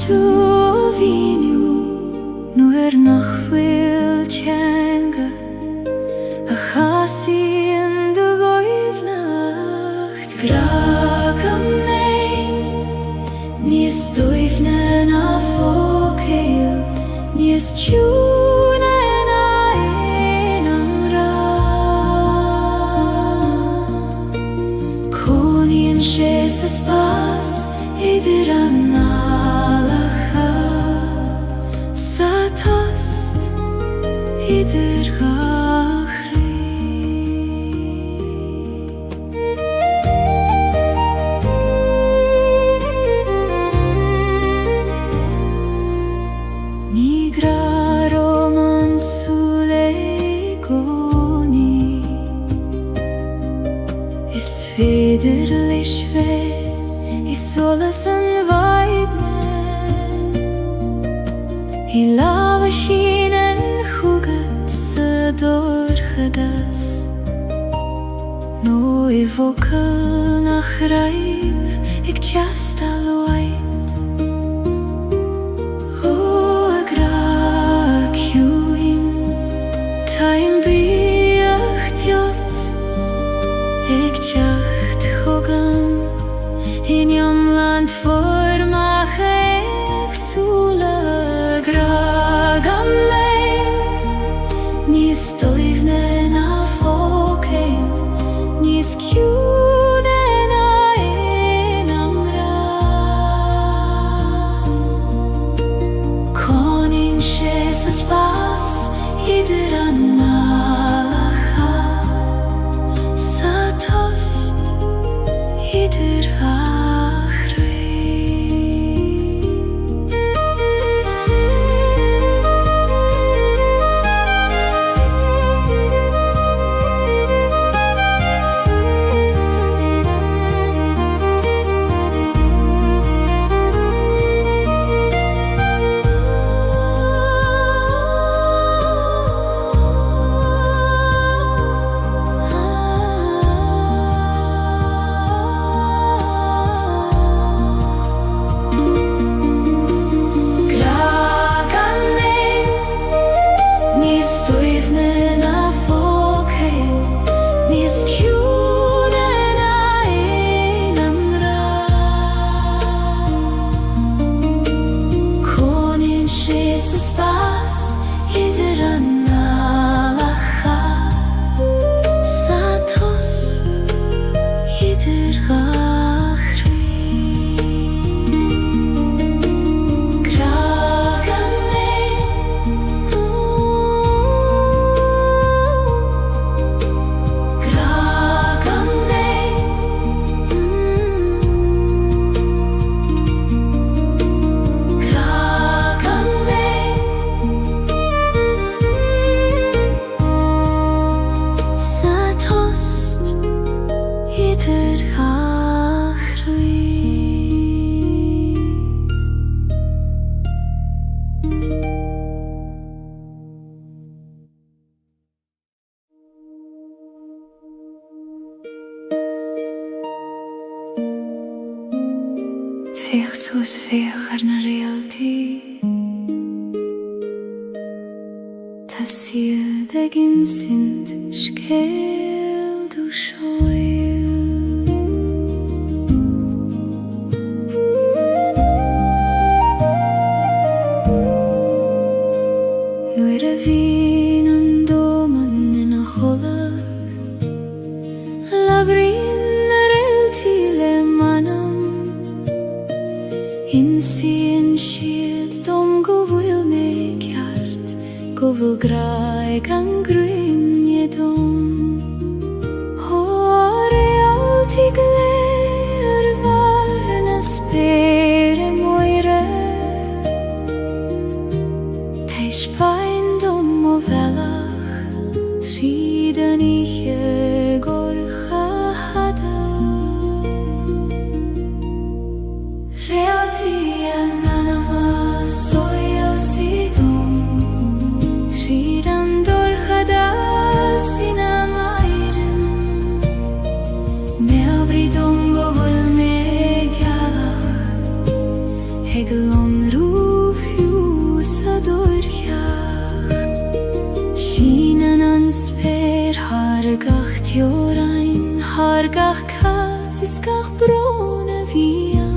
Tú víniu nuair nach bhfuil teanga a chasaíonn do ghaibhneacht Gragam néin níos dóibhne ná fócail níos tiúna ná aon amhrán Cónaíonn sé sa spás idir an idir gachraí Ní gra roman súile gcónaí Is féidir leis bheith I solas an bhaidne I lábha sin an chúgad sa dorchadas nó I bhfocail nach raibh ag teastal waid Ó a gra ciúin Táim bíoch teot ag teacht chugam In iomland formach ag súla gragam Ní stoivne na fócaim, níos ciúne na éanam rá. Conin sé sa spás idir an nálacha, sa tost idir Fech soos fech ar na réaltaí, tá siad ag insint scéal do seoil. Nuair a bhíonn an dóman ina choladh, labhraíonn na réaltaí le manam. Insíonn siad dom go bhfuil mé ceart, go bhfuil graig an grinne dom. Ó réaltaí go léir ar bhar na spéire moire, teis bain dom ó bhealach, tríd an ihe gorcha hada. Realty anonymous soil sidum, tríd an dorchada sin am airim. Me abridum go bhfuil mé gealach, ag longrúfiú sa dorcheacht. Sínan an spéir hargach teorain, hargach caf is gach brona bhían.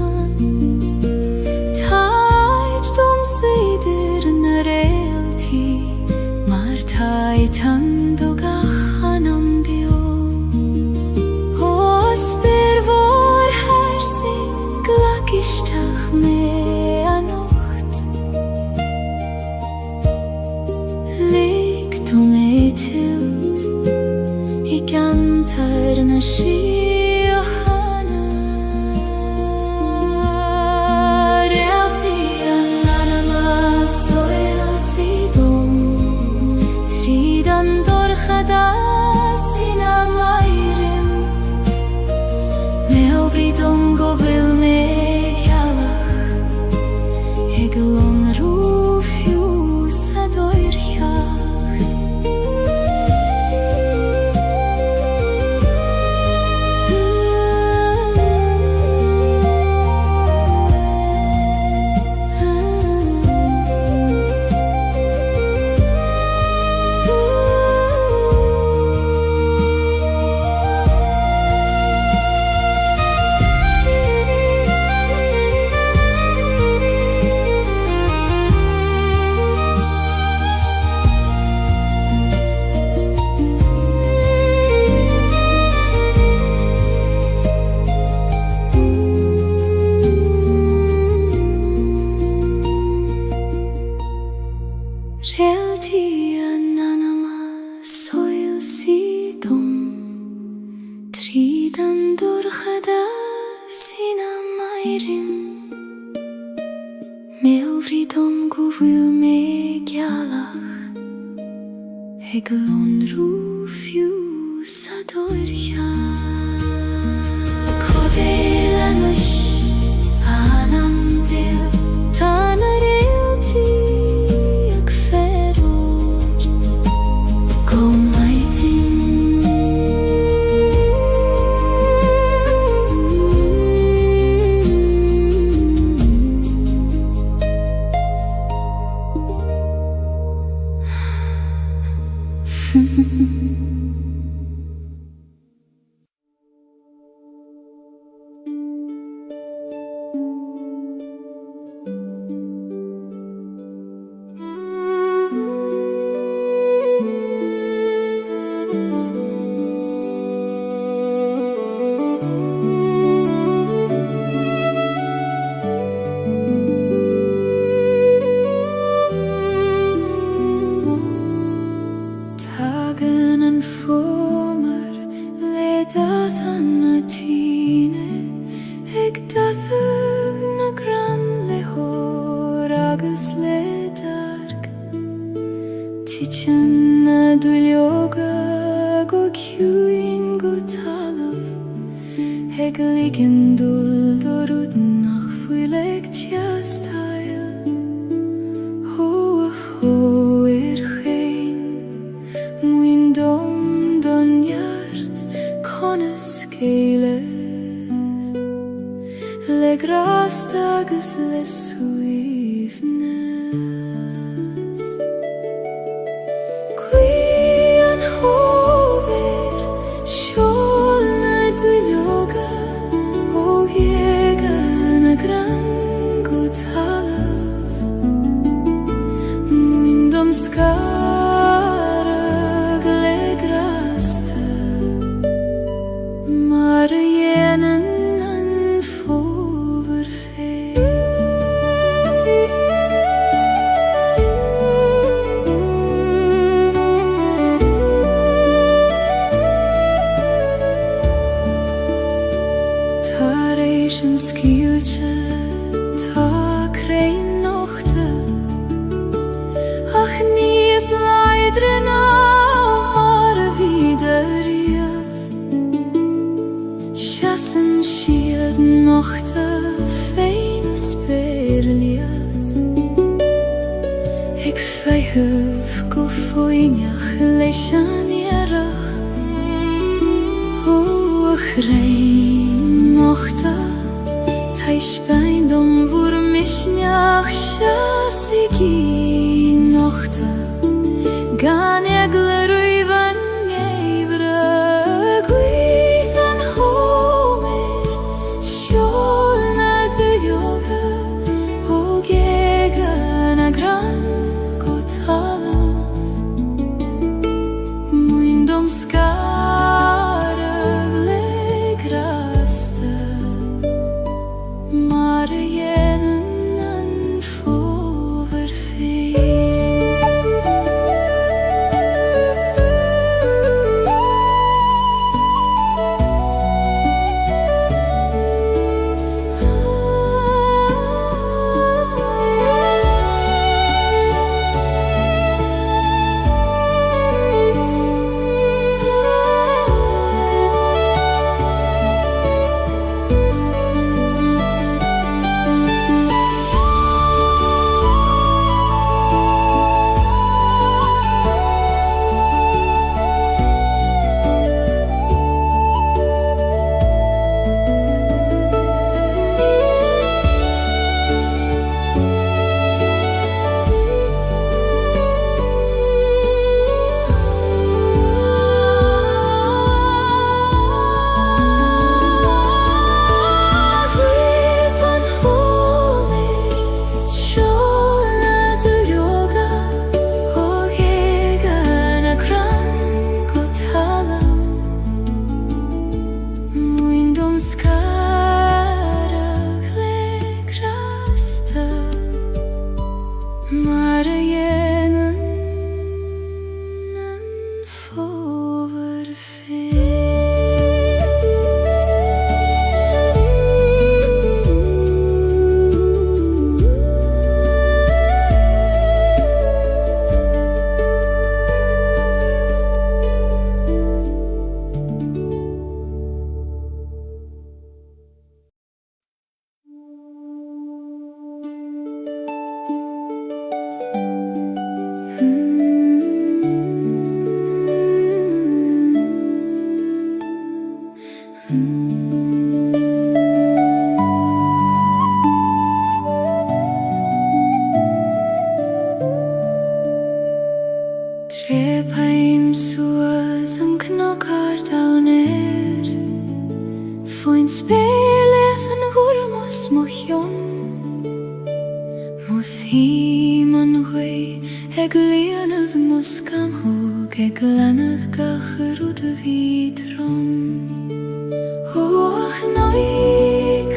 Tan dogach an ambio, ó spyr vor hersing glacisteach mé anocht. Ligt mé tilt I gantar na síochana. Realty anonymous soil sidum, an dorchada sin am airim. Me obridum go bhfuil mé gealach, ag longrúfiú sa dorcheacht. Ik roef jou sa dorja Kodela nush anam dil Tanarelti ik ferort Kom aitin paim suas an knockar down Foin speleth an gurmus mochion Mothim an gwy eg lianad muskam hog eg lanad gacharud vidrom Och noi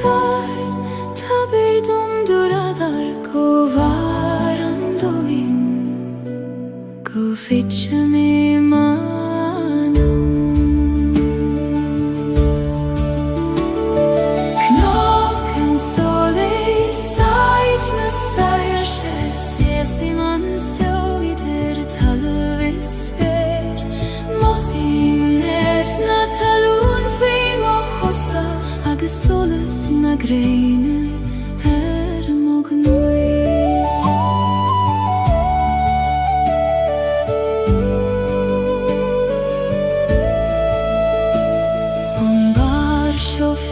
kart taber dom duradar go varan doin Go fitcha me manam Knocken sole sait na sairse Sesi man so ider talvisper Mothim nert na talun fim o chosa Agus solas na greine mognuis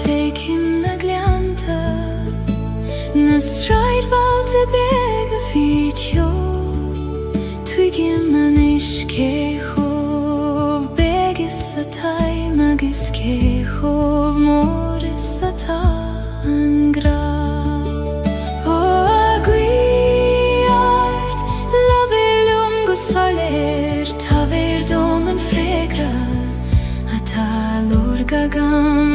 Fekim na glianta Na straid valte bega fitjo Twigim an iskechov Begis atai magis kechov Moris ata an grav O aguiart Laver lungo soler Taver dom en fregra Ata lorgagam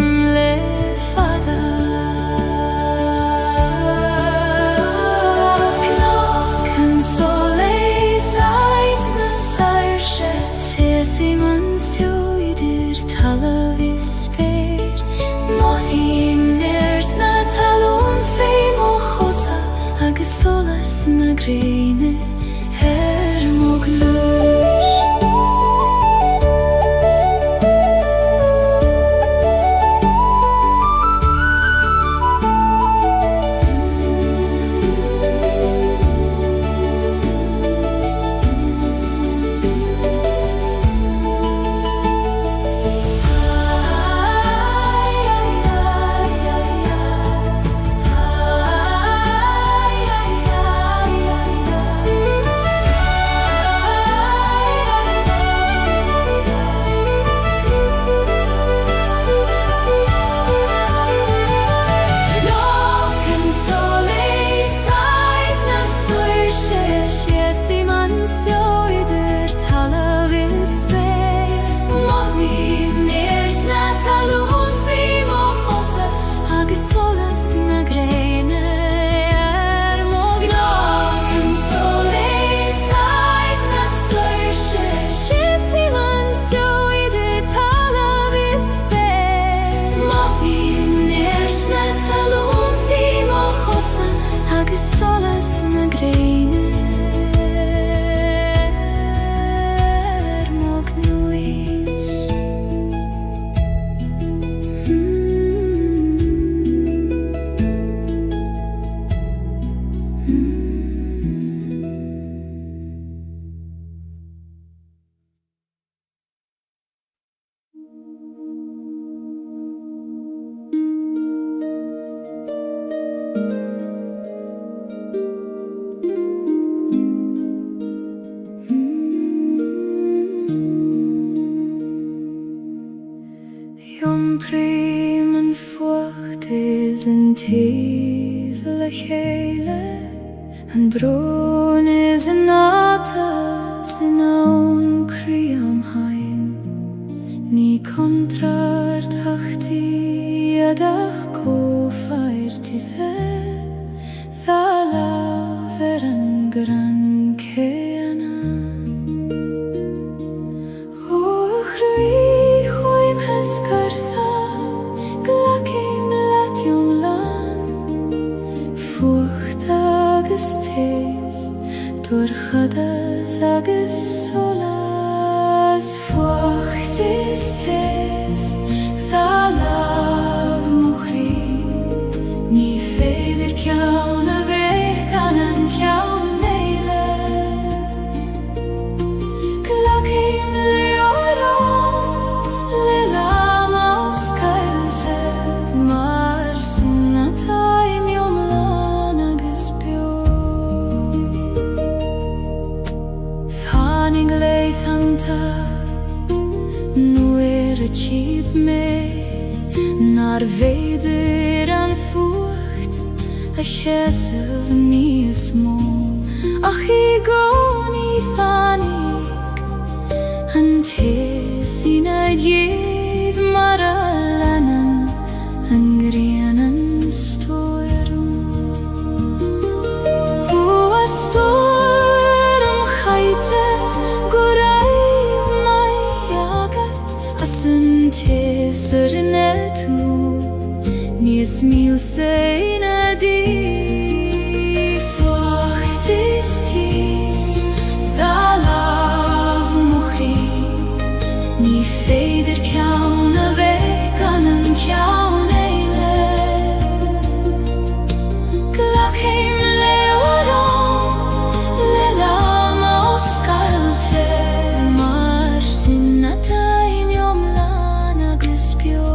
Solas na greine moglush An teas le chéile An bron is an atas in aun criam hain Ní contrar tachti adach co fairti Dha laver an gran ceana O chrwy choim hesgartha Glacim latiom lan Fucht agus tes Dorchadas agus solas Fucht is tes Dha lav muchri Ní féidir ceann a bheith gan an ceann meile Glacim leoron le lam aus Gaeilge Mar sunna taim yomlan agus bio Tháinig leith an maar weder aan vocht, a chesef nie is mo, ach I go nie fanig, an tes I nad jed maar alanen, an grenen storm. Hoe a storm chaite, goraiv mai jagat, as an tes netu, nies mil se na di. Frocht is tis, da lav mochri, ni feder kjaun a weg kan an kjaun eile. Glak heim lewaron, le lama o skalte, mar sinna taim jom lana gespio.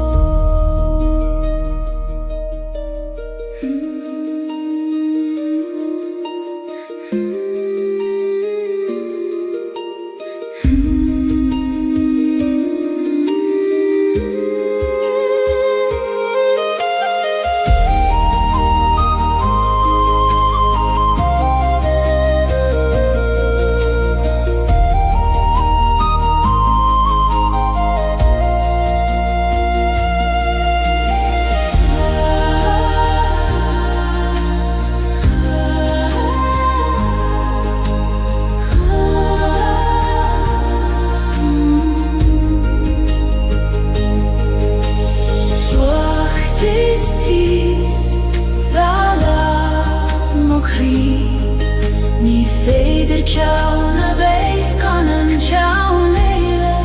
Ni feder kjaun a veich kan an kjaun eile.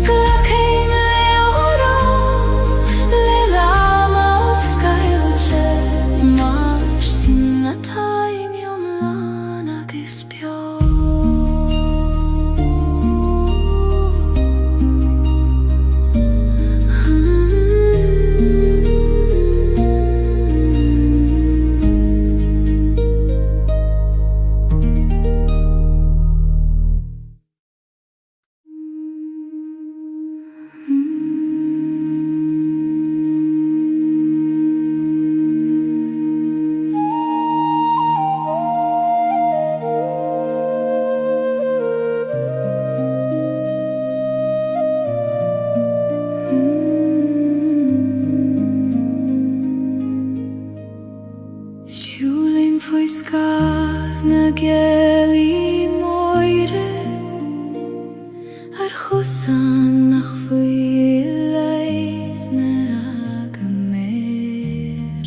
Glak heim lewaron, le lama o Gaeilge, mar sinna taim jom lana gespio. Siúlim foi scaf na geli moire, ar chosan nach foi leith na agamer.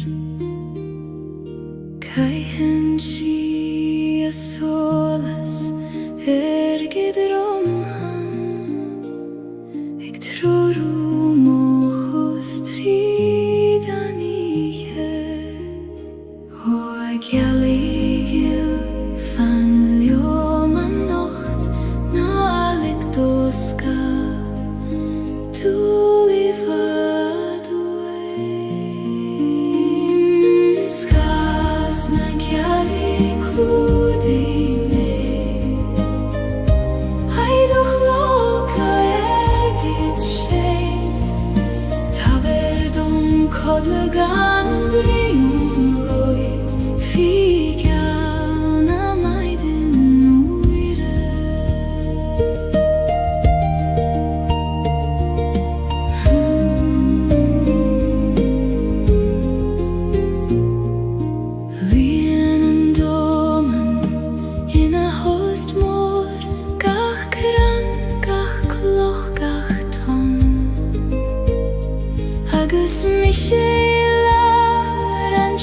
Caihen si a solas gidrom han, ag troru mochos tridan ihe. O Gaeilge fan ljoma nacht, na alig doska, tu livad ueim. Skaf na Gaeilge kludi me, heidoch loka git sheim, ta verdum kodlegan brium. Figal na maiden uire. Lien en domen in a host mor, gach kran, gach kloch, gach ton. Agus Michela ran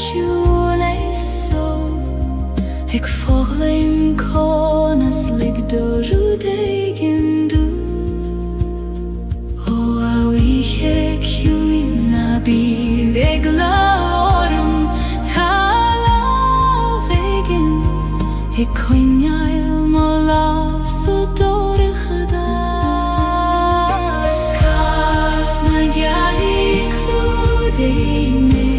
ik volgleim konas lig dorudegin du. O awiche kjuina bi vegla orm tala vegin. Ik koinjail molav så dorgeda. Skaf na Gaeilge kludi me,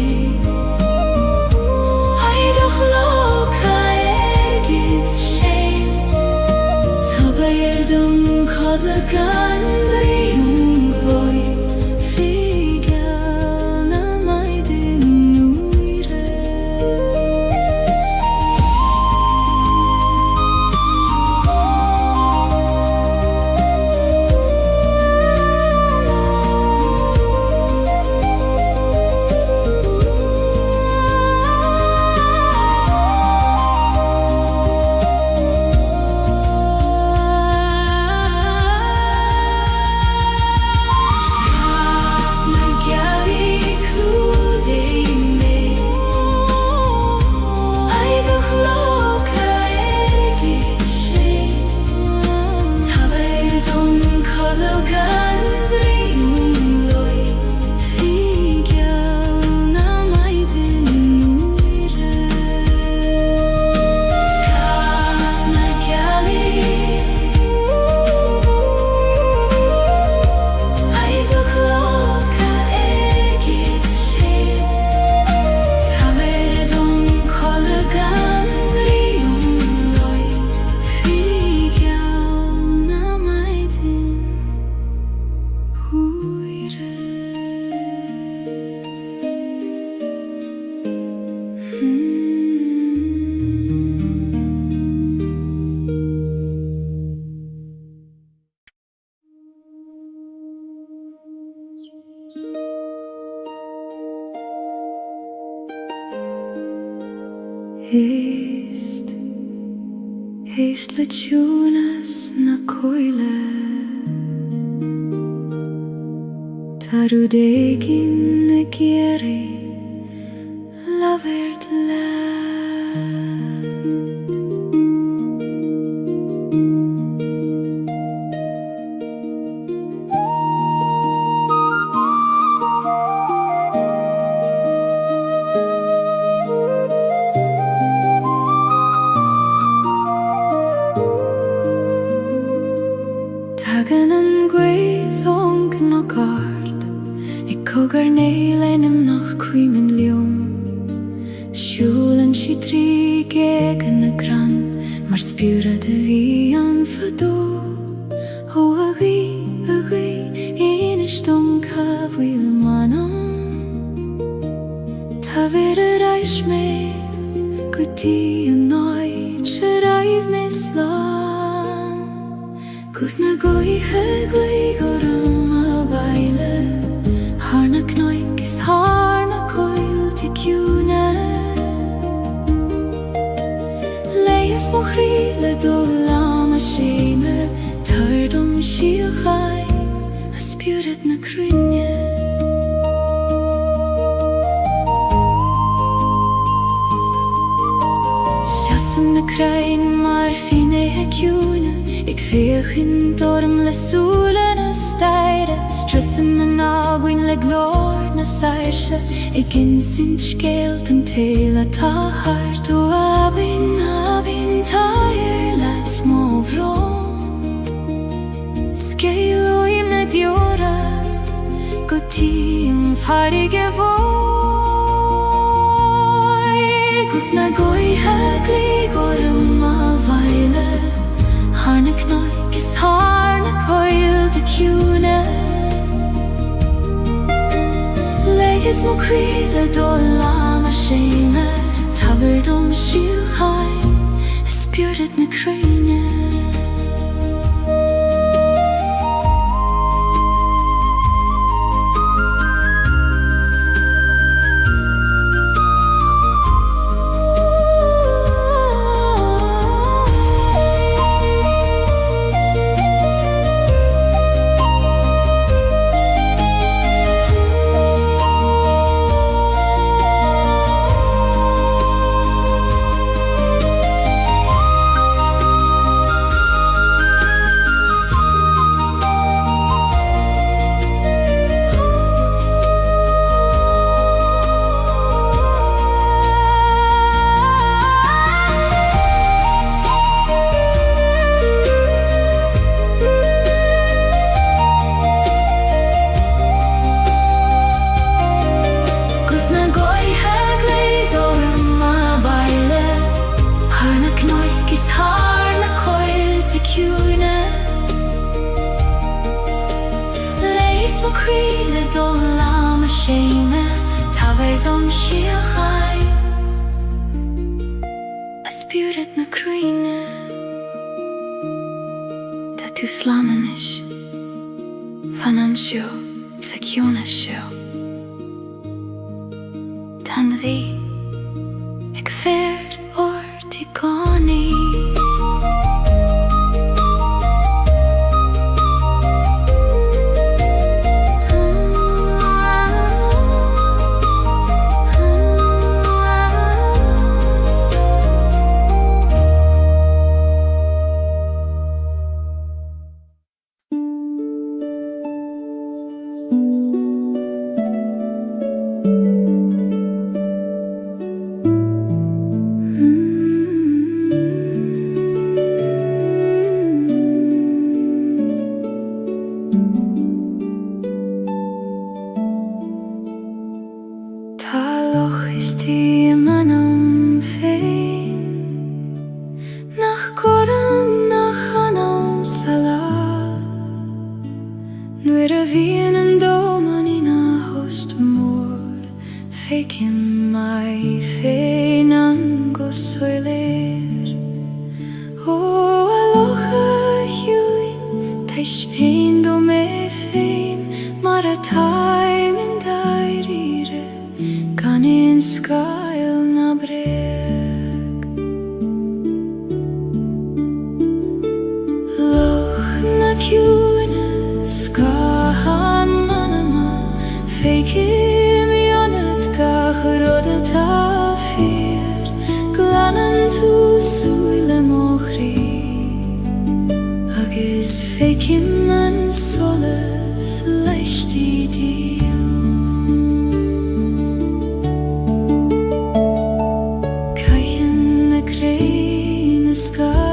heidoch loka git sheim, ta verdum kodlegan brium gloit. Heist le túnas na coile Tarú dégin na géri Lavert land Tagan an gweithong na gard Cogar néilenim nach cuimin liom Siúlan si trí gegan na gran Mar spiúra de bhí an fadó Ó a ghi, inis dom ca bhfuil manam Tá ver a reis mé go tí an náid se raibh mé slán Guth na goithe gléigoram a bhaile Harna knoik is harna coil te cúne Leis mo chríle do lama séime Tardom si a chai a spiúret na crúne Siasan na crain mar fine he cúne Ik veeg in dorm le súle na steire Struthan na nábuin le glór na sairse Ik insint scéalt an téile tá hart Ó abin tair leis mó bhrón Scéalúim na diora go tím farige bhóir Guth na goithe glígorum a bhaile Harna knoik is harna coil de cúne Leis mo críle do lama séime Tabardom siú chai a spiúret na craine Críle do lama séime Tabardom si a chai a spiúret na craine Tá tú slanan is Fanan seo sa ciona seo Tan rí ag fér ortí gánaí Nuair a bhíonn an dóman ina host mór Fécin mai féin an go soiléir Ó a locha hiúin Teis féin do mé féin Mar a taim in dair ire Gan in scail na bréir Cim ionad gach rud atá fear Glanan tú súile mochrí Agus fécim an solas leishtí díl Caichen na crain na sky